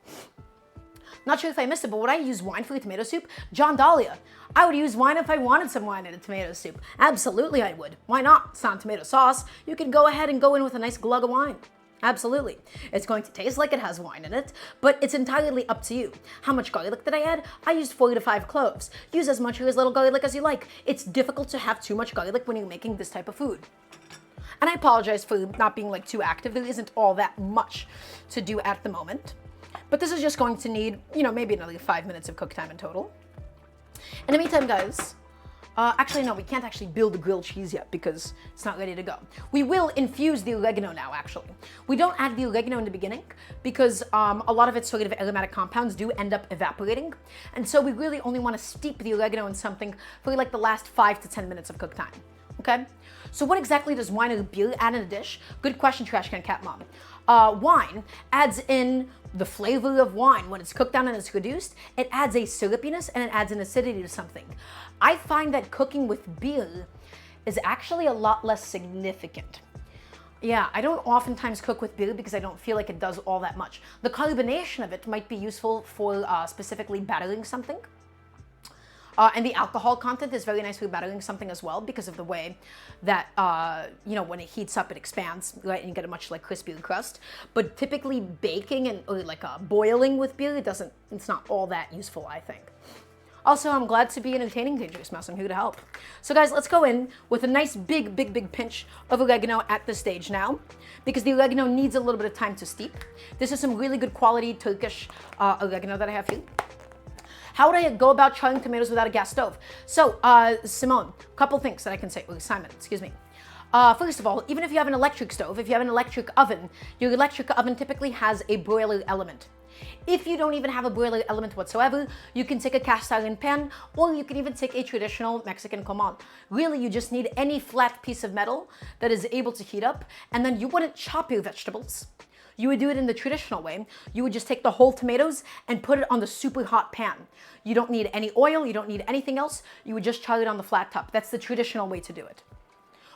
Not sure if I missed it, but would I use wine for a tomato soup? John Dahlia, I would use wine if I wanted some wine in a tomato soup. Absolutely I would. Why not? It's not tomato sauce. You can go ahead and go in with a nice glug of wine. Absolutely. It's going to taste like it has wine in it, but it's entirely up to you. How much garlic did I add? I used 4 to 5 cloves. Use as much or as little garlic as you like. It's difficult to have too much garlic when you're making this type of food. And I apologize for not being like too active. There isn't all that much to do at the moment. But this is just going to need, maybe another 5 minutes of cook time in total. In the meantime, guys, actually, no, we can't actually build the grilled cheese yet because it's not ready to go. We will infuse the oregano now, actually. We don't add the oregano in the beginning because a lot of its sort of aromatic compounds do end up evaporating. And so we really only want to steep the oregano in something for like the last 5 to 10 minutes of cook time. Okay? So what exactly does wine or beer add in a dish? Good question, Trash Can Cat Mom. Wine adds in the flavor of wine. When it's cooked down and it's reduced, it adds a syrupiness and it adds an acidity to something. I find that cooking with beer is actually a lot less significant. Yeah, I don't oftentimes cook with beer because I don't feel like it does all that much. The carbonation of it might be useful for specifically battering something. And the alcohol content is very nice for battering something as well because of the way that, when it heats up, it expands, right? And you get a much like crispier crust. But typically baking or boiling with beer, it's not all that useful, I think. Also, I'm glad to be entertaining Dangerous Mouse. I'm here to help. So guys, let's go in with a nice big pinch of oregano at this stage now because the oregano needs a little bit of time to steep. This is some really good quality Turkish oregano that I have here. How would I go about charring tomatoes without a gas stove? So, Simone, a couple things that I can say. Simon, excuse me. First of all, even if you have an electric stove, if you have an electric oven, your electric oven typically has a broiler element. If you don't even have a broiler element whatsoever, you can take a cast iron pan, or you can even take a traditional Mexican comal. Really, you just need any flat piece of metal that is able to heat up, and then you wouldn't chop your vegetables. You would do it in the traditional way. You would just take the whole tomatoes and put it on the super hot pan. You don't need any oil, you don't need anything else. You would just char it on the flat top. That's the traditional way to do it.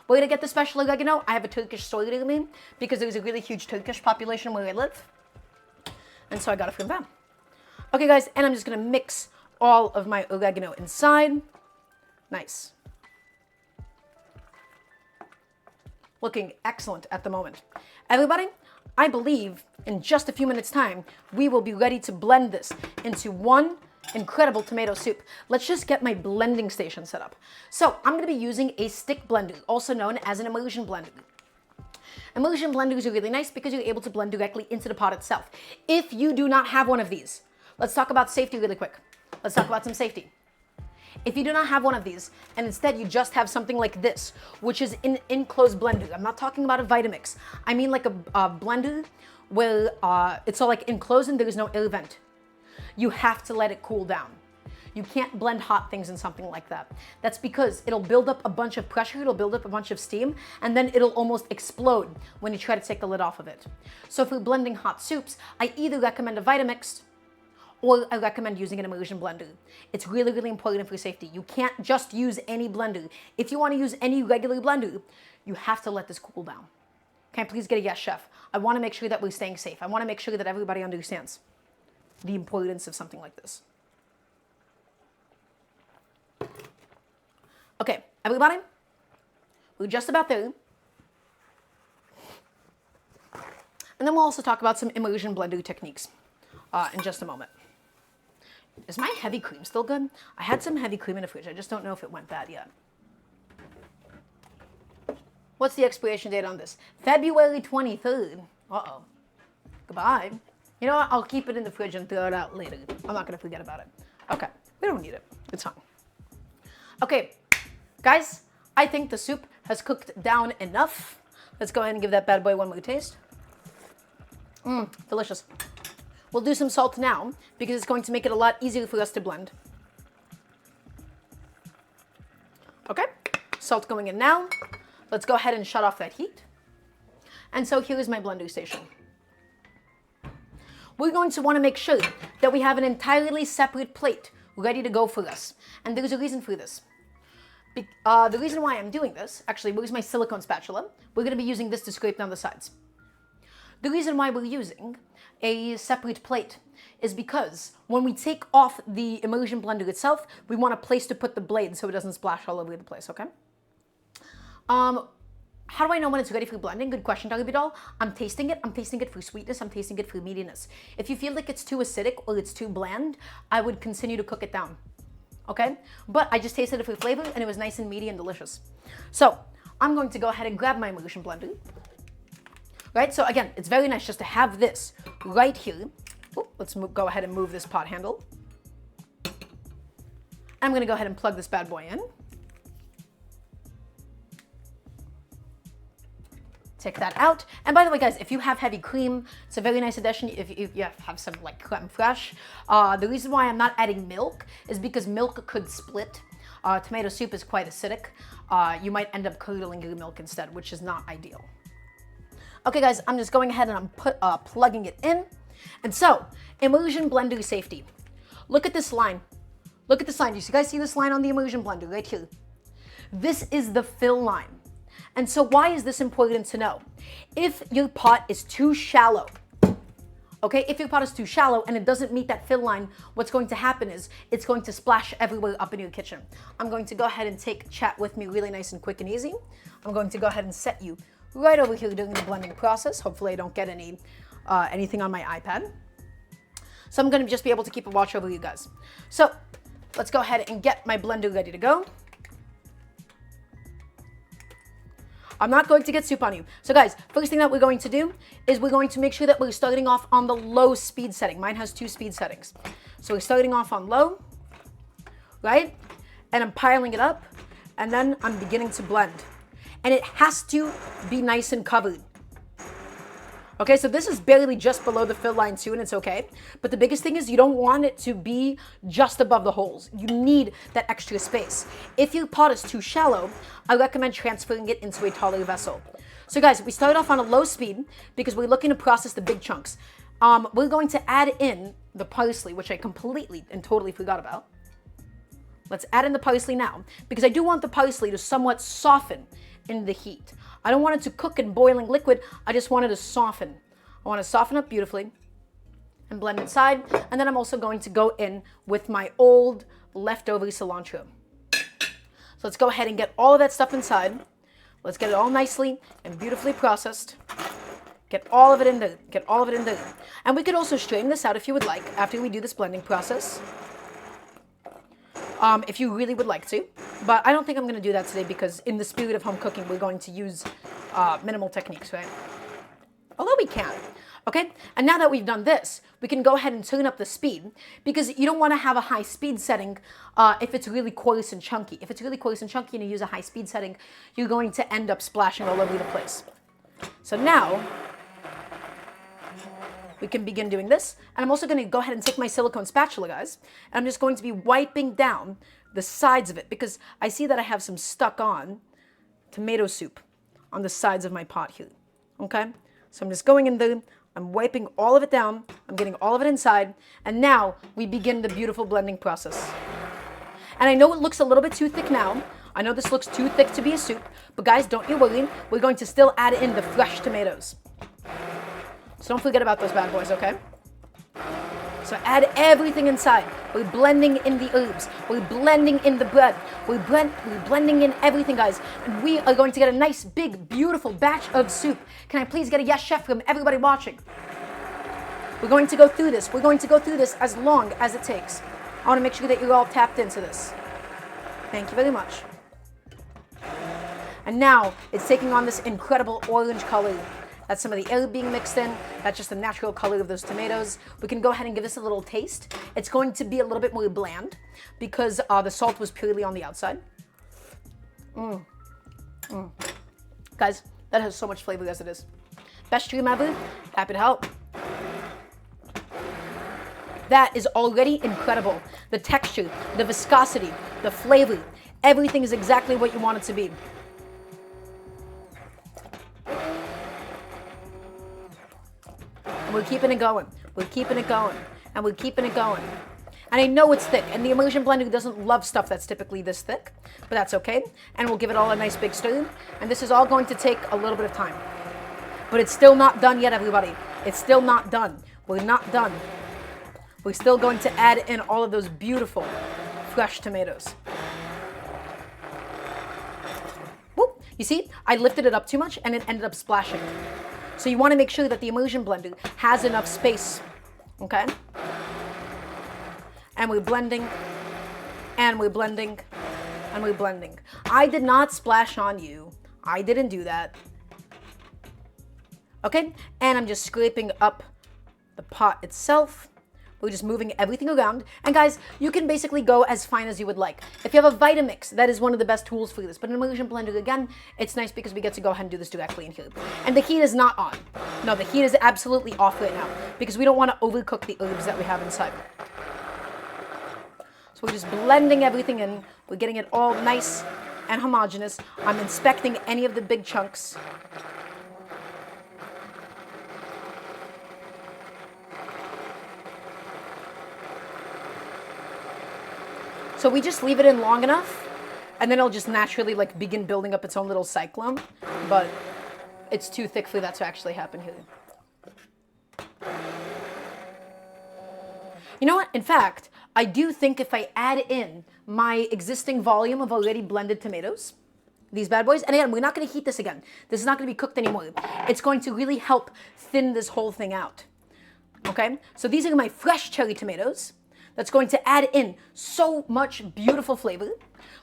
Where to get the special oregano? I have a Turkish store near me because there's a really huge Turkish population where I live. And so I got it from them. Okay guys, and I'm just gonna mix all of my oregano inside. Nice. Looking excellent at the moment. Everybody, I believe in just a few minutes time, we will be ready to blend this into one incredible tomato soup. Let's just get my blending station set up. So I'm gonna be using a stick blender, also known as an immersion blender. Immersion blenders are really nice because you're able to blend directly into the pot itself. If you do not have one of these, let's talk about safety really quick. Let's talk about some safety. If you do not have one of these, and instead you just have something like this, which is an enclosed blender, I'm not talking about a Vitamix. I mean like a blender where it's all like enclosed and there is no air vent. You have to let it cool down. You can't blend hot things in something like that. That's because it'll build up a bunch of pressure, it'll build up a bunch of steam, and then it'll almost explode when you try to take the lid off of it. So if we're blending hot soups, I either recommend a Vitamix or I recommend using an immersion blender. It's really, really important for safety. You can't just use any blender. If you want to use any regular blender, you have to let this cool down. Can I please get a yes, chef? I want to make sure that we're staying safe. I want to make sure that everybody understands the importance of something like this. Okay, everybody, we're just about there. And then we'll also talk about some immersion blender techniques in just a moment. Is my heavy cream still good? I had some heavy cream in the fridge. I just don't know if it went bad yet. What's the expiration date on this? February 23rd. Uh-oh. Goodbye. You know what? I'll keep it in the fridge and throw it out later. I'm not going to forget about it. Okay. We don't need it. It's fine. Okay. Guys, I think the soup has cooked down enough. Let's go ahead and give that bad boy one more taste. Delicious. We'll do some salt now because it's going to make it a lot easier for us to blend. Okay, salt going in now. Let's go ahead and shut off that heat. And so here is my blender station. we're going to want to make sure that we have an entirely separate plate ready to go for us. And there's a reason for this. The reason why I'm doing this, actually, where's my silicone spatula? We're going to be using this to scrape down the sides. The reason why we're using a separate plate is because when we take off the immersion blender itself, we want a place to put the blade so it doesn't splash all over the place, okay? How do I know when it's ready for blending? Good question, Doggy Doll. I'm tasting it. I'm tasting it for sweetness. I'm tasting it for meatiness. If you feel like it's too acidic or it's too bland, I would continue to cook it down, okay? But I just tasted it for flavor and it was nice and meaty and delicious. So I'm going to go ahead and grab my immersion blender. Right, so again, it's very nice just to have this right here. Oh, let's go ahead and move this pot handle. I'm gonna go ahead and plug this bad boy in. Take that out. And by the way, guys, if you have heavy cream, it's a very nice addition. If you have some like creme fraiche. The reason why I'm not adding milk is because milk could split. Tomato soup is quite acidic. You might end up curdling your milk instead, which is not ideal. Okay, guys, I'm just going ahead and I'm plugging it in. And so, immersion blender safety. Look at this line. Look at this line. Do you guys see this line on the immersion blender right here? This is the fill line. And so why is this important to know? If your pot is too shallow, okay, if your pot is too shallow and it doesn't meet that fill line, what's going to happen is it's going to splash everywhere up in your kitchen. I'm going to go ahead and take chat with me really nice and quick and easy. I'm going to go ahead and set you right over here during the blending process. Hopefully I don't get anything on my iPad. So I'm going to just be able to keep a watch over you guys. So let's go ahead and get my blender ready to go. I'm not going to get soup on you. So guys, first thing that we're going to do is we're going to make sure that we're starting off on the low speed setting. Mine has 2 speed settings. So we're starting off on low, right? And I'm piling it up, and then I'm beginning to blend. And it has to be nice and covered. Okay, so this is barely just below the fill line too, and it's okay. But the biggest thing is you don't want it to be just above the holes. You need that extra space. If your pot is too shallow, I recommend transferring it into a taller vessel. So guys, we start off on a low speed because we're looking to process the big chunks. We're going to add in the parsley, which I completely and totally forgot about. Let's add in the parsley now because I do want the parsley to somewhat soften in the heat. I don't want it to cook in boiling liquid. I just want it to soften. I want to soften up beautifully and blend inside. And then I'm also going to go in with my old leftover cilantro. So let's go ahead and get all of that stuff inside. Let's get it all nicely and beautifully processed. Get all of it in there. Get all of it in there. And we could also strain this out if you would like after we do this blending process. If you really would like to. But I don't think I'm going to do that today because in the spirit of home cooking, we're going to use minimal techniques, right? Although we can, okay? And now that we've done this, we can go ahead and turn up the speed because you don't want to have a high speed setting if it's really coarse and chunky. If it's really coarse and chunky and you use a high speed setting, you're going to end up splashing all over the place. So now, we can begin doing this. And I'm also going to go ahead and take my silicone spatula, guys. And I'm just going to be wiping down the sides of it because I see that I have some stuck on tomato soup on the sides of my pot here. Okay? So I'm just going in there. I'm wiping all of it down. I'm getting all of it inside. And now we begin the beautiful blending process. And I know it looks a little bit too thick now. I know this looks too thick to be a soup. But guys, don't you worry. We're going to still add in the fresh tomatoes. So don't forget about those bad boys, okay? So add everything inside. We're blending in the herbs. We're blending in the bread. We're blending in everything, guys. And we are going to get a nice, big, beautiful batch of soup. Can I please get a yes, chef, from everybody watching? We're going to go through this. We're going to go through this as long as it takes. I want to make sure that you're all tapped into this. Thank you very much. And now it's taking on this incredible orange color. That's some of the herb being mixed in. That's just the natural color of those tomatoes. We can go ahead and give this a little taste. It's going to be a little bit more bland because the salt was purely on the outside. Guys, that has so much flavor as it is. Best stream ever. Happy to help. That is already incredible. The texture, the viscosity, the flavor, everything is exactly what you want it to be. We're keeping it going. We're keeping it going, and we're keeping it going. And I know it's thick, and the immersion blender doesn't love stuff that's typically this thick, but that's okay. And we'll give it all a nice big stir. And this is all going to take a little bit of time. But it's still not done yet, everybody. It's still not done. We're not done. We're still going to add in all of those beautiful fresh tomatoes. Whoop. You see, I lifted it up too much and it ended up splashing. So you want to make sure that the immersion blender has enough space, okay? And we're blending, and we're blending, and we're blending. I did not splash on you. I didn't do that. Okay, and I'm just scraping up the pot itself. We're just moving everything around. And guys, you can basically go as fine as you would like. If you have a Vitamix, that is one of the best tools for this. But an immersion blender, again, it's nice because we get to go ahead and do this directly in here. And the heat is not on. No, the heat is absolutely off right now because we don't want to overcook the herbs that we have inside. So we're just blending everything in. We're getting it all nice and homogeneous. I'm inspecting any of the big chunks. So we just leave it in long enough, and then it'll just naturally like begin building up its own little cyclone, but it's too thick for that to actually happen here. You know what? In fact, I do think if I add in my existing volume of already blended tomatoes, these bad boys, and again, we're not going to heat this again. This is not going to be cooked anymore. It's going to really help thin this whole thing out. Okay? So these are my fresh cherry tomatoes. That's going to add in so much beautiful flavor.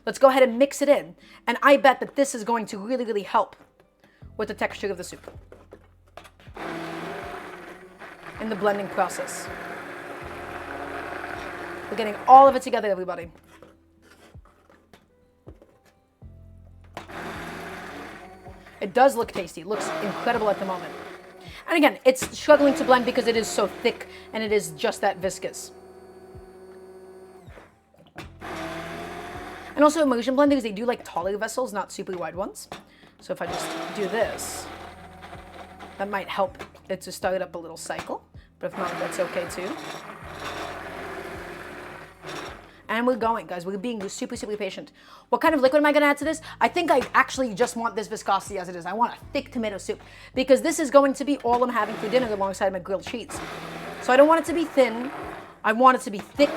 Let's go ahead and mix it in. And I bet that this is going to really, really help with the texture of the soup in the blending process. We're getting all of it together, everybody. It does look tasty. It looks incredible at the moment. And again, it's struggling to blend because it is so thick and it is just that viscous. And also immersion blenders, they do like taller vessels, not super wide ones. So if I just do this, that might help it to start up a little cycle. But if not, that's okay too. And we're going, guys. We're being super, super patient. What kind of liquid am I going to add to this? I think I actually just want this viscosity as it is. I want a thick tomato soup because this is going to be all I'm having for dinner alongside my grilled cheese. So I don't want it to be thin. I want it to be thick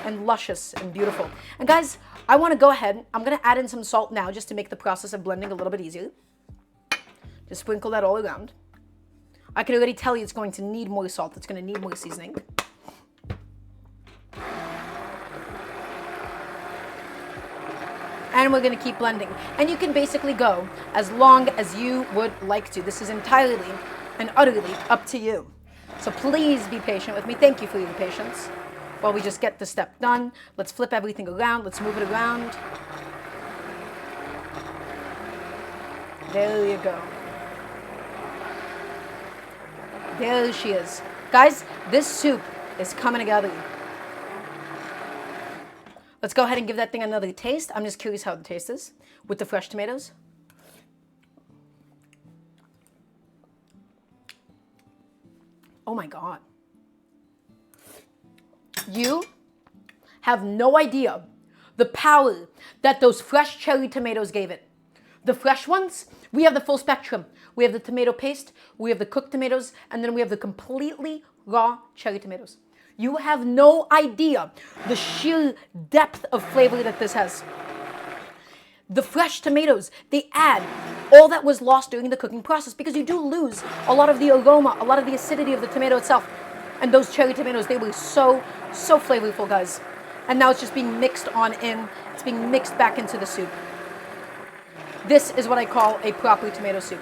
and luscious and beautiful. And guys, I want to go ahead. I'm going to add in some salt now just to make the process of blending a little bit easier. Just sprinkle that all around. I can already tell you it's going to need more salt. It's going to need more seasoning. And we're going to keep blending. And you can basically go as long as you would like to. This is entirely and utterly up to you. So please be patient with me. Thank you for your patience. While we just get this step done, let's flip everything around. Let's move it around. There you go. There she is. Guys, this soup is coming together. Let's go ahead and give that thing another taste. I'm just curious how the taste is with the fresh tomatoes. Oh my God. You have no idea the power that those fresh cherry tomatoes gave it. The fresh ones, we have the full spectrum. We have the tomato paste, we have the cooked tomatoes, and then we have the completely raw cherry tomatoes. You have no idea the sheer depth of flavor that this has. The fresh tomatoes, they add all that was lost during the cooking process because you do lose a lot of the aroma, a lot of the acidity of the tomato itself. And those cherry tomatoes, they were so flavorful, guys. And now it's just being mixed on in. It's being mixed back into the soup. This is what I call a proper tomato soup.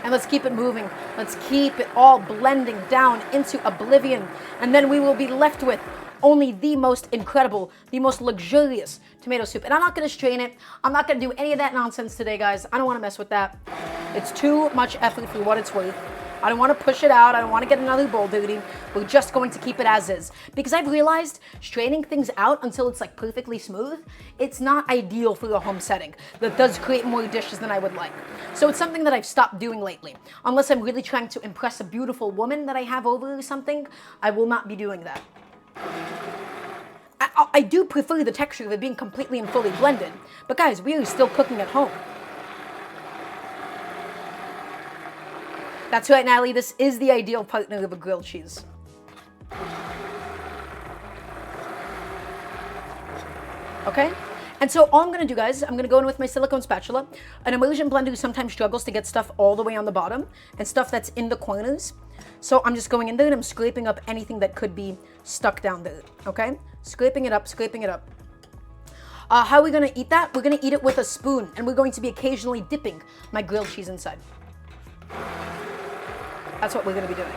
And let's keep it moving. Let's keep it all blending down into oblivion. And then we will be left with only the most incredible, the most luxurious tomato soup. And I'm not going to strain it. I'm not going to do any of that nonsense today, guys. I don't want to mess with that. It's too much effort for what it's worth. I don't want to push it out. I don't want to get another bowl duty. We're just going to keep it as is. Because I've realized straining things out until it's like perfectly smooth, it's not ideal for a home setting. That does create more dishes than I would like. So it's something that I've stopped doing lately. Unless I'm really trying to impress a beautiful woman that I have over or something, I will not be doing that. I do prefer the texture of it being completely and fully blended. But guys, we are still cooking at home. That's right, Natalie. This is the ideal partner of a grilled cheese. Okay? And so all I'm going to do, guys, I'm going to go in with my silicone spatula. An immersion blender sometimes struggles to get stuff all the way on the bottom and stuff that's in the corners. So I'm just going in there and I'm scraping up anything that could be stuck down there. Okay? Scraping it up, scraping it up. How are we going to eat that? We're going to eat it with a spoon, and we're going to be occasionally dipping my grilled cheese inside. That's what we're going to be doing.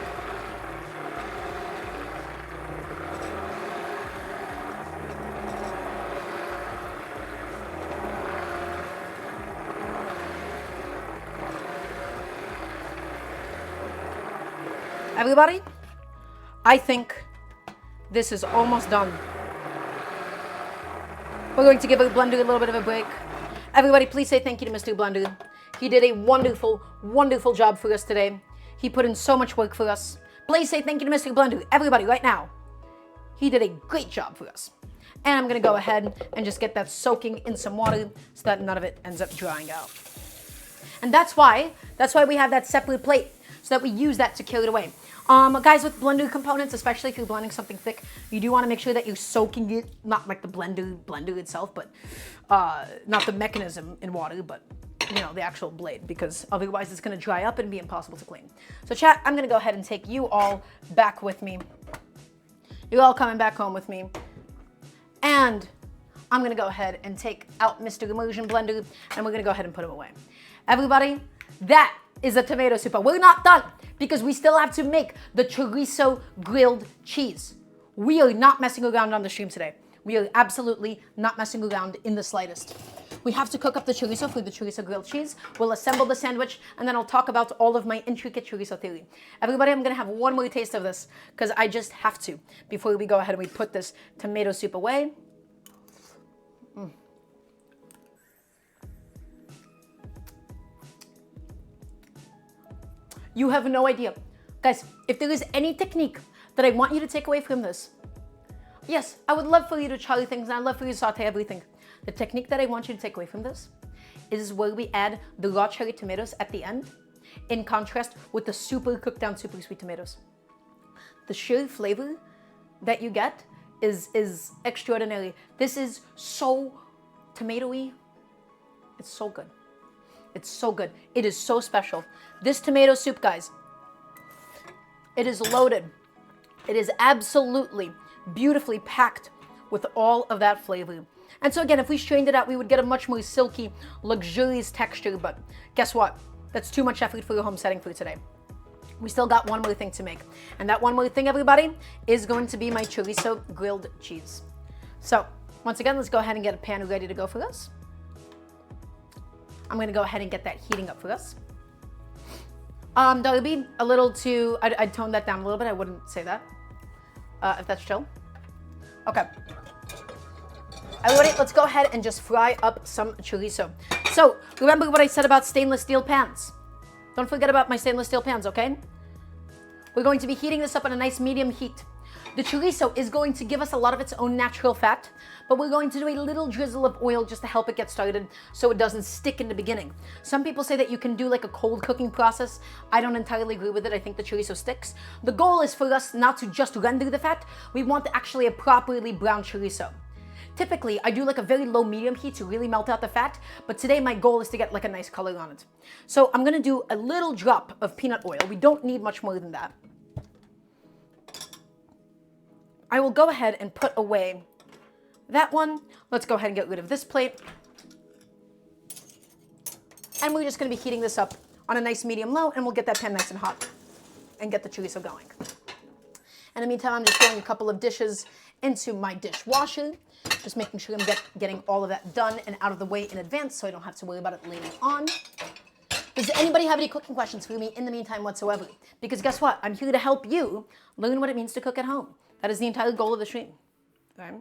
Everybody, I think this is almost done. We're going to give our blender a little bit of a break. Everybody, please say thank you to Mr. Blender. He did a wonderful, wonderful job for us today. He put in so much work for us. Please say thank you to Mr. Blender. Everybody, right now. He did a great job for us. And I'm going to go ahead and just get that soaking in some water so that none of it ends up drying out. And that's why we have that separate plate, so that we use that to carry it away. Guys, with blender components, especially if you're blending something thick, you do want to make sure that you're soaking it, not like the blender itself, but not the mechanism in water, but you know, the actual blade, because otherwise it's going to dry up and be impossible to clean. So chat, I'm going to go ahead and take you all back with me. You're all coming back home with me. And I'm going to go ahead and take out Mr. Immersion Blender, and we're going to go ahead and put him away. Everybody, that is a tomato soup. But we're not done, because we still have to make the chorizo grilled cheese. We are not messing around on the stream today. We are absolutely not messing around in the slightest. We have to cook up the chorizo for the chorizo grilled cheese. We'll assemble the sandwich, and then I'll talk about all of my intricate chorizo theory. Everybody, I'm going to have one more taste of this, because I just have to, before we go ahead and we put this tomato soup away. You have no idea. Guys, if there is any technique that I want you to take away from this, yes, I would love for you to char things, and I'd love for you to saute everything. The technique that I want you to take away from this is where we add the raw cherry tomatoes at the end, in contrast with the super cooked down, super sweet tomatoes. The sheer flavor that you get is extraordinary. This is so tomatoey. It's so good. It's so good. It is so special. This tomato soup, guys, it is loaded. It is absolutely beautifully packed with all of that flavor. And so again, if we strained it out, we would get a much more silky, luxurious texture. But guess what? That's too much effort for your home setting for today. We still got one more thing to make. And that one more thing, everybody, is going to be my chorizo grilled cheese. So once again, let's go ahead and get a pan ready to go for us. I'm going to go ahead and get that heating up for us. That'll be a little too, I'd tone that down a little bit. I wouldn't say that, if that's chill. Okay. Everybody, let's go ahead and just fry up some chorizo. So, remember what I said about stainless steel pans. Don't forget about my stainless steel pans, okay? We're going to be heating this up on a nice medium heat. The chorizo is going to give us a lot of its own natural fat, but we're going to do a little drizzle of oil just to help it get started so it doesn't stick in the beginning. Some people say that you can do like a cold cooking process. I don't entirely agree with it. I think the chorizo sticks. The goal is for us not to just render the fat. We want actually a properly brown chorizo. Typically, I do like a very low medium heat to really melt out the fat, but today my goal is to get like a nice color on it. So I'm gonna do a little drop of peanut oil. We don't need much more than that. I will go ahead and put away that one. Let's go ahead and get rid of this plate. And we're just gonna be heating this up on a nice medium low, and we'll get that pan nice and hot and get the chorizo going. In the meantime, I'm just throwing a couple of dishes into my dishwasher, just making sure I'm getting all of that done and out of the way in advance so I don't have to worry about it later on. Does anybody have any cooking questions for me in the meantime whatsoever? Because guess what? I'm here to help you learn what it means to cook at home. That is the entire goal of the stream. Right?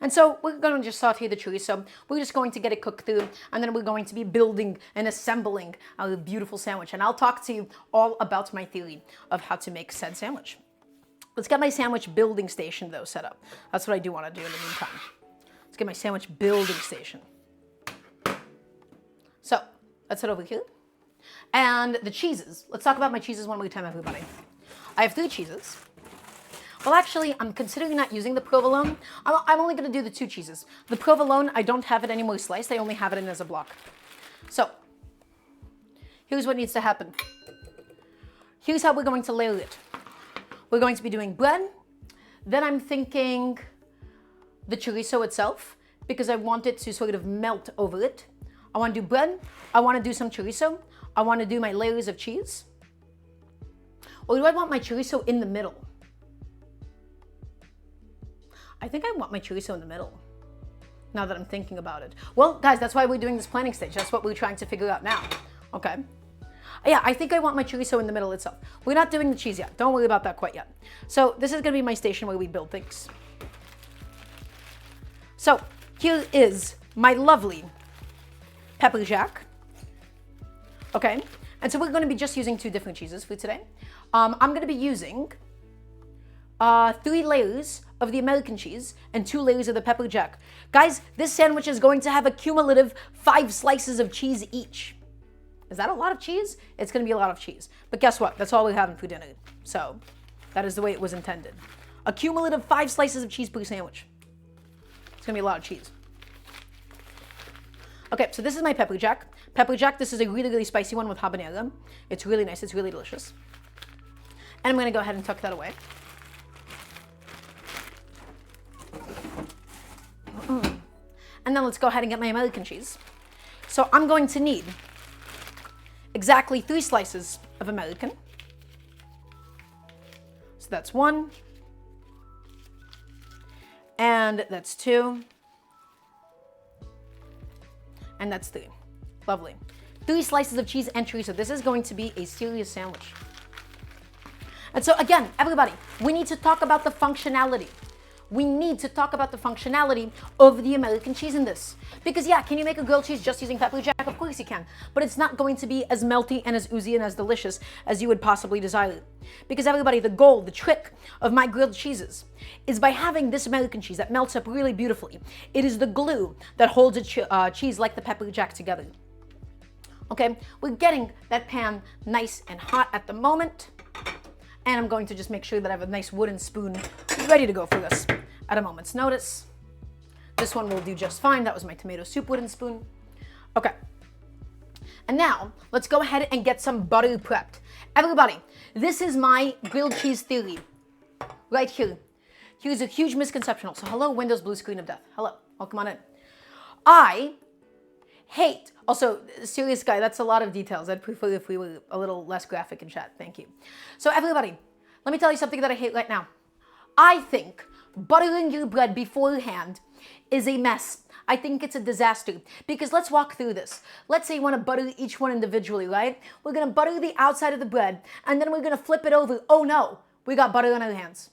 And so we're going to just saute the chorizo. We're just going to get it cooked through, and then we're going to be building and assembling a beautiful sandwich. And I'll talk to you all about my theory of how to make said sandwich. Let's get my sandwich building station, though, set up. That's what I do want to do in the meantime. Let's get my sandwich building station. So let's head over here. And the cheeses. Let's talk about my cheeses one more time, everybody. I have 3 cheeses. Well, actually, I'm considering not using the provolone. I'm only going to do the 2 cheeses. The provolone, I don't have it anymore sliced. I only have it in as a block. So, here's what needs to happen. Here's how we're going to layer it. We're going to be doing bread. Then I'm thinking the chorizo itself, because I want it to sort of melt over it. I want to do bread. I want to do some chorizo. I want to do my layers of cheese. Or do I want my chorizo in the middle? I think I want my chorizo in the middle, now that I'm thinking about it. Well, guys, that's why we're doing this planning stage. That's what we're trying to figure out now. Okay. Yeah, I think I want my chorizo in the middle itself. We're not doing the cheese yet. Don't worry about that quite yet. So this is going to be my station where we build things. So here is my lovely pepperjack. Okay. And so we're going to be just using 2 different cheeses for today. I'm going to be using 3 layers of the American cheese and 2 layers of the pepperjack. Guys, this sandwich is going to have a cumulative 5 slices of cheese each. Is that a lot of cheese? It's going to be a lot of cheese. But guess what? That's all we're having for dinner. So that is the way it was intended. A cumulative 5 slices of cheese per sandwich. It's going to be a lot of cheese. Okay, so this is my pepperjack. Pepperjack, this is a really, really spicy one with habanero. It's really nice. It's really delicious. And I'm going to go ahead and tuck that away. And then let's go ahead and get my American cheese. So I'm going to need exactly 3 slices of American. So that's 1. And that's 2. And that's 3. Lovely. 3 slices of cheese and chorizo. This is going to be a serious sandwich. And so again, everybody, we need to talk about the functionality. We need to talk about the functionality of the American cheese in this. Because yeah, can you make a grilled cheese just using pepperjack? Of course you can. But it's not going to be as melty and as oozy and as delicious as you would possibly desire. Because everybody, the goal, the trick of my grilled cheeses is by having this American cheese that melts up really beautifully. It is the glue that holds a cheese like the pepperjack together. Okay, we're getting that pan nice and hot at the moment. And I'm going to just make sure that I have a nice wooden spoon ready to go for this at a moment's notice. This one will do just fine. That was my tomato soup wooden spoon. Okay. And now, let's go ahead and get some butter prepped. Everybody, this is my grilled cheese theory. Right here. Here's a huge misconception. So hello, Windows blue screen of death. Hello, welcome on in. I hate, also, serious guy, that's a lot of details. I'd prefer if we were a little less graphic in chat. Thank you. So everybody, let me tell you something that I hate right now. I think buttering your bread beforehand is a mess. I think it's a disaster. Because let's walk through this. Let's say you want to butter each one individually, right? We're going to butter the outside of the bread, and then we're going to flip it over. Oh no, we got butter on our hands.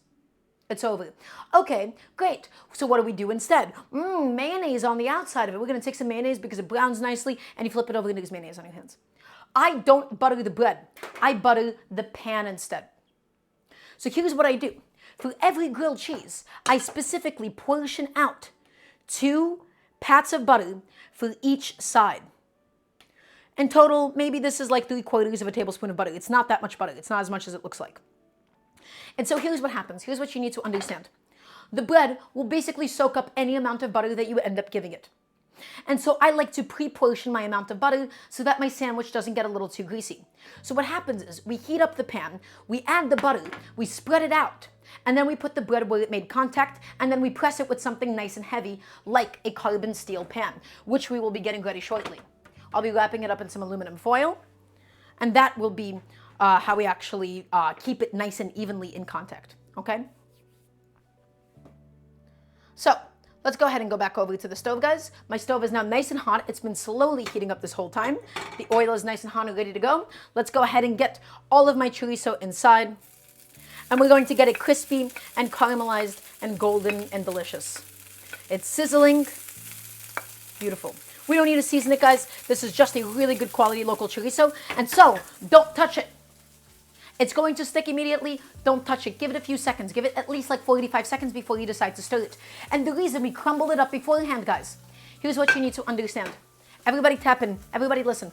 It's over. Okay, great. So what do we do instead? Mayonnaise on the outside of it. We're going to take some mayonnaise because it browns nicely, and you flip it over and there's mayonnaise on your hands. I don't butter the bread. I butter the pan instead. So here's what I do. For every grilled cheese, I specifically portion out 2 pats of butter for each side. In total, maybe this is like 3/4 of a tablespoon of butter. It's not that much butter. It's not as much as it looks like. And so here's what happens. Here's what you need to understand. The bread will basically soak up any amount of butter that you end up giving it. And so I like to pre-portion my amount of butter so that my sandwich doesn't get a little too greasy. So what happens is we heat up the pan, we add the butter, we spread it out, and then we put the bread where it made contact, and then we press it with something nice and heavy like a carbon steel pan, which we will be getting ready shortly. I'll be wrapping it up in some aluminum foil, and that will be how we actually keep it nice and evenly in contact, okay? So let's go ahead and go back over to the stove, guys. My stove is now nice and hot. It's been slowly heating up this whole time. The oil is nice and hot and ready to go. Let's go ahead and get all of my chorizo inside. And we're going to get it crispy and caramelized and golden and delicious. It's sizzling. Beautiful. We don't need to season it, guys. This is just a really good quality local chorizo. And so, don't touch it. It's going to stick immediately. Don't touch it. Give it a few seconds. Give it at least like 45 seconds before you decide to stir it. And the reason we crumbled it up beforehand, guys, here's what you need to understand. Everybody tap in. Everybody listen.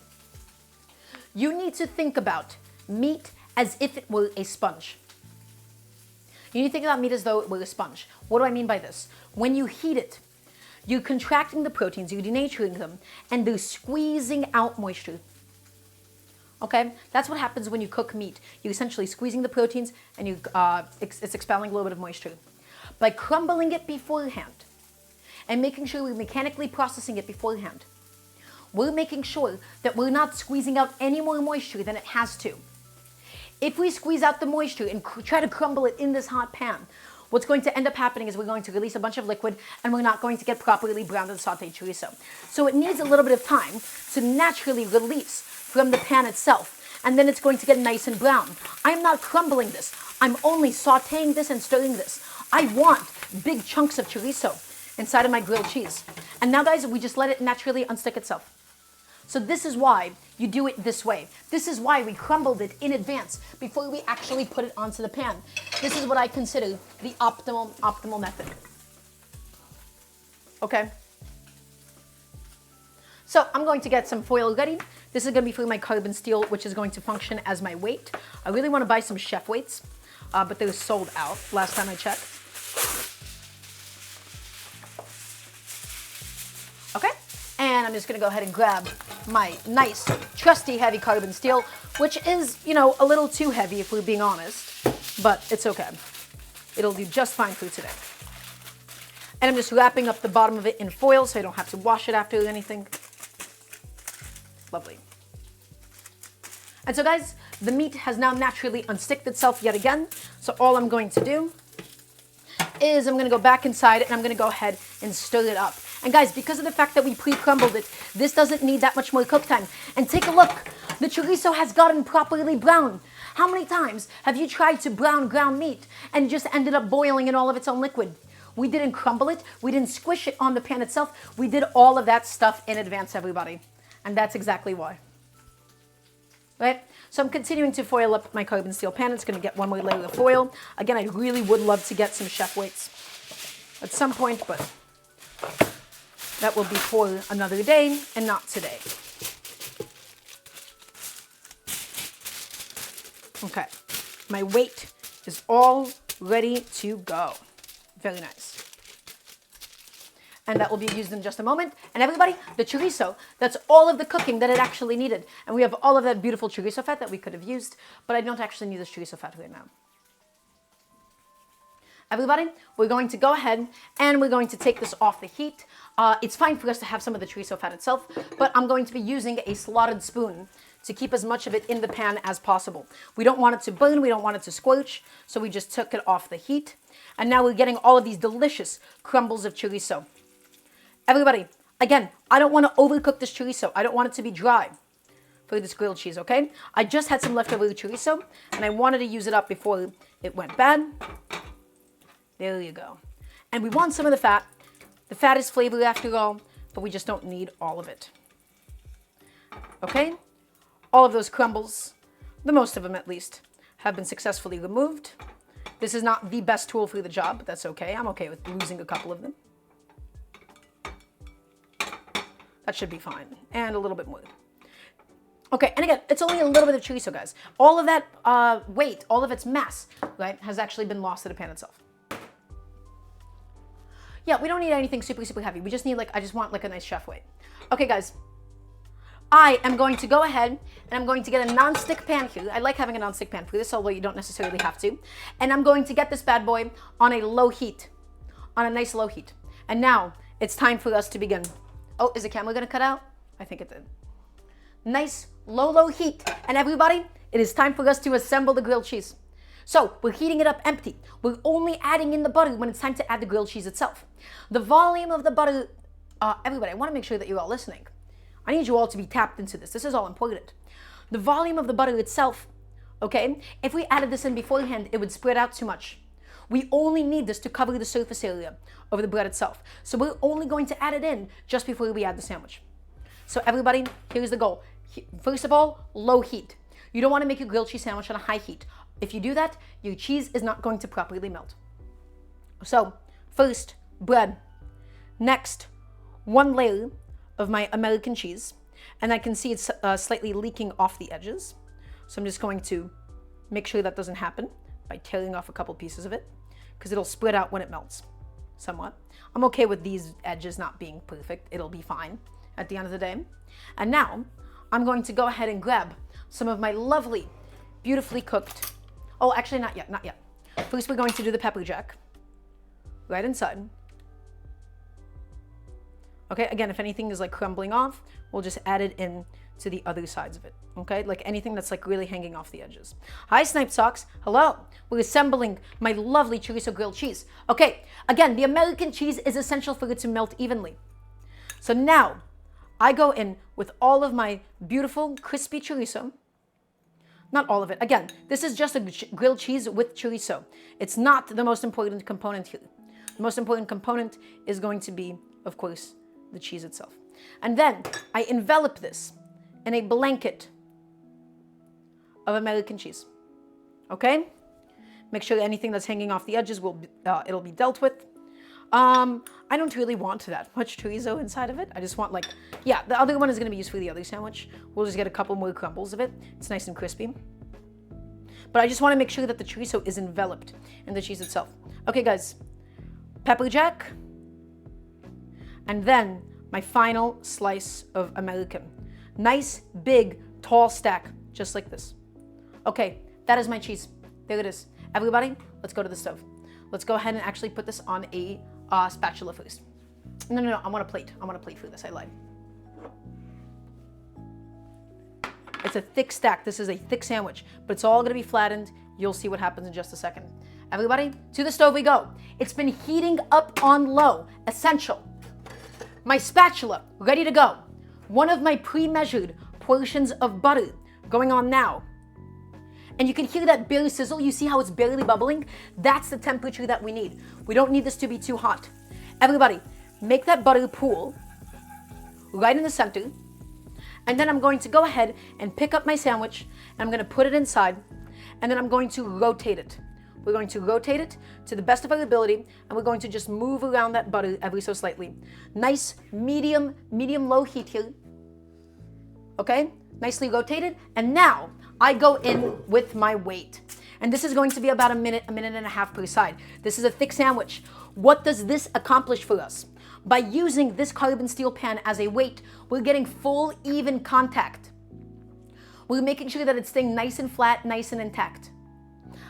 You need to think about meat as if it were a sponge. You need to think about meat as though it were a sponge. What do I mean by this? When you heat it, you're contracting the proteins, you're denaturing them, and they're squeezing out moisture. Okay? That's what happens when you cook meat. You're essentially squeezing the proteins and it's expelling a little bit of moisture. By crumbling it beforehand and making sure we're mechanically processing it beforehand, we're making sure that we're not squeezing out any more moisture than it has to. If we squeeze out the moisture and try to crumble it in this hot pan, what's going to end up happening is we're going to release a bunch of liquid and we're not going to get properly browned and sauteed chorizo. So it needs a little bit of time to naturally release from the pan itself, and then it's going to get nice and brown. I'm not crumbling this. I'm only sauteing this and stirring this. I want big chunks of chorizo inside of my grilled cheese. And now, guys, we just let it naturally unstick itself. So this is why you do it this way. This is why we crumbled it in advance before we actually put it onto the pan. This is what I consider the optimal method. Okay? So I'm going to get some foil ready. This is going to be for my carbon steel, which is going to function as my weight. I really want to buy some chef weights, but they were sold out last time I checked. Okay? And I'm just going to go ahead and grab my nice, trusty, heavy carbon steel, which is, you know, a little too heavy if we're being honest, but it's okay. It'll do just fine for today. And I'm just wrapping up the bottom of it in foil so I don't have to wash it after or anything. Lovely. And so, guys, the meat has now naturally unsticked itself yet again. So all I'm going to do is I'm going to go back inside and I'm going to go ahead and stir it up. And guys, because of the fact that we pre-crumbled it, this doesn't need that much more cook time. And take a look. The chorizo has gotten properly brown. How many times have you tried to brown ground meat and just ended up boiling in all of its own liquid? We didn't crumble it. We didn't squish it on the pan itself. We did all of that stuff in advance, everybody. And that's exactly why. Right? So I'm continuing to foil up my carbon steel pan. It's going to get one more layer of foil. Again, I really would love to get some chef weights at some point, but that will be for another day and not today. Okay, my weight is all ready to go. Very nice. And that will be used in just a moment. And everybody, the chorizo, that's all of the cooking that it actually needed. And we have all of that beautiful chorizo fat that we could have used, but I don't actually need this chorizo fat right now. Everybody, we're going to go ahead and we're going to take this off the heat. It's fine for us to have some of the chorizo fat itself, but I'm going to be using a slotted spoon to keep as much of it in the pan as possible. We don't want it to burn, we don't want it to scorch, so we just took it off the heat. And now we're getting all of these delicious crumbles of chorizo. Everybody, again, I don't want to overcook this chorizo. I don't want it to be dry for this grilled cheese, okay? I just had some leftover chorizo, and I wanted to use it up before it went bad. There you go. And we want some of the fat. The fat is flavor after all, but we just don't need all of it. Okay? All of those crumbles, the most of them at least, have been successfully removed. This is not the best tool for the job, but that's okay. I'm okay with losing a couple of them. That should be fine. And a little bit more. Okay, and again, it's only a little bit of chorizo, guys. All of that weight, all of its mass, right, has actually been lost to the pan itself. Yeah, we don't need anything super, super heavy. We just need, I just want, a nice chef weight. Okay, guys. I am going to go ahead and I'm going to get a non-stick pan here. I like having a non-stick pan for this, although you don't necessarily have to. And I'm going to get this bad boy on a low heat, on a nice low heat. And now it's time for us to begin. Oh, is the camera going to cut out? I think it did. Nice low heat. And everybody, it is time for us to assemble the grilled cheese. So we're heating it up empty. We're only adding in the butter when it's time to add the grilled cheese itself. The volume of the butter, everybody, I want to make sure that you're all listening. I need you all to be tapped into this. This is all important. The volume of the butter itself, okay, if we added this in beforehand, it would spread out too much. We only need this to cover the surface area of the bread itself. So we're only going to add it in just before we add the sandwich. So everybody, here's the goal. First of all, low heat. You don't want to make your grilled cheese sandwich on a high heat. If you do that, your cheese is not going to properly melt. So first, bread. Next, one layer of my American cheese. And I can see it's slightly leaking off the edges. So I'm just going to make sure that doesn't happen by tearing off a couple pieces of it, because it'll spread out when it melts somewhat. I'm okay with these edges not being perfect. It'll be fine at the end of the day. And now I'm going to go ahead and grab some of my lovely, beautifully cooked, oh, actually not yet, not yet. First we're going to do the pepperjack right inside. Okay, again, if anything is like crumbling off, we'll just add it in to the other sides of it. Okay, like anything that's like really hanging off the edges. Hi, Snipe Socks. Hello. We're assembling my lovely chorizo grilled cheese. Okay, again, the American cheese is essential for it to melt evenly. So now I go in with all of my beautiful crispy chorizo. Not all of it. Again, this is just a grilled cheese with chorizo. It's not the most important component here. The most important component is going to be, of course, the cheese itself. And then I envelop this in a blanket of American cheese. Okay? Make sure anything that's hanging off the edges will it'll be dealt with. I don't really want that much chorizo inside of it. I just want like, yeah, the other one is going to be used for the other sandwich. We'll just get a couple more crumbles of it. It's nice and crispy. But I just want to make sure that the chorizo is enveloped in the cheese itself. Okay, guys. Pepperjack. And then my final slice of American. Nice, big, tall stack, just like this. Okay, that is my cheese. There it is. Everybody, let's go to the stove. Let's go ahead and actually put this on a spatula first. No, I want a plate. I want a plate for this, I lied. It's a thick stack. This is a thick sandwich, but it's all gonna be flattened. You'll see what happens in just a second. Everybody, to the stove we go. It's been heating up on low, essential. My spatula, ready to go. One of my pre-measured portions of butter going on now. And you can hear that bare sizzle. You see how it's barely bubbling? That's the temperature that we need. We don't need this to be too hot. Everybody, make that butter pool right in the center. And then I'm going to go ahead and pick up my sandwich and I'm going to put it inside. And then I'm going to rotate it. We're going to rotate it to the best of our ability, and we're going to just move around that butter ever so slightly. Nice, medium-low heat here. Okay, nicely rotated. And now I go in with my weight. And this is going to be about a minute and a half per side. This is a thick sandwich. What does this accomplish for us? By using this carbon steel pan as a weight, we're getting full, even contact. We're making sure that it's staying nice and flat, nice and intact.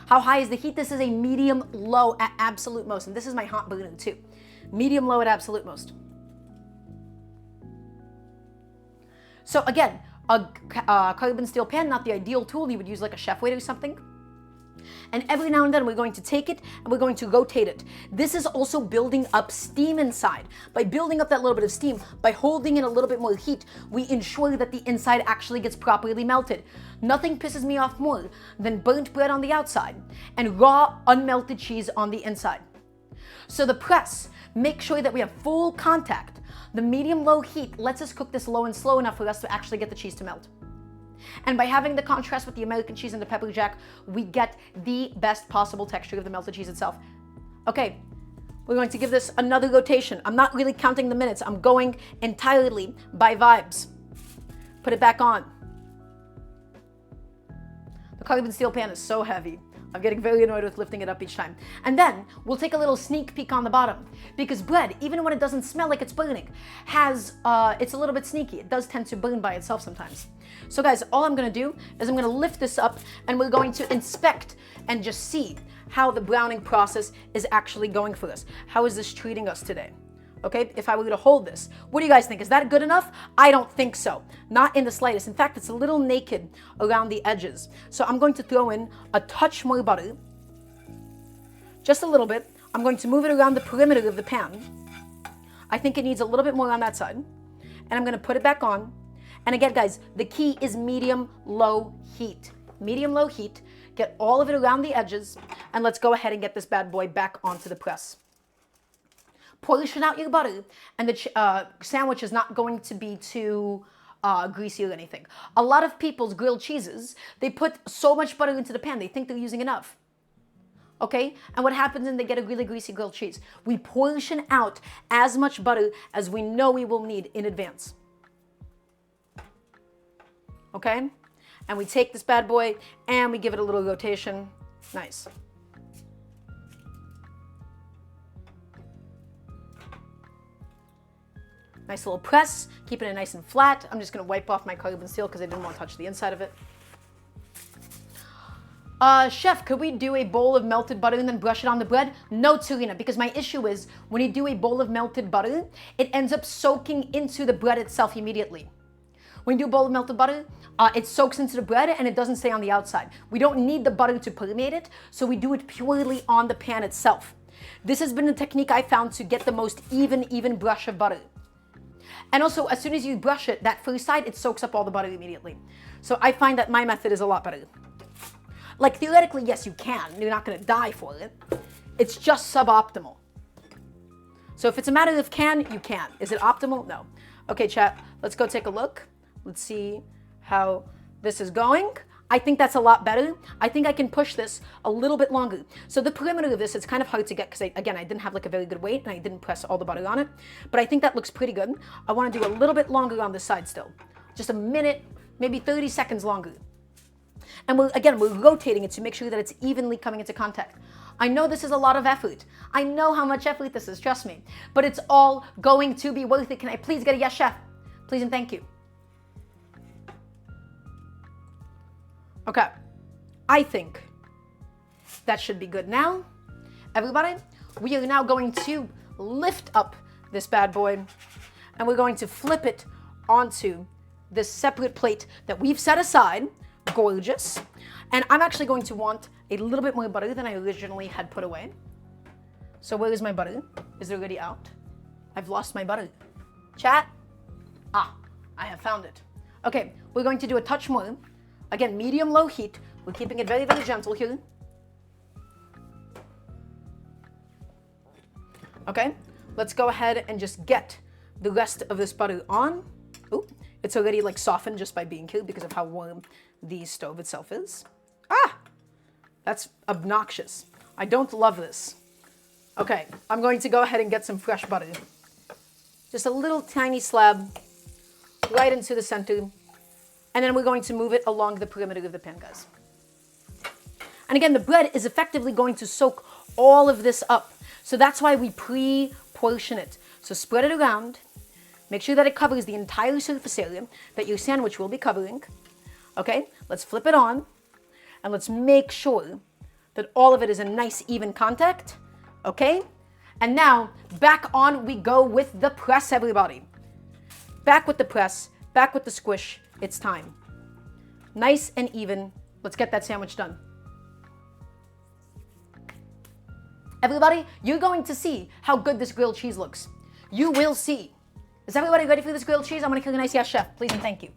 How high is the heat? This is a medium-low at absolute most. And this is my hot burner too. Medium-low at absolute most. So again, a carbon steel pan, not the ideal tool. You would use like a chef weight or something. And every now and then we're going to take it and we're going to rotate it. This is also building up steam inside. By building up that little bit of steam, by holding in a little bit more heat, we ensure that the inside actually gets properly melted. Nothing pisses me off more than burnt bread on the outside and raw, unmelted cheese on the inside. So the press, make sure that we have full contact. The medium-low heat lets us cook this low and slow enough for us to actually get the cheese to melt. And by having the contrast with the American cheese and the pepperjack, we get the best possible texture of the melted cheese itself. Okay, we're going to give this another rotation. I'm not really counting the minutes. I'm going entirely by vibes. Put it back on. The carbon steel pan is so heavy. I'm getting very annoyed with lifting it up each time. And then we'll take a little sneak peek on the bottom, because bread, even when it doesn't smell like it's burning, it's a little bit sneaky. It does tend to burn by itself sometimes. So guys, all I'm gonna do is I'm gonna lift this up and we're going to inspect and just see how the browning process is actually going for us. How is this treating us today? okay, if I were to hold this. What do you guys think? Is that good enough? I don't think so. Not in the slightest. In fact, it's a little naked around the edges. So I'm going to throw in a touch more butter. Just a little bit. I'm going to move it around the perimeter of the pan. I think it needs a little bit more on that side. And I'm going to put it back on. And again, guys, the key is medium-low heat. Medium-low heat. Get all of it around the edges. And let's go ahead and get this bad boy back onto the press. Portion out your butter, and the sandwich is not going to be too greasy or anything. A lot of people's grilled cheeses, they put so much butter into the pan, they think they're using enough. Okay? And what happens when they get a really greasy grilled cheese? We portion out as much butter as we know we will need in advance. Okay? And we take this bad boy and we give it a little rotation. Nice. Nice little press, keeping it nice and flat. I'm just gonna wipe off my carbon steel because I didn't want to touch the inside of it. Chef, could we do a bowl of melted butter and then brush it on the bread? No, Serena, because my issue is when you do a bowl of melted butter, it ends up soaking into the bread itself immediately. When you do a bowl of melted butter, it soaks into the bread and it doesn't stay on the outside. We don't need the butter to permeate it, so we do it purely on the pan itself. This has been a technique I found to get the most even brush of butter. And also, as soon as you brush it, that first side, it soaks up all the butter immediately. So I find that my method is a lot better. Like, theoretically, yes, you can. You're not going to die for it. It's just suboptimal. So if it's a matter of can, you can. Is it optimal? No. Okay, chat, let's go take a look. Let's see how this is going. I think that's a lot better. I think I can push this a little bit longer. So the perimeter of this, it's kind of hard to get because, again, I didn't have like a very good weight and I didn't press all the butter on it. But I think that looks pretty good. I want to do a little bit longer on this side still. Just a minute, maybe 30 seconds longer. And we're rotating it to make sure that it's evenly coming into contact. I know this is a lot of effort. I know how much effort this is, trust me. But it's all going to be worth it. Can I please get a yes, chef? Please and thank you. Okay, I think that should be good now. Everybody, we are now going to lift up this bad boy and we're going to flip it onto this separate plate that we've set aside. Gorgeous. And I'm actually going to want a little bit more butter than I originally had put away. So where is my butter? Is it already out? I've lost my butter. Chat? I have found it. Okay, we're going to do a touch more. Again, medium-low heat. We're keeping it very gentle here. Okay, let's go ahead and just get the rest of this butter on. Ooh, it's already like softened just by being here because of how warm the stove itself is. That's obnoxious. I don't love this. Okay, I'm going to go ahead and get some fresh butter. Just a little tiny slab right into the center. And then we're going to move it along the perimeter of the pan, guys. And again, the bread is effectively going to soak all of this up. So that's why we pre-portion it. So spread it around. Make sure that it covers the entire surface area that your sandwich will be covering. Okay, let's flip it on. And let's make sure that all of it is in nice, even contact. Okay? And now, back on we go with the press, everybody. Back with the press, back with the squish. It's time. Nice and even. Let's get that sandwich done. Everybody, you're going to see how good this grilled cheese looks. You will see. Is everybody ready for this grilled cheese? I'm going to cook a nice yes, chef. Please and thank you.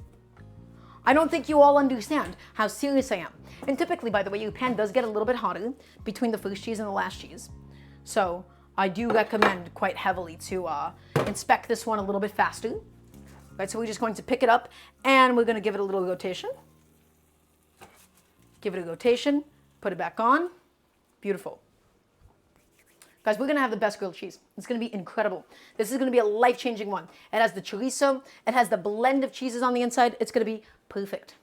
I don't think you all understand how serious I am. And typically, by the way, your pan does get a little bit hotter between the first cheese and the last cheese. So I do recommend quite heavily to inspect this one a little bit faster. Right, so we're just going to pick it up and we're going to give it a little rotation. Give it a rotation, put it back on. Beautiful. Guys, we're going to have the best grilled cheese. It's going to be incredible. This is going to be a life-changing one. It has the chorizo. It has the blend of cheeses on the inside. It's going to be perfect.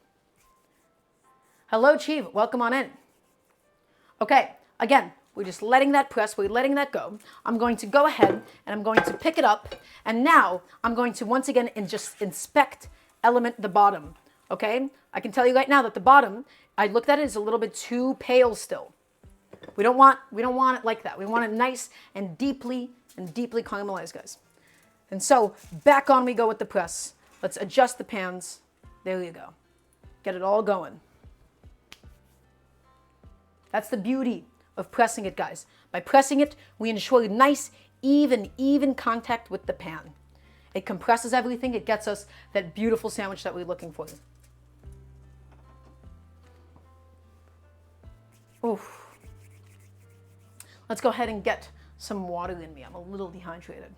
Hello, Chief. Welcome on in. Okay, again, we're just letting that press. We're letting that go. I'm going to go ahead and I'm going to pick it up. And now I'm going to once again just inspect the bottom. Okay? I can tell you right now that the bottom, I looked at it, is a little bit too pale still. We don't want it like that. We want it nice and deeply caramelized, guys. And so back on we go with the press. Let's adjust the pans. There you go. Get it all going. That's the beauty of pressing it, guys. By pressing it, we ensure nice, even contact with the pan. It compresses everything. It gets us that beautiful sandwich that we're looking for. Oof. Let's go ahead and get some water in me. I'm a little dehydrated.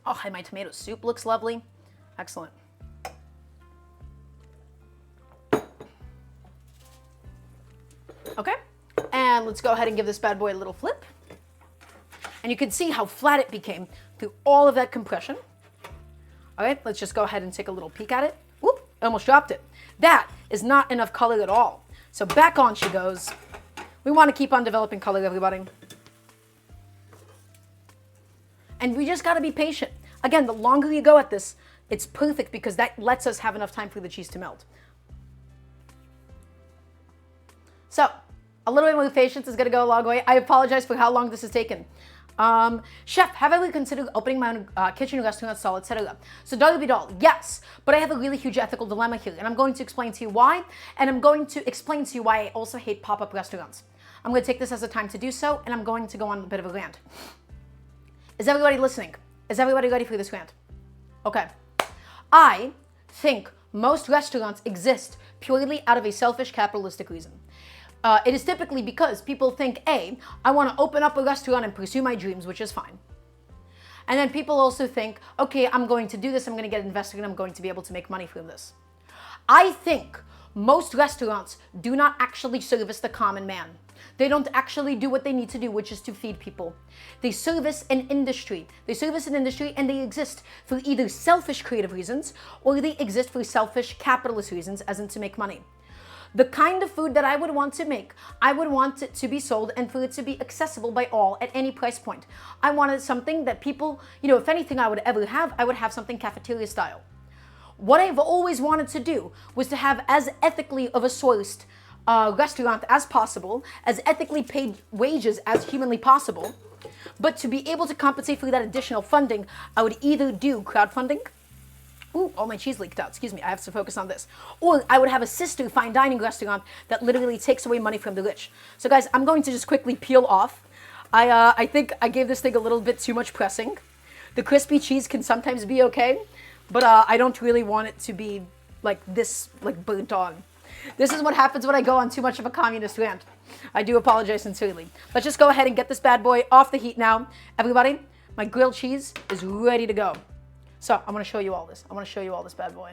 Oh, and my tomato soup looks lovely. Excellent. Okay, and let's go ahead and give this bad boy a little flip. And you can see how flat it became through all of that compression. All right, let's just go ahead and take a little peek at it. Whoop, I almost dropped it. That is not enough color at all. So back on she goes. We want to keep on developing color, everybody. And we just got to be patient. Again, the longer you go at this, it's perfect because that lets us have enough time for the cheese to melt. So, a little bit more patience is going to go a long way. I apologize for how long this has taken. Chef, have I ever considered opening my own kitchen, restaurant, stall, etc.? So, doll, yes, but I have a really huge ethical dilemma here, and I'm going to explain to you why, and I'm going to explain to you why I also hate pop-up restaurants. I'm going to take this as a time to do so, and I'm going to go on a bit of a rant. Is everybody listening? Is everybody ready for this rant? Okay. I think most restaurants exist purely out of a selfish capitalistic reason. It is typically because people think, A, I want to open up a restaurant and pursue my dreams, which is fine. And then people also think, okay, I'm going to do this, I'm going to get invested, and I'm going to be able to make money from this. I think most restaurants do not actually service the common man. They don't actually do what they need to do, which is to feed people. They service an industry. They service an industry and they exist for either selfish creative reasons or they exist for selfish capitalist reasons, as in to make money. The kind of food that I would want to make, I would want it to be sold and for it to be accessible by all at any price point. I wanted something that people, if anything I would ever have, I would have something cafeteria style. What I've always wanted to do was to have as ethically of a sourced restaurant as possible, as ethically paid wages as humanly possible, but to be able to compensate for that additional funding, I would either do crowdfunding. Ooh, all my cheese leaked out. Excuse me, I have to focus on this. Or I would have a sister fine dining restaurant that literally takes away money from the rich. So guys, I'm going to just quickly peel off. I think I gave this thing a little bit too much pressing. The crispy cheese can sometimes be okay, but I don't really want it to be like this, like burnt on. This is what happens when I go on too much of a communist rant. I do apologize sincerely. Let's just go ahead and get this bad boy off the heat now. Everybody, my grilled cheese is ready to go. So I'm going to show you all this. I want to show you all this bad boy.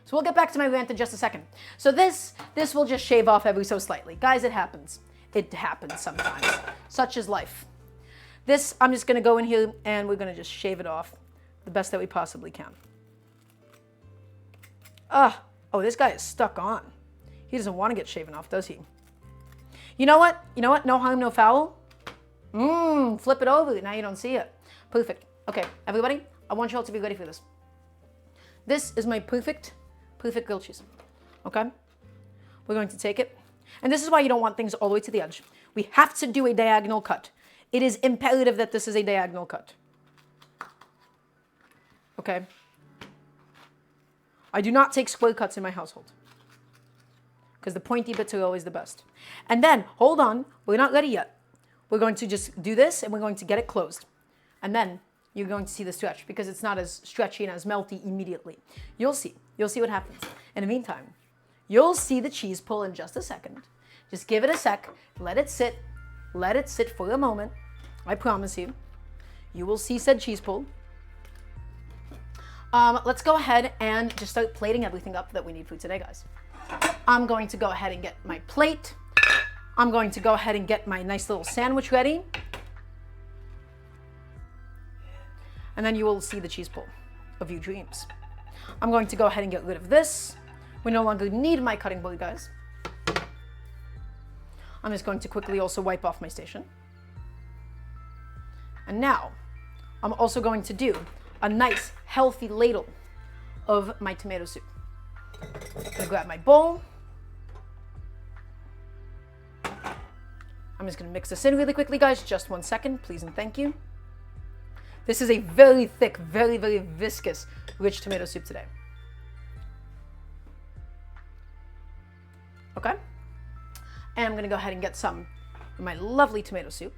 So we'll get back to my rant in just a second. So this will just shave off ever so slightly. Guys, it happens. It happens sometimes. Such is life. This, I'm just going to go in here and we're going to just shave it off the best that we possibly can. Oh, this guy is stuck on. He doesn't want to get shaven off, does he? You know what? No harm, no foul. Flip it over. Now you don't see it. Perfect. Okay, everybody, I want you all to be ready for this. This is my perfect grilled cheese. Okay? We're going to take it. And this is why you don't want things all the way to the edge. We have to do a diagonal cut. It is imperative that this is a diagonal cut. Okay? I do not take square cuts in my household because the pointy bits are always the best. And then, hold on, we're not ready yet. We're going to just do this and we're going to get it closed. And then you're going to see the stretch because it's not as stretchy and as melty immediately. You'll see what happens. In the meantime, you'll see the cheese pull in just a second. Just give it a sec, let it sit for a moment. I promise you, you will see said cheese pull. Let's go ahead and just start plating everything up that we need for today, guys. I'm going to go ahead and get my plate. I'm going to go ahead and get my nice little sandwich ready. And then you will see the cheese pull of your dreams. I'm going to go ahead and get rid of this. We no longer need my cutting board, guys. I'm just going to quickly also wipe off my station. And now, I'm also going to do a nice, healthy ladle of my tomato soup. I'm gonna grab my bowl. I'm just gonna mix this in really quickly, guys. Just 1 second, please and thank you. This is a very thick, very, very viscous, rich tomato soup today. Okay? And I'm gonna go ahead and get some of my lovely tomato soup.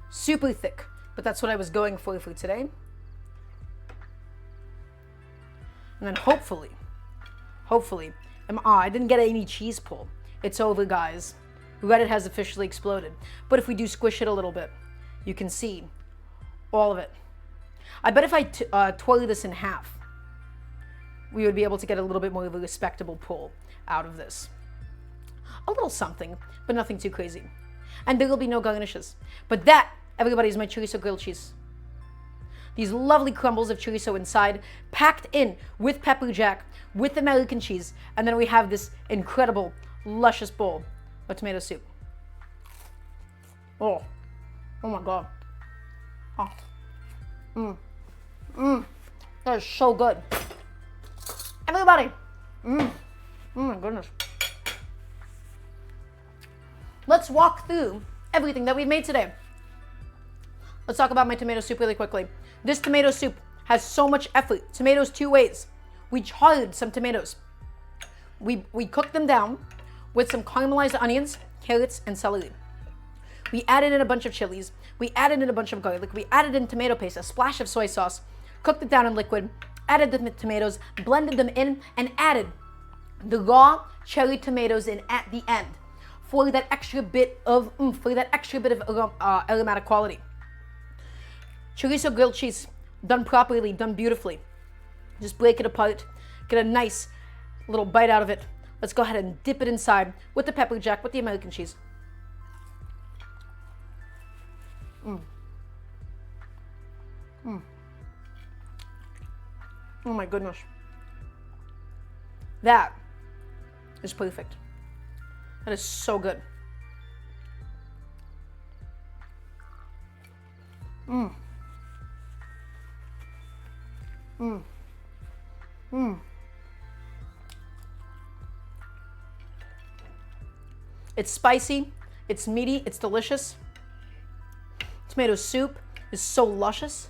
Super thick, but that's what I was going for today. And then hopefully, I didn't get any cheese pull. It's over, guys. Reddit has officially exploded. But if we do squish it a little bit, you can see all of it. I bet if I twirl this in half, we would be able to get a little bit more of a respectable pull out of this. A little something, but nothing too crazy. And there will be no garnishes. But that, everybody, is my chorizo grilled cheese. These lovely crumbles of chorizo inside, packed in with pepperjack, with American cheese, and then we have this incredible, luscious bowl of tomato soup. Oh my God. That is so good. Everybody. Oh my goodness. Let's walk through everything that we've made today. Let's talk about my tomato soup really quickly. This tomato soup has so much effort. Tomatoes 2 ways. We charred some tomatoes. We cooked them down with some caramelized onions, carrots, and celery. We added in a bunch of chilies. We added in a bunch of garlic. We added in tomato paste, a splash of soy sauce, cooked it down in liquid, added the tomatoes, blended them in, and added the raw cherry tomatoes in at the end for that extra bit of aromatic quality. Chorizo grilled cheese, done properly, done beautifully. Just break it apart, get a nice little bite out of it. Let's go ahead and dip it inside with the pepperjack, with the American cheese. Oh my goodness. That is perfect. That is so good. It's spicy, it's meaty, it's delicious. Tomato soup is so luscious.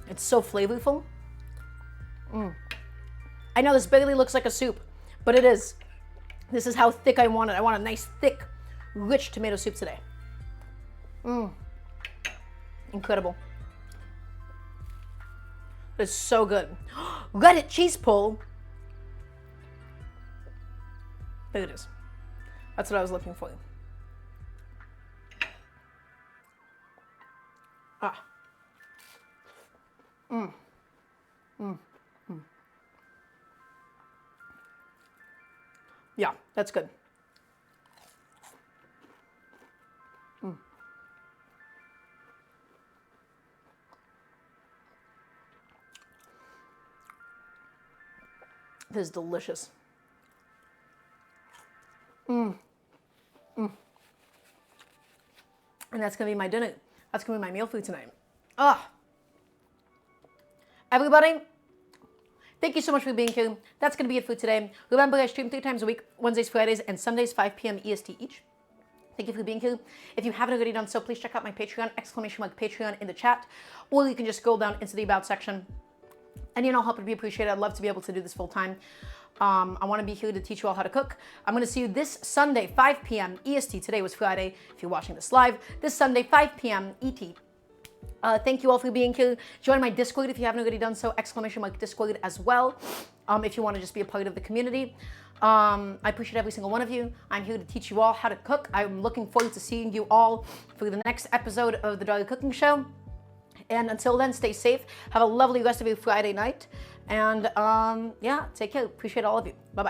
It's so flavorful. I know this barely looks like a soup, but it is. This is how thick I want it. I want a nice, thick, rich tomato soup today. Incredible. It's so good. Reddit cheese pull. There it is. That's what I was looking for. Yeah, that's good. This is delicious. And that's gonna be my dinner. That's gonna be my meal food tonight. Everybody, thank you so much for being here. That's gonna be it for today. Remember, I stream 3 times a week, Wednesdays, Fridays, and Sundays, 5 p.m. EST each. Thank you for being here. If you haven't already done so, please check out my Patreon, !Patreon in the chat, or you can just scroll down into the About section. And help would be appreciated. I'd love to be able to do this full time. I want to be here to teach you all how to cook. I'm going to see you this Sunday, 5 p.m. EST. Today was Friday, if you're watching this live. This Sunday, 5 p.m. ET. Thank you all for being here. Join my Discord if you haven't already done so, !Discord as well, if you want to just be a part of the community. I appreciate every single one of you. I'm here to teach you all how to cook. I'm looking forward to seeing you all for the next episode of the Daily Cooking Show. And until then, stay safe. Have a lovely rest of your Friday night. And yeah, take care. Appreciate all of you. Bye-bye.